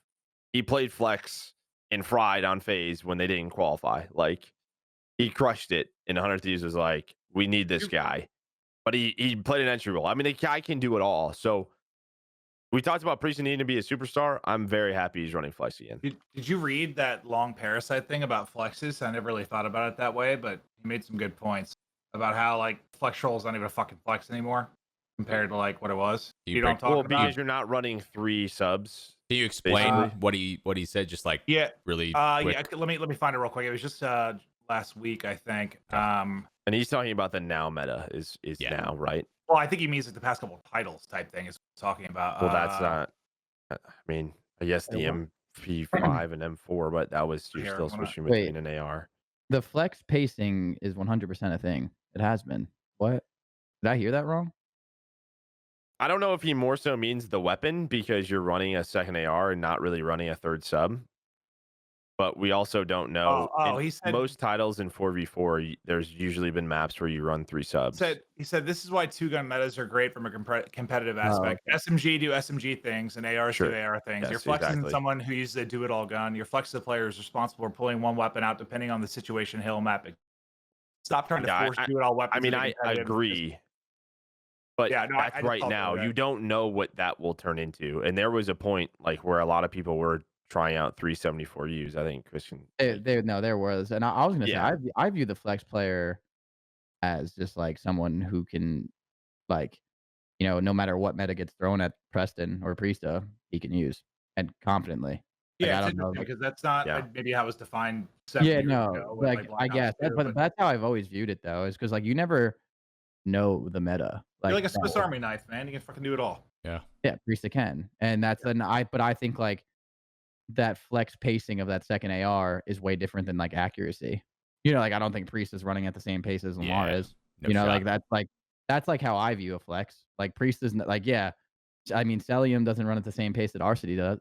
he played flex and fried on Faze when they didn't qualify. Like he crushed it, and 100 Thieves was like, "We need this guy," but he played an entry role. I mean, the guy can do it all. So we talked about Priest needing to be a superstar. I'm very happy he's running flex again. Did you read that long Parasite thing about flexes? I never really thought about it that way, but he made some good points about how like flex roll is not even a fucking flex anymore. compared to like what it was. You You don't break- talk Well, about. because you're not running 3 subs. Can you explain Basically. what he said? Just like Yeah. really Yeah. quick. Let me find it real quick. It was just last week, I think. And he's talking about the now meta is now, right? Well, I think he means like the past couple of titles type thing is what he's talking about. Well, that's not. I mean, I guess the It MP5 and M4, but that was you're Here, still I'm gonna- switching Wait. between an AR. The flex pacing is 100% a thing. It has been. What? Did I hear that wrong? I don't know if he more so means the weapon because you're running a second AR and not really running a third sub. But we also don't know. In he said most titles in 4v4, there's usually been maps where you run 3 subs. he said this is why 2-gun metas are great from a competitive aspect. SMG do SMG things and ARs Sure. do AR things. Yes, You're flexing exactly. someone who uses a do-it-all gun. Your flexible player is responsible for pulling one weapon out depending on the situation, hill map. Stop trying to Yeah, force do-it-all weapons. I mean, into I competitive. agree. But Yeah, no, I that's just right thought that now. was You don't know what that will turn into. And there was a point like where a lot of people were trying out 374Us. I think Christian. There was, and I was gonna Yeah. say I view the flex player as just like someone who can, like, no matter what meta gets thrown at Preston or Priesta, he can use and confidently. Yeah, I it's don't know, interesting because that's not Yeah. maybe how it was defined 7 Yeah, years no, ago. with, like I Black Ops guess, 2, but that's how I've always viewed it though, is because like you never know the meta. you're like a that- Swiss Army knife, man. You can fucking do it all. Yeah, Priesta can, and that's but I think like that flex pacing of that second AR is way different than like accuracy. Like I don't think Priest is running at the same pace as Lamar Yeah, is. no Like shot. that's like how I view a flex. Like Priest is like, yeah, I mean Celium doesn't run at the same pace that Arcity does.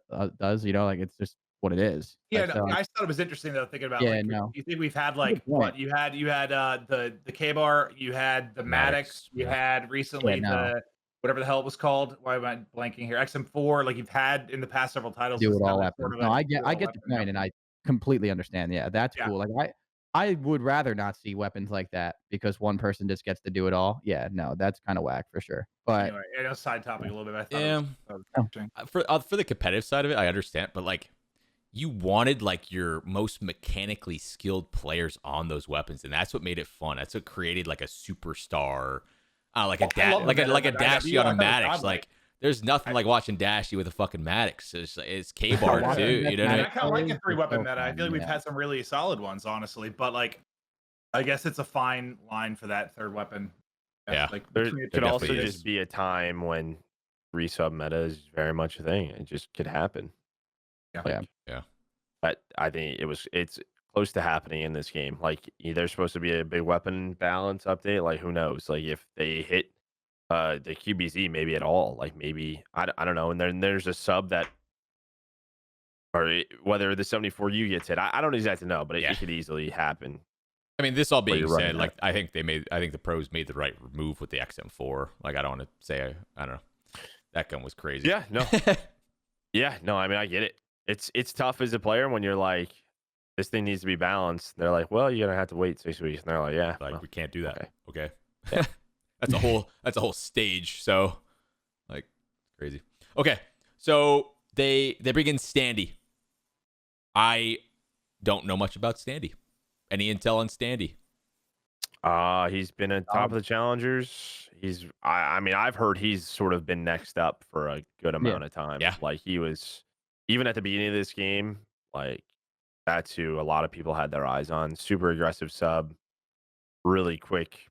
Like it's just what it is. Yeah, Like, no, so, I just thought it was interesting though, thinking about Yeah, like no. you think we've had Good like point. what you had the K-bar, you had the Maddox, you yeah. had recently no. the whatever the hell it was called. Why am I blanking here? XM4, like you've had in the past several titles. do it's it now all like weapons. sort of No, a I get do-it-all the weapon. point, and I completely understand. Yeah, that's Yeah. cool. Like I would rather not see weapons like that because one person just gets to do it all. Yeah, no, that's kind of whack for sure. But Anyway, I know side topic a little bit. But I thought Yeah. it was interesting. For the competitive side of it, I understand, but like you wanted like your most mechanically skilled players on those weapons, and that's what made it fun. That's what created like a superstar, like a I love the meta like a of Dashy IW. on a I thought it was Maddox. godlike. Like there's nothing like watching Dashy with a fucking Maddox. It's K-bar watching too. that You know what I And mean? I kind of like a It's 3-weapon so meta. I fun, feel like we've yeah. had some really solid ones, honestly. But like, I guess it's a fine line for that third weapon. Yeah. like There between the could two also definitely pieces. just be a time when 3 sub meta is very much a thing. It just could happen. Yeah. But I think it's close to happening in this game. Like there's supposed to be a big weapon balance update. Like who knows? Like if they hit the QBZ maybe at all. Like maybe I don't know. And then there's a sub that, or whether the 74U gets hit. I don't exactly know, but it could easily happen. I mean, this all being you're running said, that. like I think the pros made the right move with the XM4. Like I don't want to say I don't know. That gun was crazy. Yeah, no. Yeah, no, I mean I get it. It's tough as a player when you're like, this thing needs to be balanced. They're like, well, you're gonna have to wait 6 weeks. And they're like, yeah. Like well, we can't do that. okay. Okay. that's a whole stage. So like crazy. Okay. So they bring in Staaandy. I don't know much about Staaandy. Any intel on Staaandy? He's been at top of the challengers. I mean, I've heard he's sort of been next up for a good amount of time. Yeah. Like he was, even at the beginning of this game, like that's who a lot of people had their eyes on. Super aggressive sub, really quick,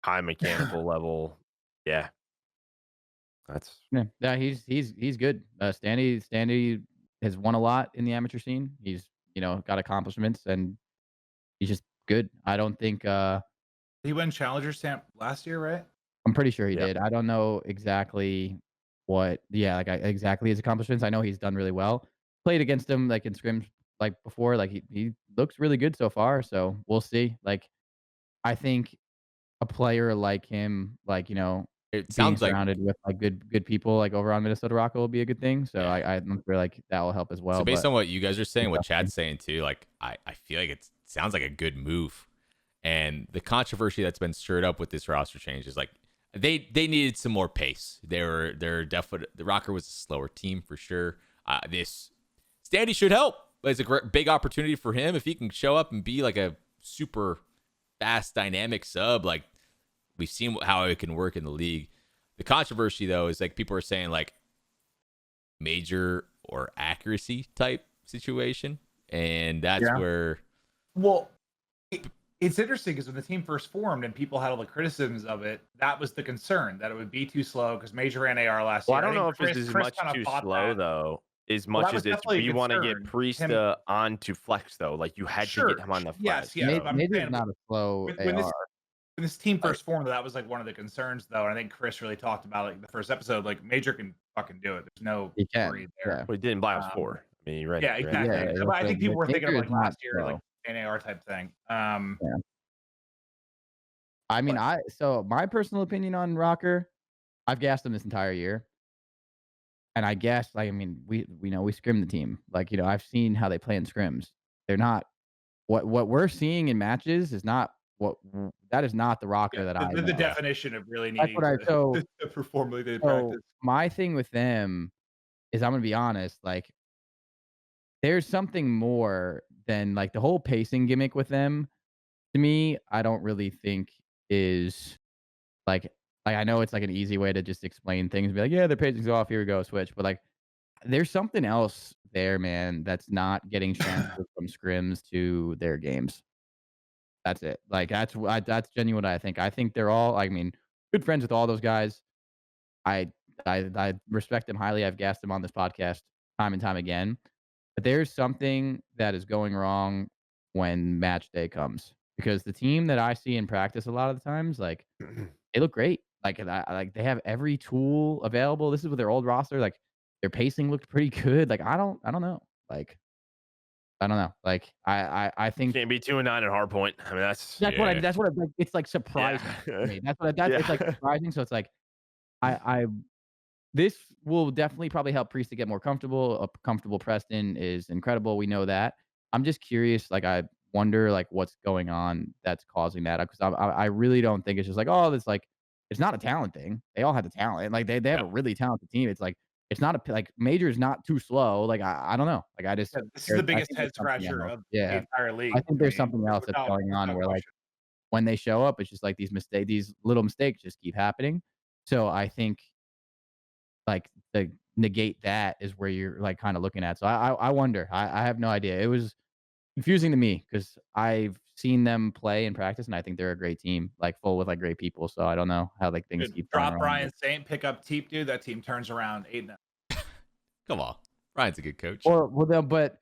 high mechanical level. Yeah. yeah, he's good. Staaandy has won a lot in the amateur scene. He's got accomplishments and he's just good. I don't think He won Challenger Stamp last year, right? I'm pretty sure he Yep. did. I don't know exactly exactly his accomplishments. I know he's done really well. Played against him like in scrims like before. Like he looks really good so far. So we'll see. Like I think a player like him, like It being sounds like surrounded with like good people like over on Minnesota Røkkr will be a good thing. So Yeah. I feel like that will help as well. so based but on what you guys are saying, what Chad's saying too, like I feel like it sounds like a good move. And the controversy that's been stirred up with this roster change is like they needed some more pace. They're definitely the Røkkr was a slower team for sure. This Staaandy should help. It's a big opportunity for him if he can show up and be like a super fast, dynamic sub. Like we've seen how it can work in the league. The controversy though is like people are saying like major or accuracy type situation, and that's where. Well, it's interesting because when the team first formed and people had all the criticisms of it, that was the concern that it would be too slow because Major ran AR last year. I don't know if Chris, it's as Chris much kinda too fought slow that. though. As Well, much that as was it's definitely a we want to concern. get Priesta onto flex though. Like you had to get him on the flex. Yes, yes. So. I'm Major's saying, not a slow when AR. this team first formed, that was like one of the concerns, though. And I think Chris really talked about like the first episode. Like Major can fucking do it. There's no He can, worry there. yeah. Well, he did in Black Ops 4. I mean, he ran. Yeah, he ran exactly. Yeah, But I think people were thinking of Major like is not last year, slow. like an AR type thing. I mean, so my personal opinion on Røkkr, I've gassed him this entire year. And I guess, like, I mean, we know we scrim the team. Like, you know, I've seen how they play in scrims. They're not what we're seeing in matches is not that is not the Røkkr that I know. The definition of really That's needing what to perform like they practice. My thing with them is I'm gonna be honest, like there's something more than like the whole pacing gimmick with them. To me, I don't really think is like I know it's like an easy way to just explain things and be like, yeah, their pacing's off, here we go, switch. But like there's something else there, man, that's not getting transferred from scrims to their games. That's it. Like that's genuine. I think they're all. I mean, good friends with all those guys. I respect them highly. I've gassed them on this podcast time and time again. But there's something that is going wrong when match day comes because the team that I see in practice a lot of the times, like they look great. Like they have every tool available. This is with their old roster. Like their pacing looked pretty good. Like I don't know. Like I don't know. Like I think can't be 2-9 at hardpoint. I mean that's what like, it's like surprising to me. That's it's like surprising. So it's like I this will definitely probably help Priest to get more comfortable. A comfortable Preston is incredible. We know that. I'm just curious. Like I wonder like what's going on that's causing that because I really don't think it's just like this like it's not a talent thing. They all have the talent. Like they have a really talented team. It's like it's not a like Major is not too slow. Like I don't know. Like I just this is the biggest head scratcher of the entire league. I think there's something else that's going on where like when they show up, it's just like these little mistakes just keep happening. So I think like to negate that is where you're like kind of looking at. So I wonder. I have no idea. It was confusing to me because I've seen them play in practice, and I think they're a great team, like full with like great people. So I don't know how like things keep drop Ryan Saint, pick up TeeP, dude. That team turns around 8-0. Come on, Ryan's a good coach. But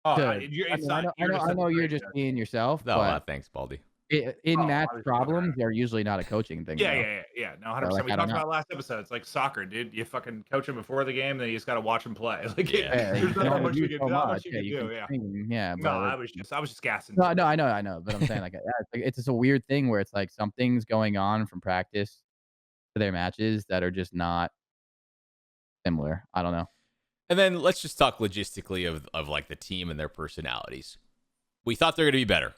I know you're just being yourself. No, but thanks, Baldy. In match problems, they're usually not a coaching thing. Yeah. No, 100%. We talked about last episode. It's like soccer, dude. You fucking coach them before the game, then you just got to watch them play. Like, there's not much you can do. Yeah. No, I was just gassing. No, I know. But I'm saying like it's just a weird thing where it's like something's going on from practice to their matches that are just not similar. I don't know. And then let's just talk logistically of like the team and their personalities. We thought they're going to be better.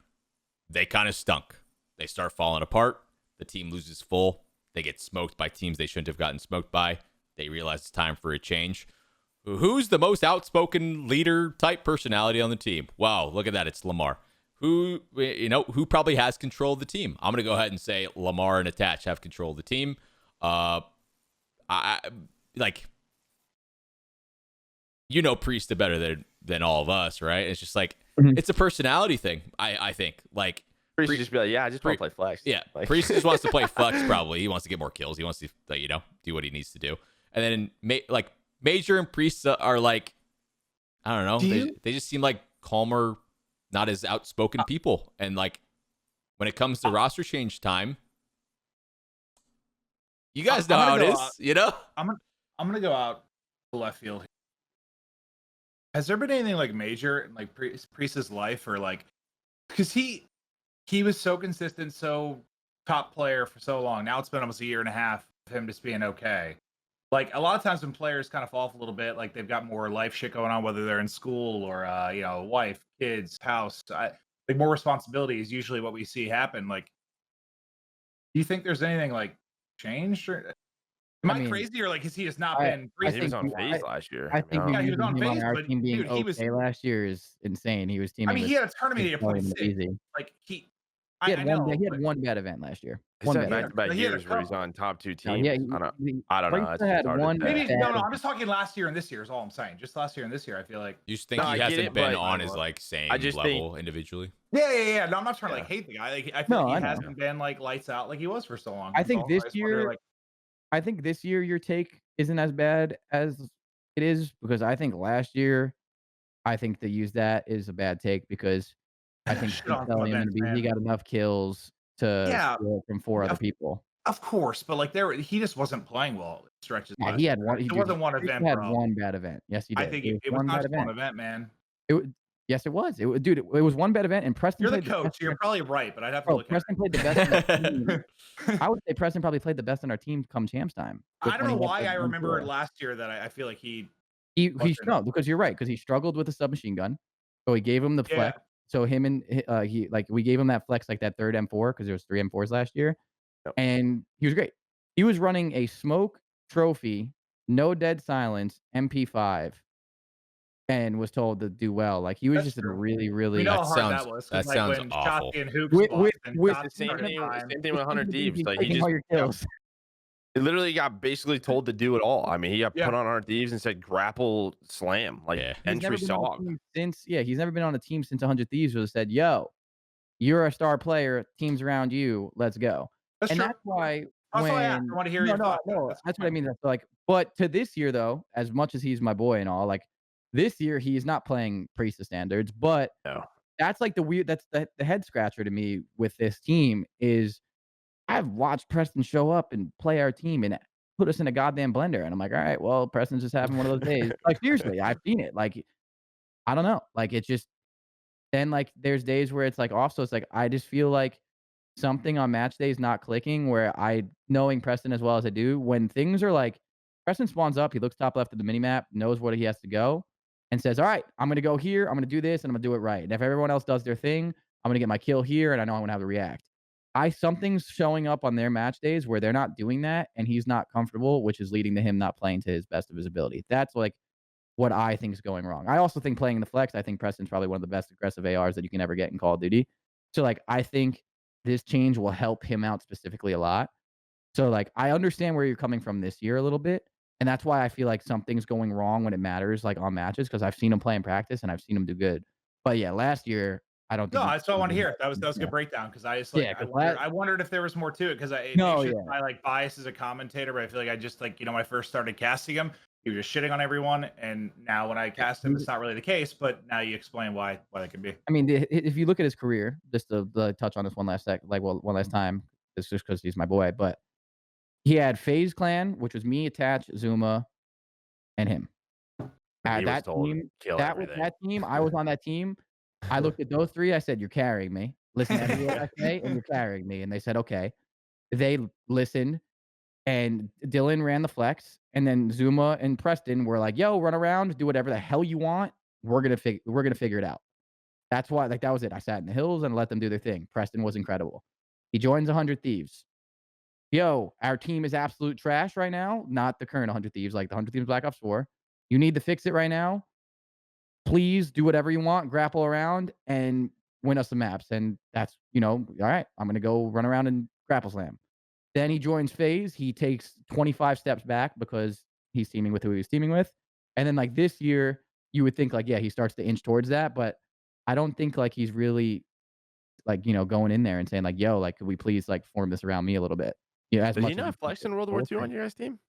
They kind of stunk. They start falling apart. The team loses full. They get smoked by teams they shouldn't have gotten smoked by. They realize it's time for a change. Who's the most outspoken leader type personality on the team? Wow, look at that. It's Lamar. Who probably has control of the team? I'm going to go ahead and say Lamar and Attach have control of the team. Priest better than all of us, right? It's just like, it's a personality thing, I think. Like, Priest just be like, I just want to play flex. Yeah, like, Priest just wants to play flex, probably. He wants to get more kills. He wants to, do what he needs to do. And then, Major and Priest are like, I don't know. They just seem like calmer, not as outspoken people. And, like, when it comes to roster change time, you guys know how it is, I'm going to go out to left field here. Has there been anything like major in like Priest's life or like because he was so consistent, so top player for so long. Now it's been almost a year and a half of him just being okay. Like a lot of times when players kind of fall off a little bit, like they've got more life shit going on, whether they're in school or wife, kids, house, like more responsibility is usually what we see happen. Like, do you think there's anything like changed or? Am I crazy or like has he just not been? He was on Faze last year. I think he was on Faze, our but team being dude, okay last year is insane. He was teaming. he had a tournament he played. Like He had I one. know, He had but- one bad event last year. He's One had bad. back-to-back He had a years where he's couple. on top 2 No, teams. yeah, I don't know. Røkkr It's had just hard to one say. Maybe bad no. event. I'm just talking last year and this year is all I'm saying. Just last year and this year, I feel like. You just think No, he I get hasn't it, been but- on his like same I just level individually? Yeah. No, I'm not trying to Yeah. like hate the guy. Like, I feel No, like I he know. hasn't been like lights out like he was for so long. I That's think all. this just wonder, year, like, I think this year your take isn't as bad as it is because I think last year, I think to use that is a bad take because I think shit he's on some telling him events, he man. got enough kills to Yeah. steal from 4 other people. Of course, but like he just wasn't playing well at stretches. Yeah, last he had year. one. It He wasn't one Røkkr event, had bro. one bad event. Yes, he did. I think was it was one not bad just one event. event, man. Yes, it was. Dude, it was one bad event, and Preston You're the played coach. best. You're probably right, but I'd have to Bro, look Preston at played the best on our team. it. I would say Preston probably played the best on our team come champs time. I don't know why I remember last year that I feel like he He wasn't- struggled because you're right because he struggled with the submachine gun, so we gave him the Yeah. flex. So him and he like we gave him that flex like that third M4 because there was 3 M4s last year, Yep. and he was great. He was running a smoke trophy, no dead silence MP5, and was told to do well. Like he was That's just in a true. really, We really know how That hard sounds- that was. 'Cause, that like, sounds when awful. Shotzi and Hoops With- lost and with- Shotzi The same started thing, time. same thing with 100 Thieves. Like he taking just all your kills. he literally got basically told to do it all. I mean, he got Yeah. put on 100 Thieves and said grapple slam, like Yeah. He's never entry been on a song. team he's never been on a team since 100 Thieves who said, "Yo, you're a star player. Teams around you. Let's go." That's And true. that's why That's when why I asked. I want to hear your thoughts. that's what I mean. Like, but to this year though, as much as he's my boy and all, like this year he's not playing Priestess standards. But No. that's like that's the head scratcher to me with this team is I've watched Preston show up and play our team and put us in a goddamn blender, and I'm like, all right, well, Preston's just having one of those days. Like seriously, I've seen it. Like, I don't know. Like it's just then like there's days where it's like off. So it's like I just feel like something on match day is not clicking where I knowing Preston as well as I do, when things are like Preston spawns up, he looks top left of the mini map, knows where he has to go, and says, all right, I'm gonna go here, I'm gonna do this, and I'm gonna do it right. And if everyone else does their thing, I'm gonna get my kill here, and I know I'm gonna have to react. Something's showing up on their match days where they're not doing that, and he's not comfortable, which is leading to him not playing to his best of his ability. That's like what I think is going wrong. I also think playing the flex, I think Preston's probably one of the best aggressive ARs that you can ever get in Call of Duty. So like I think this change will help him out specifically a lot. So like I understand where you're coming from this year a little bit. And that's why I feel like something's going wrong when it matters, like on matches, because I've seen him play in practice and I've seen him do good. But yeah, last year I don't think No, that's what I want to hear. That was a Yeah. good breakdown because I just like Yeah, I 'cause I wondered if there was more to it because No, it's just yeah. my like bias as a commentator, but I feel like I just like when I first started casting him, he was just shitting on everyone, and now when I cast him, it's not really the case. But now you explain why that could be. I mean, if you look at his career, just to touch on this one last one last time, it's just because he's my boy. But he had Faze Clan, which was me, Attach, Zuma, and him. He was That told to team, kill that was everything. that team. I was on that team. I looked at those 3. I said, "You're carrying me. Listen to every word I say, and you're carrying me." And they said, "Okay." They listened, and Dylan ran the flex, and then Zuma and Preston were like, "Yo, run around, do whatever the hell you want. We're gonna figure it out." That's why, like, that was it. I sat in the hills and let them do their thing. Preston was incredible. He joins 100 Thieves. Yo, our team is absolute trash right now. Not the current 100 Thieves, like the 100 Thieves Black Ops 4. You need to fix it right now. Please do whatever you want, grapple around, and win us some maps. And that's, all right, I'm going to go run around and grapple slam. Then he joins Faze. He takes 25 steps back because he's teaming with who he was teaming with. And then, like, this year, you would think, like, yeah, he starts to inch towards that. But I don't think, like, he's really, like, going in there and saying, like, yo, like, could we please, like, form this around me a little bit? Yeah, as Did much he as not flex in World War II on your guys' team?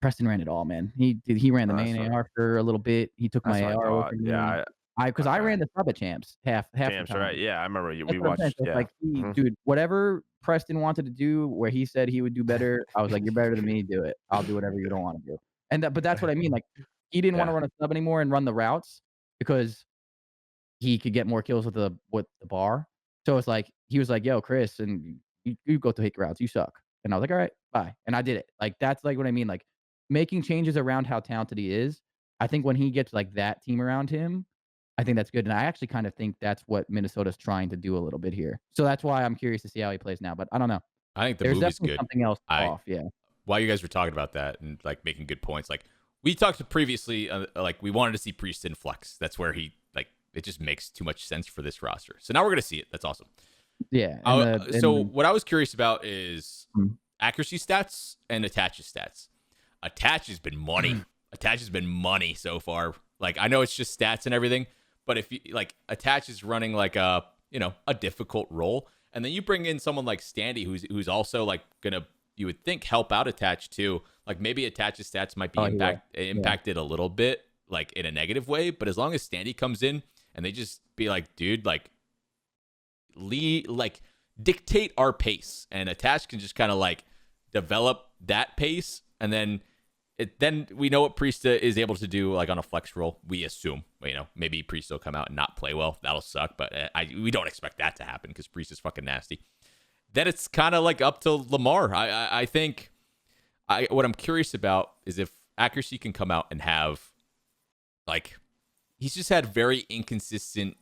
Preston ran it all, man. He ran the Oh, main that's AR for a little bit. He took my That's what I AR away thought. from me. Yeah, Because I okay. ran the sub at champs half the Champs, time. right? Yeah, I remember That's we what I'm saying. watched. So it's Yeah, like, Mhm. dude, whatever Preston wanted to do, where he said he would do better, I was like, you're better than me. Do it. I'll do whatever you don't want to do. But that's what I mean. Like, he didn't want to Yeah. run a sub anymore and run the routes because he could get more kills with the bar. So it's like he was like, yo, Chris, and you go to hit routes. You suck. And I was like, all right, bye. And I did it. Like, that's like what I mean. Like, making changes around how talented he is. I think when he gets like that team around him, I think that's good. And I actually kind of think that's what Minnesota's trying to do a little bit here. So that's why I'm curious to see how he plays now. But I don't know. I think the There's move is definitely good. something else off. Yeah. While you guys were talking about that and like making good points, like we talked previously, like we wanted to see Priest in flex. That's where he like it just makes too much sense for this roster. So now we're gonna see it. That's awesome. Yeah. So what I was curious about is Hmm. accuracy stats and attach's stats. Attach has been money. Attach has been money so far. Like, I know it's just stats and everything, but if you like, attach is running like a difficult role, and then you bring in someone like Staaandy, who's also like gonna, you would think, help out attach too. Like, maybe attach's stats might be impacted a little bit, like in a negative way, but as long as Staaandy comes in and they just be like, dude, like, dictate our pace, and attach can just kind of like develop that pace, and then we know what Priesta is able to do, like on a flex roll. We assume, maybe Priesta will come out and not play well. That'll suck, but we don't expect that to happen because Priest is fucking nasty. Then it's kind of like up to Lamar. I think what I'm curious about is if accuracy can come out and have, like, he's just had very inconsistent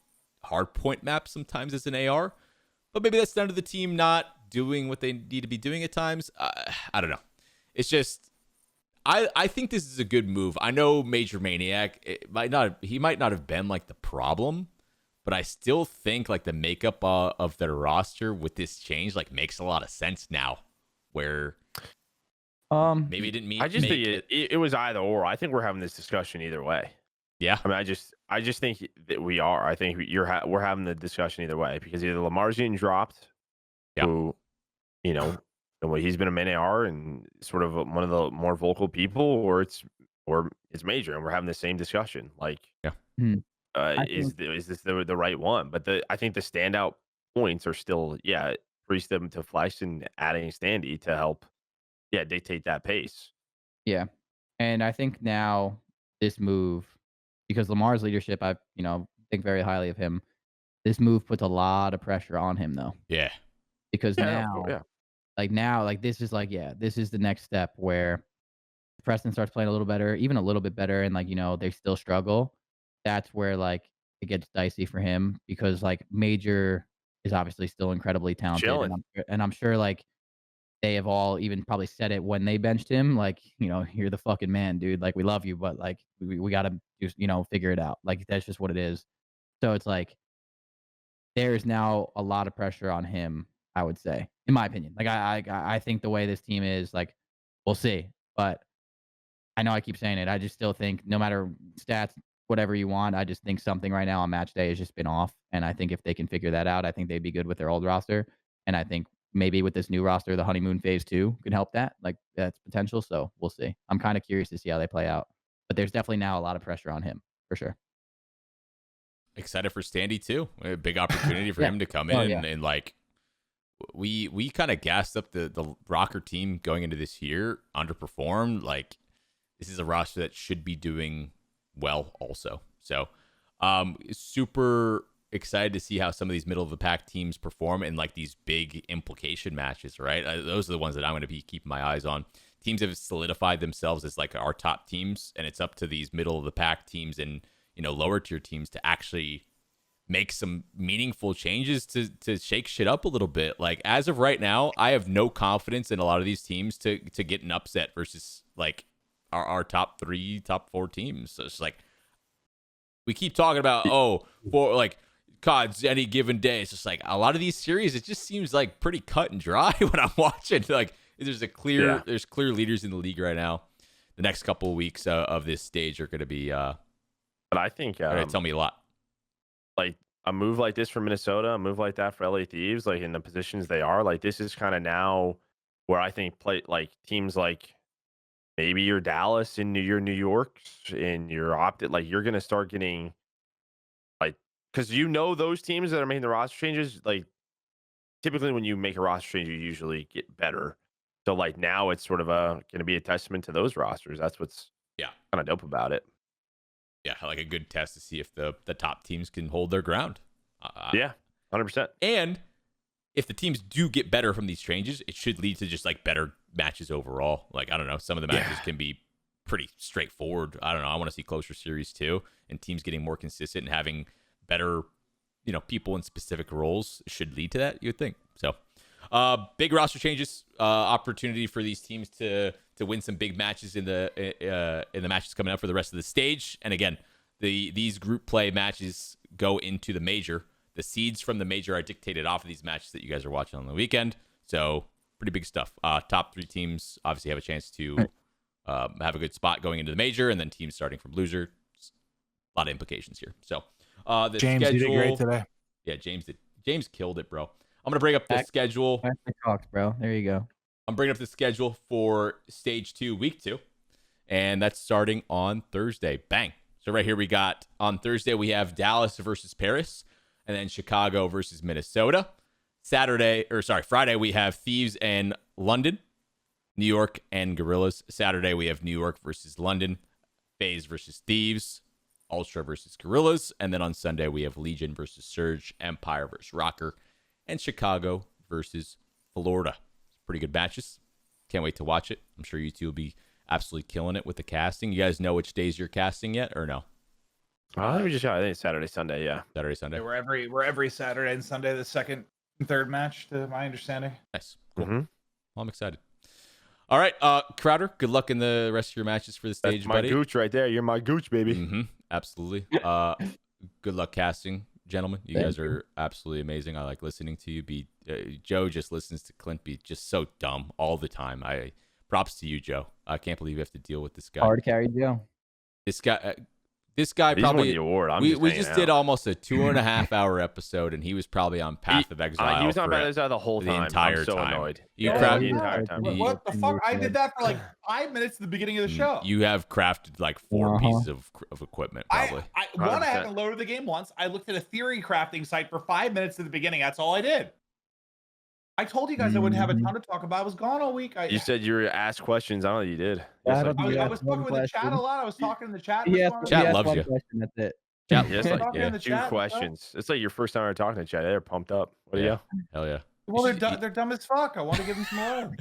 hardpoint maps sometimes as an AR, but maybe that's down to the team not doing what they need to be doing at times. I don't know. It's just, I think this is a good move. I know MajorManiak, he might not have been like the problem, but I still think like the makeup of their roster with this change like makes a lot of sense now. Where maybe it didn't mean. I just think it was either or. I think we're having this discussion either way. Yeah. I mean, I just think that we are. I think we're having the discussion either way, because either Lamar's getting dropped, who, he's been a main AR and sort of one of the more vocal people, or it's Major, and we're having the same discussion. Like, is this the right one? But I think the standout points are still, Priest them to Flex and adding Staaandy to help, dictate that pace. Yeah, and I think now this move, because Lamar's leadership, I think very highly of him. This move puts a lot of pressure on him, though. Yeah, because now this is this is the next step where Preston starts playing a little better, even a little bit better, and they still struggle. That's where it gets dicey for him, because Major is obviously still incredibly talented, and I'm sure they have all even probably said it when they benched him, you're the fucking man, dude. We love you, but we got to just, figure it out. That's just what it is. So it's there's now a lot of pressure on him, I would say, in my opinion. I think the way this team is, we'll see. But I know I keep saying it. I just still think, no matter stats, whatever you want, I just think something right now on match day has just been off. And I think if they can figure that out, I think they'd be good with their old roster. And I think maybe with this new roster, the honeymoon phase 2 can help that. That's potential. So we'll see. I'm kind of curious to see how they play out. But there's definitely now a lot of pressure on him, for sure. Excited for Staaandy too. A big opportunity for him to come in and we kind of gassed up the Røkkr team going into this year, underperformed. This is a roster that should be doing well also. So super excited to see how some of these middle of the pack teams perform in these big implication matches, right? Those are the ones that I'm going to be keeping my eyes on. Teams have solidified themselves as our top teams, and it's up to these middle of the pack teams and lower tier teams to actually make some meaningful changes to shake shit up a little bit. As of right now, I have no confidence in a lot of these teams to get an upset versus our top 3, top 4 teams. So it's we keep talking about CODs any given day. It's just a lot of these series, it just seems pretty cut and dry when I'm watching. There's there's clear leaders in the league right now. The next couple of weeks of this stage are going to be but I think tell me a lot. A move like this for Minnesota, a move like that for LA Thieves, in the positions they are, this is kind of now where I think teams maybe your Dallas and your New Yorks and your Optic, you're gonna start getting because those teams that are making the roster changes, typically when you make a roster change, you usually get better. So now it's sort of gonna be a testament to those rosters. That's what's kind of dope about it. Yeah, a good test to see if the top teams can hold their ground. 100%. And if the teams do get better from these changes, it should lead to just better matches overall. I don't know, some of the matches can be pretty straightforward. I don't know. I want to see closer series too, and teams getting more consistent and having better, people in specific roles should lead to that, you would think. So, big roster changes, opportunity for these teams to win some big matches in the matches coming up for the rest of the stage. And again, these group play matches go into the major. The seeds from the major are dictated off of these matches that you guys are watching on the weekend. So pretty big stuff. Top 3 teams obviously have a chance to have a good spot going into the major, and then teams starting from loser. A lot of implications here. So the James, schedule, you did great today. Yeah, James killed it, bro. I'm gonna bring up the schedule. Talks, bro. There you go. I'm bringing up the schedule for stage 2, week 2, and that's starting on Thursday. Bang. So right here we got on Thursday we have Dallas versus Paris, and then Chicago versus Minnesota. Friday we have Thieves and London, New York and Guerrillas. Saturday we have New York versus London, Faze versus Thieves, Ultra versus Guerrillas, and then on Sunday we have Legion versus Surge, Empire versus Røkkr, and Chicago versus Florida. Pretty good matches. Can't wait to watch it. I'm sure you two will be absolutely killing it with the casting. You guys know which days you're casting yet, or no? I think it's Saturday, Sunday. Yeah, Saturday, Sunday. Yeah, we're every Saturday and Sunday, the second and third match, to my understanding. Nice. Cool. Well, I'm excited. All right, Crowder, good luck in the rest of your matches for the stage, That's my buddy. gooch right there. You're my gooch, baby. Absolutely. Good luck casting, gentlemen. You guys are absolutely amazing. I like listening to you. Joe just listens to Clint be just so dumb all the time. Props to you, Joe. I can't believe you have to deal with this guy. Hard carry, Joe. This guy He's probably won the award. we just did almost a 2.5 hour episode, and he was probably on Path of Exile. He was on Path of Exile the whole the time. entire I'm so time. annoyed. You the crafted entire time. What the fuck? I did that for like 5 minutes at the beginning of the show. You have crafted like 4 pieces of equipment, probably. I 100%. haven't loaded the game once. I looked at a theory crafting site for 5 minutes at the beginning. That's all I did. I told you guys I wouldn't have a ton to talk about. I was gone all week. You said you were asked questions. I don't know. You did. I was talking with the chat a lot. I was talking in the chat. Chat loves you. That's it. Chat, Yes, like, like, in the 2 chat, questions. It's like your first time ever talking to chat. They're pumped up. What do you? Hell yeah. Well, they're dumb as fuck. I want to give them some love.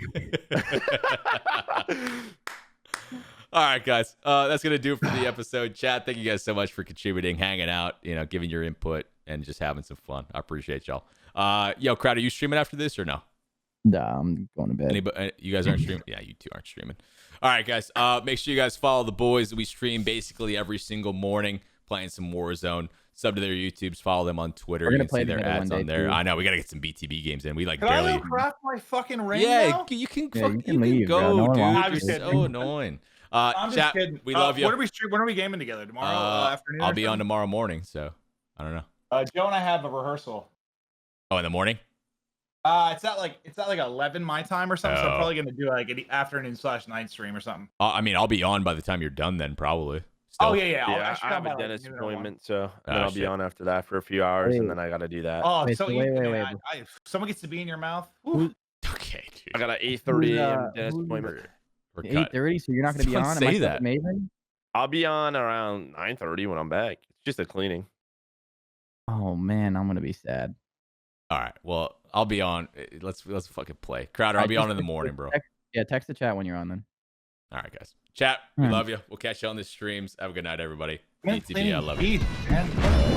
All right, guys. That's gonna do it for the episode. Chat, thank you guys so much for contributing, hanging out, giving your input, and just having some fun. I appreciate y'all. Yo, Crowd, are you streaming after this or no? Nah, I'm going to bed. Anybody, you guys aren't streaming? Yeah, you two aren't streaming. All right, guys. Make sure you guys follow the boys. We stream basically every single morning, playing some Warzone. Sub to their YouTubes. Follow them on Twitter. You can see their ads on there. I know we gotta get some BTB games in. We like Can barely. I craft my fucking ring Yeah, now? you can. Yeah, You you can, can leave, go, bro. No one dude. wants You're you. so annoying. I'm just Chat, kidding. we love you. When are we gaming together? Tomorrow afternoon? I'll or be on something? tomorrow morning, so I don't know. Joe and I have a rehearsal. Oh, in the morning? It's at like 11 my time or something. So I'm Oh. probably gonna do like an afternoon/night stream or something. I mean, I'll be on by the time you're done. Then probably. Oh Still. yeah. Yeah, I have a dentist appointment, so then I'll be on after that for a few hours, and then I got to do that. Oh, Wait, so so easy, wait. man. Someone gets to be in your mouth. Ooh. Okay, dude. I got an 8:30 a.m. Who's, dentist appointment. We're cut. 8:30, so you're not going to be Don't on? say that. Maven? I'll be on around 9:30 when I'm back. It's just a cleaning. Oh, man, I'm going to be sad. All right. Well, I'll be on. Let's fucking play. Crowder, I'll be on in the morning, bro. Text the chat when you're on then. All right, guys. Chat, we All right. love you. We'll catch you on the streams. Have a good night, everybody. Man, BTB, I love you. man.